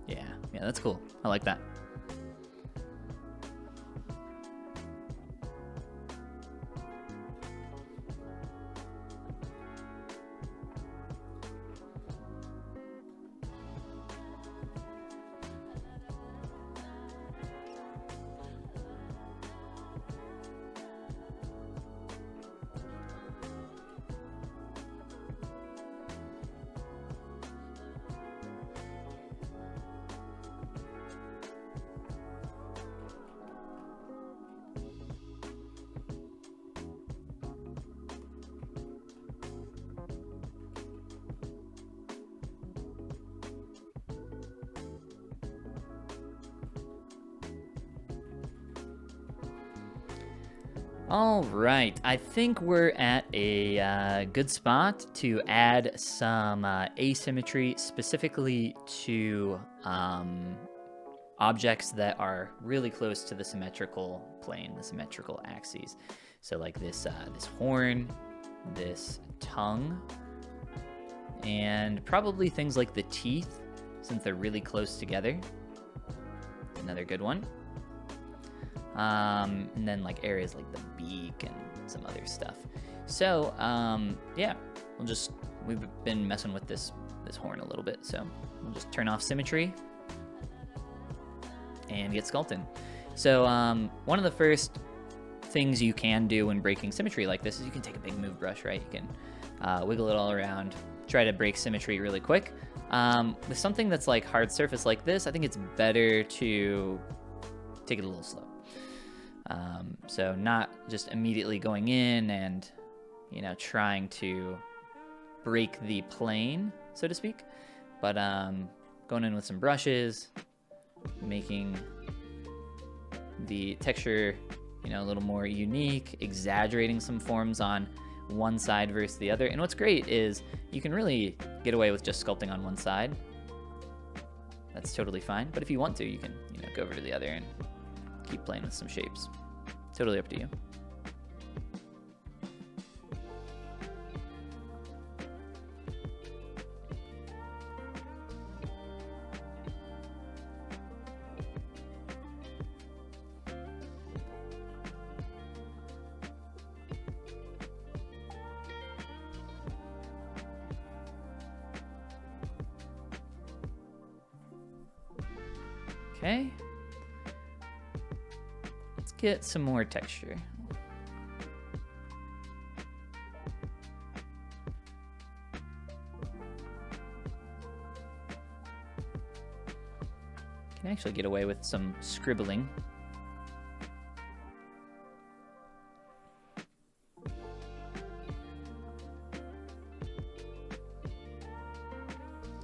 Yeah, that's cool. I like that. All right, I think we're at a good spot to add some asymmetry, specifically to objects that are really close to the symmetrical plane, the symmetrical axes. So like this horn, this tongue, and probably things like the teeth, since they're really close together. Another good one. and then like areas like the beak and some other stuff. So yeah, we've been messing with this horn a little bit, so we'll just turn off symmetry and get sculpting. So one of the first things you can do when breaking symmetry like this is you can take a big move brush, right? You can wiggle it all around, try to break symmetry really quick. With something that's like hard surface like this, I think it's better to take it a little slow. So not just immediately going in and, you know, trying to break the plane, so to speak, but going in with some brushes, making the texture, you know, a little more unique, exaggerating some forms on one side versus the other. And what's great is you can really get away with just sculpting on one side. That's totally fine. But if you want to, you can, you know, go over to the other and keep playing with some shapes. Totally up to you. Okay, let's get some more texture. Can actually get away with some scribbling.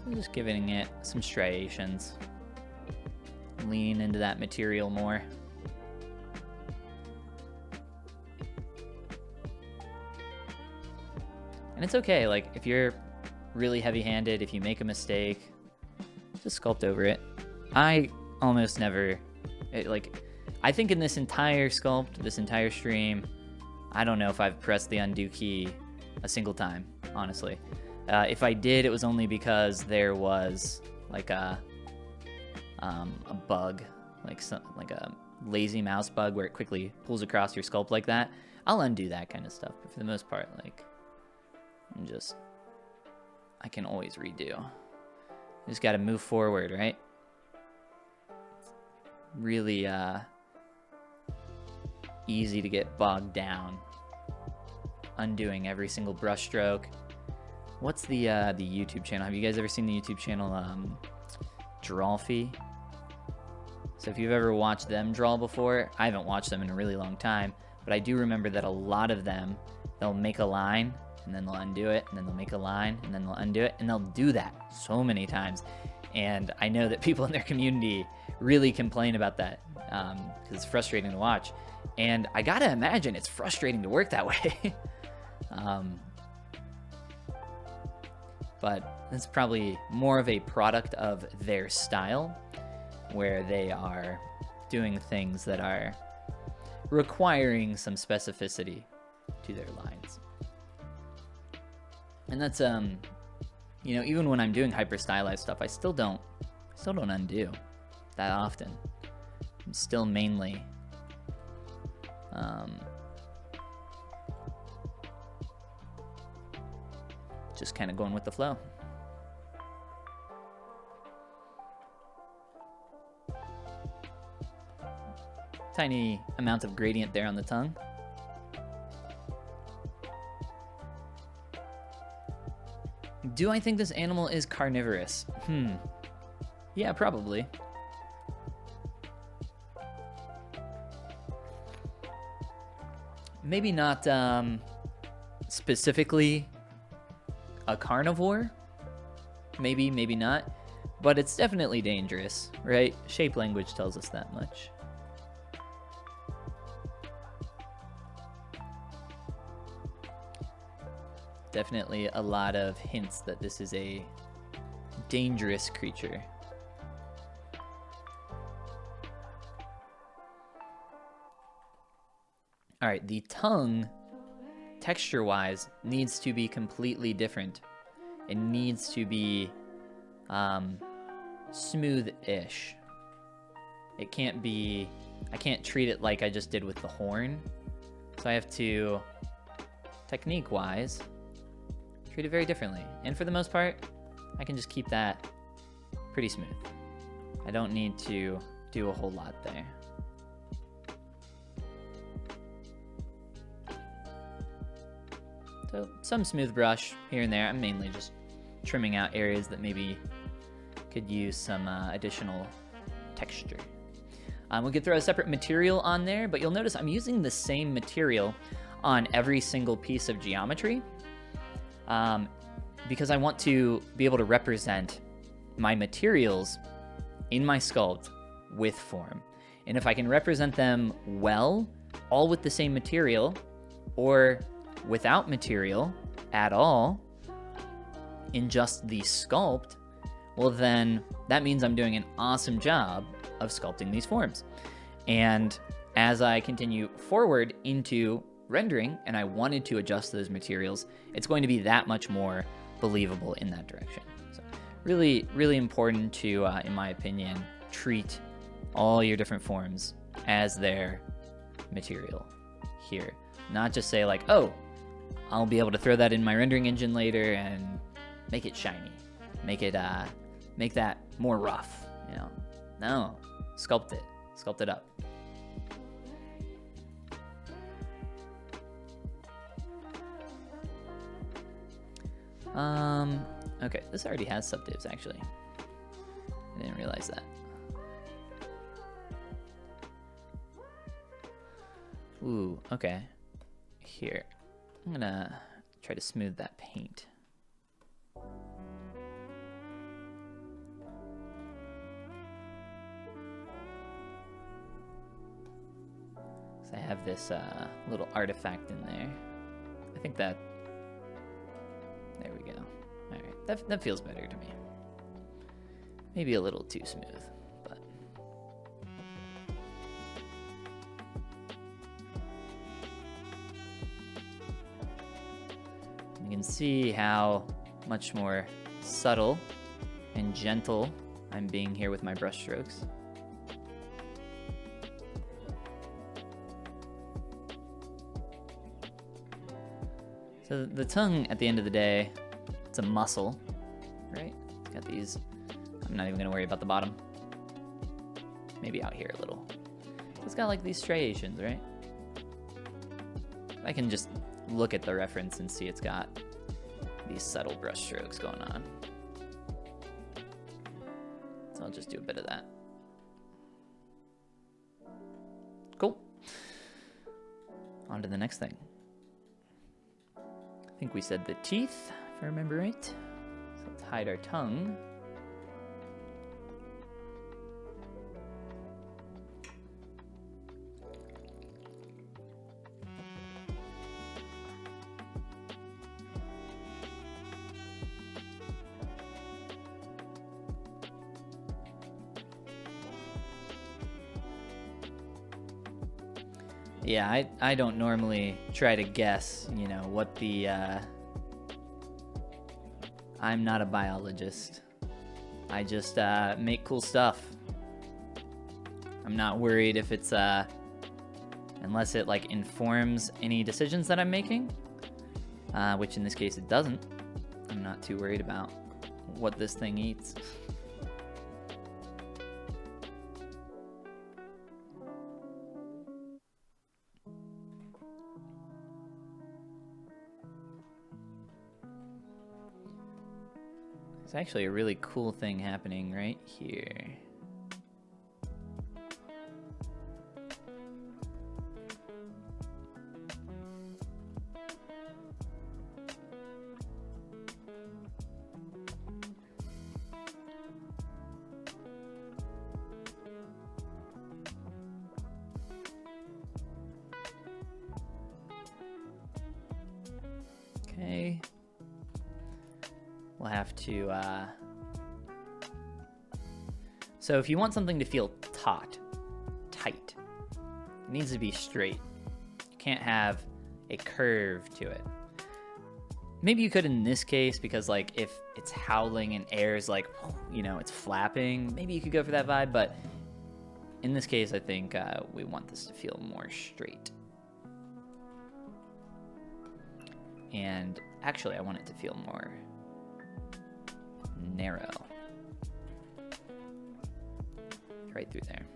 I'm just giving it some striations. Lean into that material more. And it's okay, like if you're really heavy-handed, if you make a mistake, just sculpt over it. I almost never, I think in this entire sculpt, this entire stream, I don't know if I've pressed the undo key a single time, honestly. If I did, it was only because there was like a bug, like a lazy mouse bug where it quickly pulls across your sculpt like that. I'll undo that kind of stuff, but for the most part, like, I can always redo. You just got to move forward, right? It's really easy to get bogged down undoing every single brush stroke. What's the YouTube channel? Have you guys ever seen the YouTube channel Drawfee? So if you've ever watched them draw before, I haven't watched them in a really long time, but I do remember that a lot of them, they'll make a line and then they'll undo it, and then they'll make a line and then they'll undo it, and they'll do that so many times. And I know that people in their community really complain about that because it's frustrating to watch. And I gotta imagine it's frustrating to work that way. But it's probably more of a product of their style, where they are doing things that are requiring some specificity to their lines. And that's, you know, even when I'm doing hyper stylized stuff, I still don't undo that often. I'm still mainly just kind of going with the flow. Tiny amount of gradient there on the tongue. Do I think this animal is carnivorous? Yeah, probably. Maybe not specifically a carnivore. Maybe, maybe not. But it's definitely dangerous, right? Shape language tells us that much. Definitely a lot of hints that this is a dangerous creature. All right, the tongue, texture-wise, needs to be completely different. It needs to be smooth-ish. It can't be I can't treat it like I just did with the horn. So I have to, technique-wise, treat it very differently. And for the most part, I can just keep that pretty smooth. I don't need to do a whole lot there. So some smooth brush here and there. I'm mainly just trimming out areas that maybe could use some additional texture. We could throw a separate material on there, but you'll notice I'm using the same material on every single piece of geometry because I want to be able to represent my materials in my sculpt with form. And if I can represent them well, all with the same material, or without material at all, in just the sculpt, well then that means I'm doing an awesome job of sculpting these forms. And as I continue forward into rendering and I wanted to adjust those materials, it's going to be that much more believable in that direction. So really, really important to, in my opinion, treat all your different forms as their material here. Not just say like, oh, I'll be able to throw that in my rendering engine later and make it shiny, make it make that more rough, you know. No, sculpt it up. Okay, this already has subdivs actually. I didn't realize that. Ooh, okay. Here, I'm gonna try to smooth that paint. I have this little artifact in there. I think that, there we go. All right, that feels better to me. Maybe a little too smooth, but. You can see how much more subtle and gentle I'm being here with my brush strokes. So the tongue, at the end of the day, it's a muscle, right? It's got these, I'm not even gonna worry about the bottom. Maybe out here a little. It's got like these striations, right? I can just look at the reference and see it's got these subtle brush strokes going on. So I'll just do a bit of that. Cool. On to the next thing. I think we said the teeth, if I remember right. So let's hide our tongue. Yeah, I don't normally try to guess, you know, what the, I'm not a biologist. I just make cool stuff. I'm not worried if it's, unless it like informs any decisions that I'm making, which in this case it doesn't. I'm not too worried about what this thing eats. There's actually a really cool thing happening right here. Okay. We'll have to, so if you want something to feel tight, it needs to be straight. You can't have a curve to it. Maybe you could in this case, because like if it's howling and air is like, you know, it's flapping, maybe you could go for that vibe, but in this case, I think we want this to feel more straight. And actually, I want it to feel more narrow. Right through there.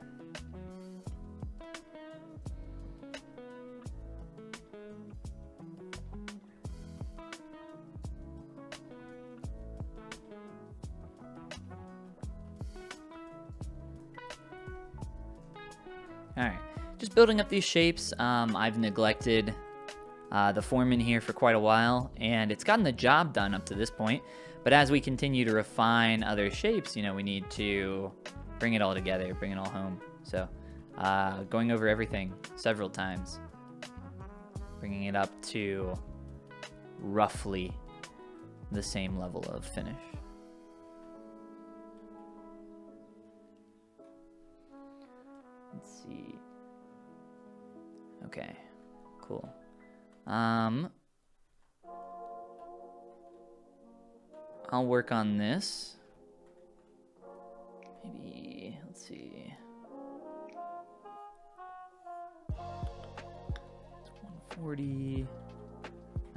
All right, just building up these shapes. I've neglected the form in here for quite a while, and it's gotten the job done up to this point. But as we continue to refine other shapes, you know, we need to bring it all together, bring it all home. So going over everything several times, bringing it up to roughly the same level of finish. Let's see. Okay, cool. I'll work on this. Maybe, let's see. It's 140.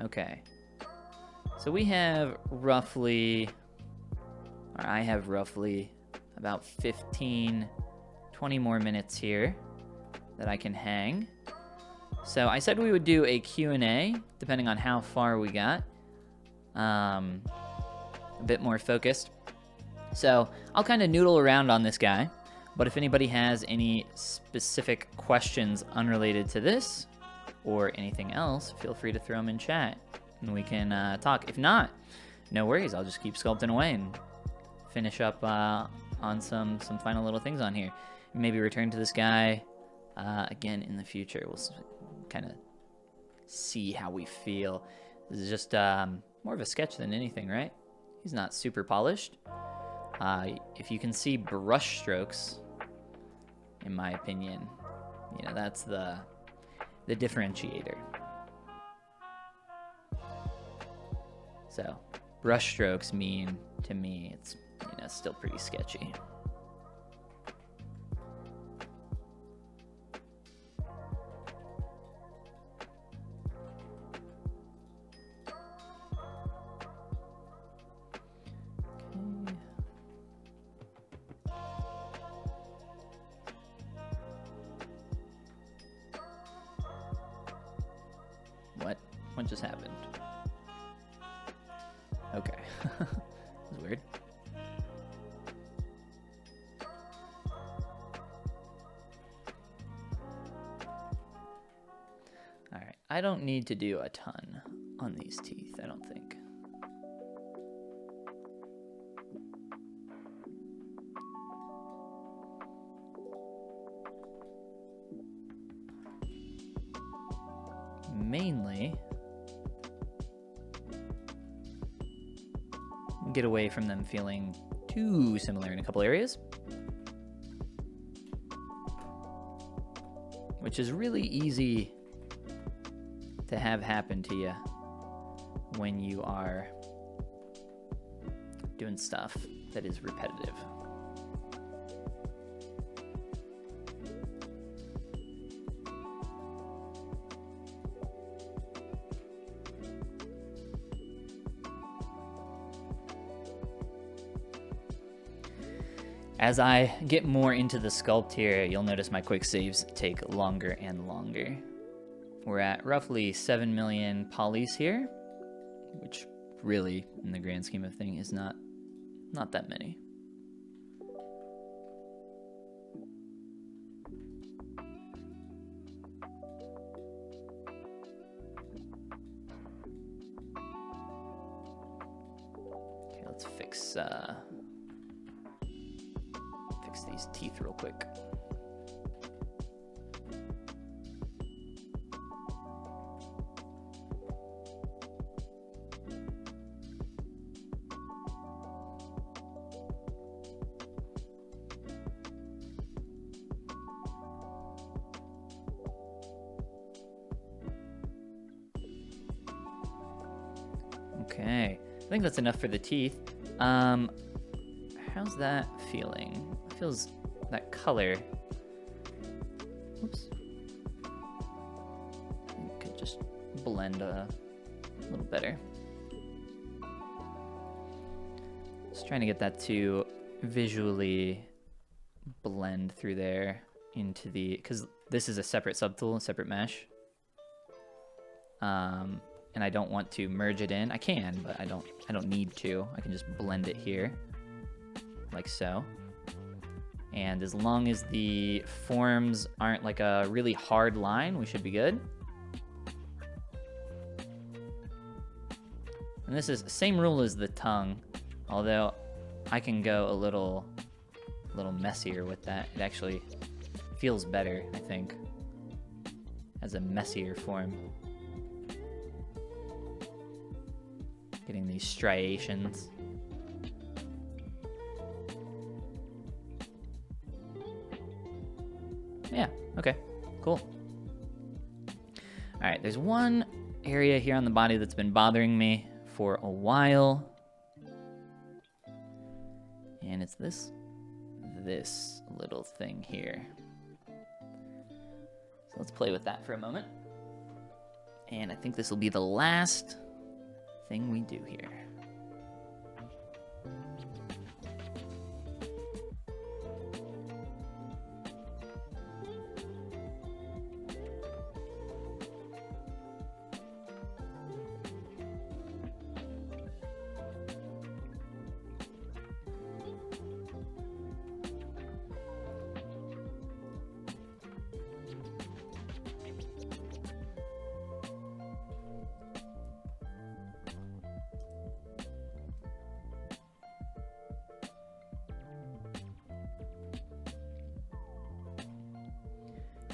Okay. So we have roughly, or I have roughly about 15, 20 more minutes here that I can hang. So I said we would do a Q&A depending on how far we got. A bit more focused. So I'll kind of noodle around on this guy, but if anybody has any specific questions unrelated to this or anything else, feel free to throw them in chat and we can talk. If not, no worries. I'll just keep sculpting away and finish up on some final little things on here. Maybe return to this guy again in the future. We'll kind of see how we feel. This is just more of a sketch than anything, right? He's not super polished. If you can see brush strokes, in my opinion, you know, that's the differentiator. So brush strokes mean, to me, it's, you know, still pretty sketchy. What just happened? Okay. That's weird. Alright, I don't need to do a ton on these teeth, I don't think. Mainly, get away from them feeling too similar in a couple areas, which is really easy to have happen to you when you are doing stuff that is repetitive. As I get more into the sculpt here, you'll notice my quick saves take longer and longer. We're at roughly 7 million polys here, which really, in the grand scheme of things, is not that many. Okay, let's fix these teeth real quick. Okay, I think that's enough for the teeth. How's that feeling? It feels, that color Oops. I could just blend a little better. Just trying to get that to visually blend through there into the, because this is a separate subtool, a separate mesh. And I don't want to merge it in. I can, but I don't need to. I can just blend it here, like so. And as long as the forms aren't like a really hard line, we should be good. And this is the same rule as the tongue, although I can go a little messier with that. It actually feels better, I think, as a messier form. Getting these striations. Yeah, okay, cool. All right, there's one area here on the body that's been bothering me for a while. And it's this little thing here. So let's play with that for a moment. And I think this will be the last thing we do here.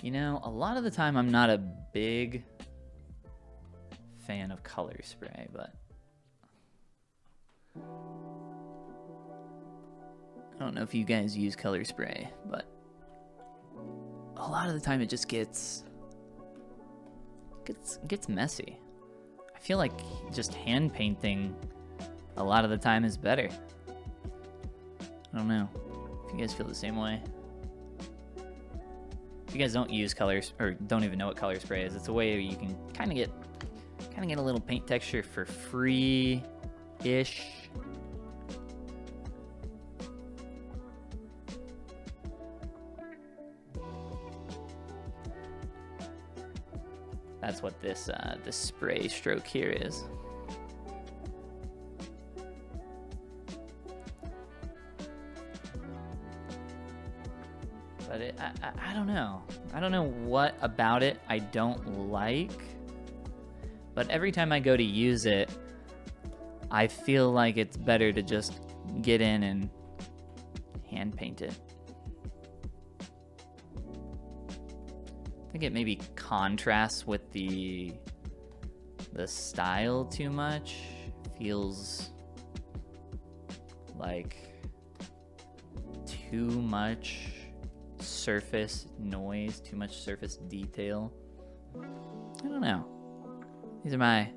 You know, a lot of the time I'm not a big fan of color spray, but I don't know if you guys use color spray, but a lot of the time it just gets messy. I feel like just hand painting a lot of the time is better. I don't know if you guys feel the same way. If you guys don't use colors or don't even know what color spray is, it's a way you can kind of get a little paint texture for free-ish. That's what this spray stroke here is. But I don't know. I don't know what about it I don't like. But every time I go to use it, I feel like it's better to just get in and hand paint it. I think it maybe contrasts with the style too much. Feels like too much surface noise, too much surface detail. I don't know. These are my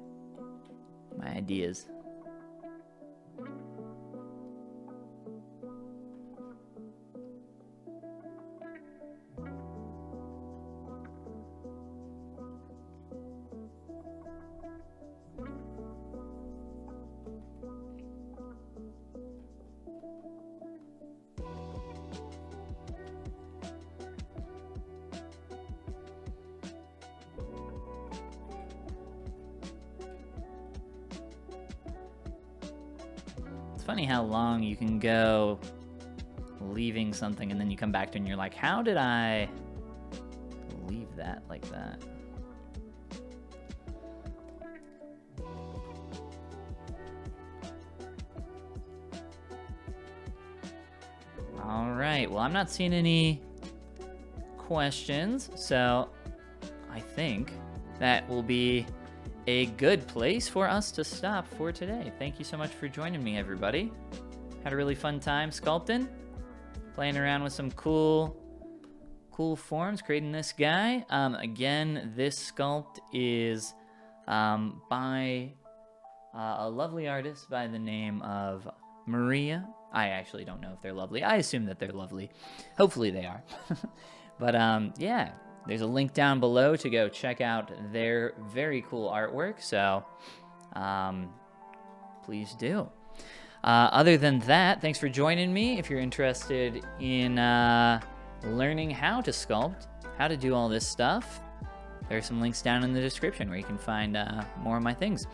ideas. It's funny how long you can go leaving something and then you come back to it and you're like, how did I leave that like that? All right, well, I'm not seeing any questions, so I think that will be a good place for us to stop for today. Thank you so much for joining me, everybody. Had a really fun time sculpting, playing around with some cool forms, creating this guy. Again, this sculpt is by a lovely artist by the name of Maria. I actually don't know if they're lovely. I assume that they're lovely. Hopefully they are. But yeah, there's a link down below to go check out their very cool artwork. So please do. Other than that, thanks for joining me. If you're interested in learning how to sculpt, how to do all this stuff, there's some links down in the description where you can find more of my things.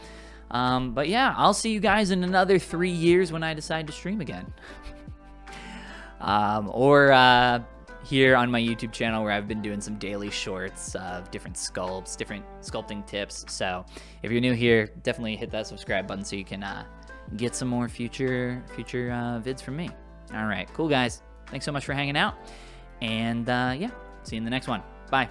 But yeah, I'll see you guys in another 3 years when I decide to stream again. Or here on my YouTube channel where I've been doing some daily shorts of different sculpts, different sculpting tips. So if you're new here, definitely hit that subscribe button so you can get some more future vids from me. All right, cool guys. Thanks so much for hanging out. And yeah, see you in the next one. Bye.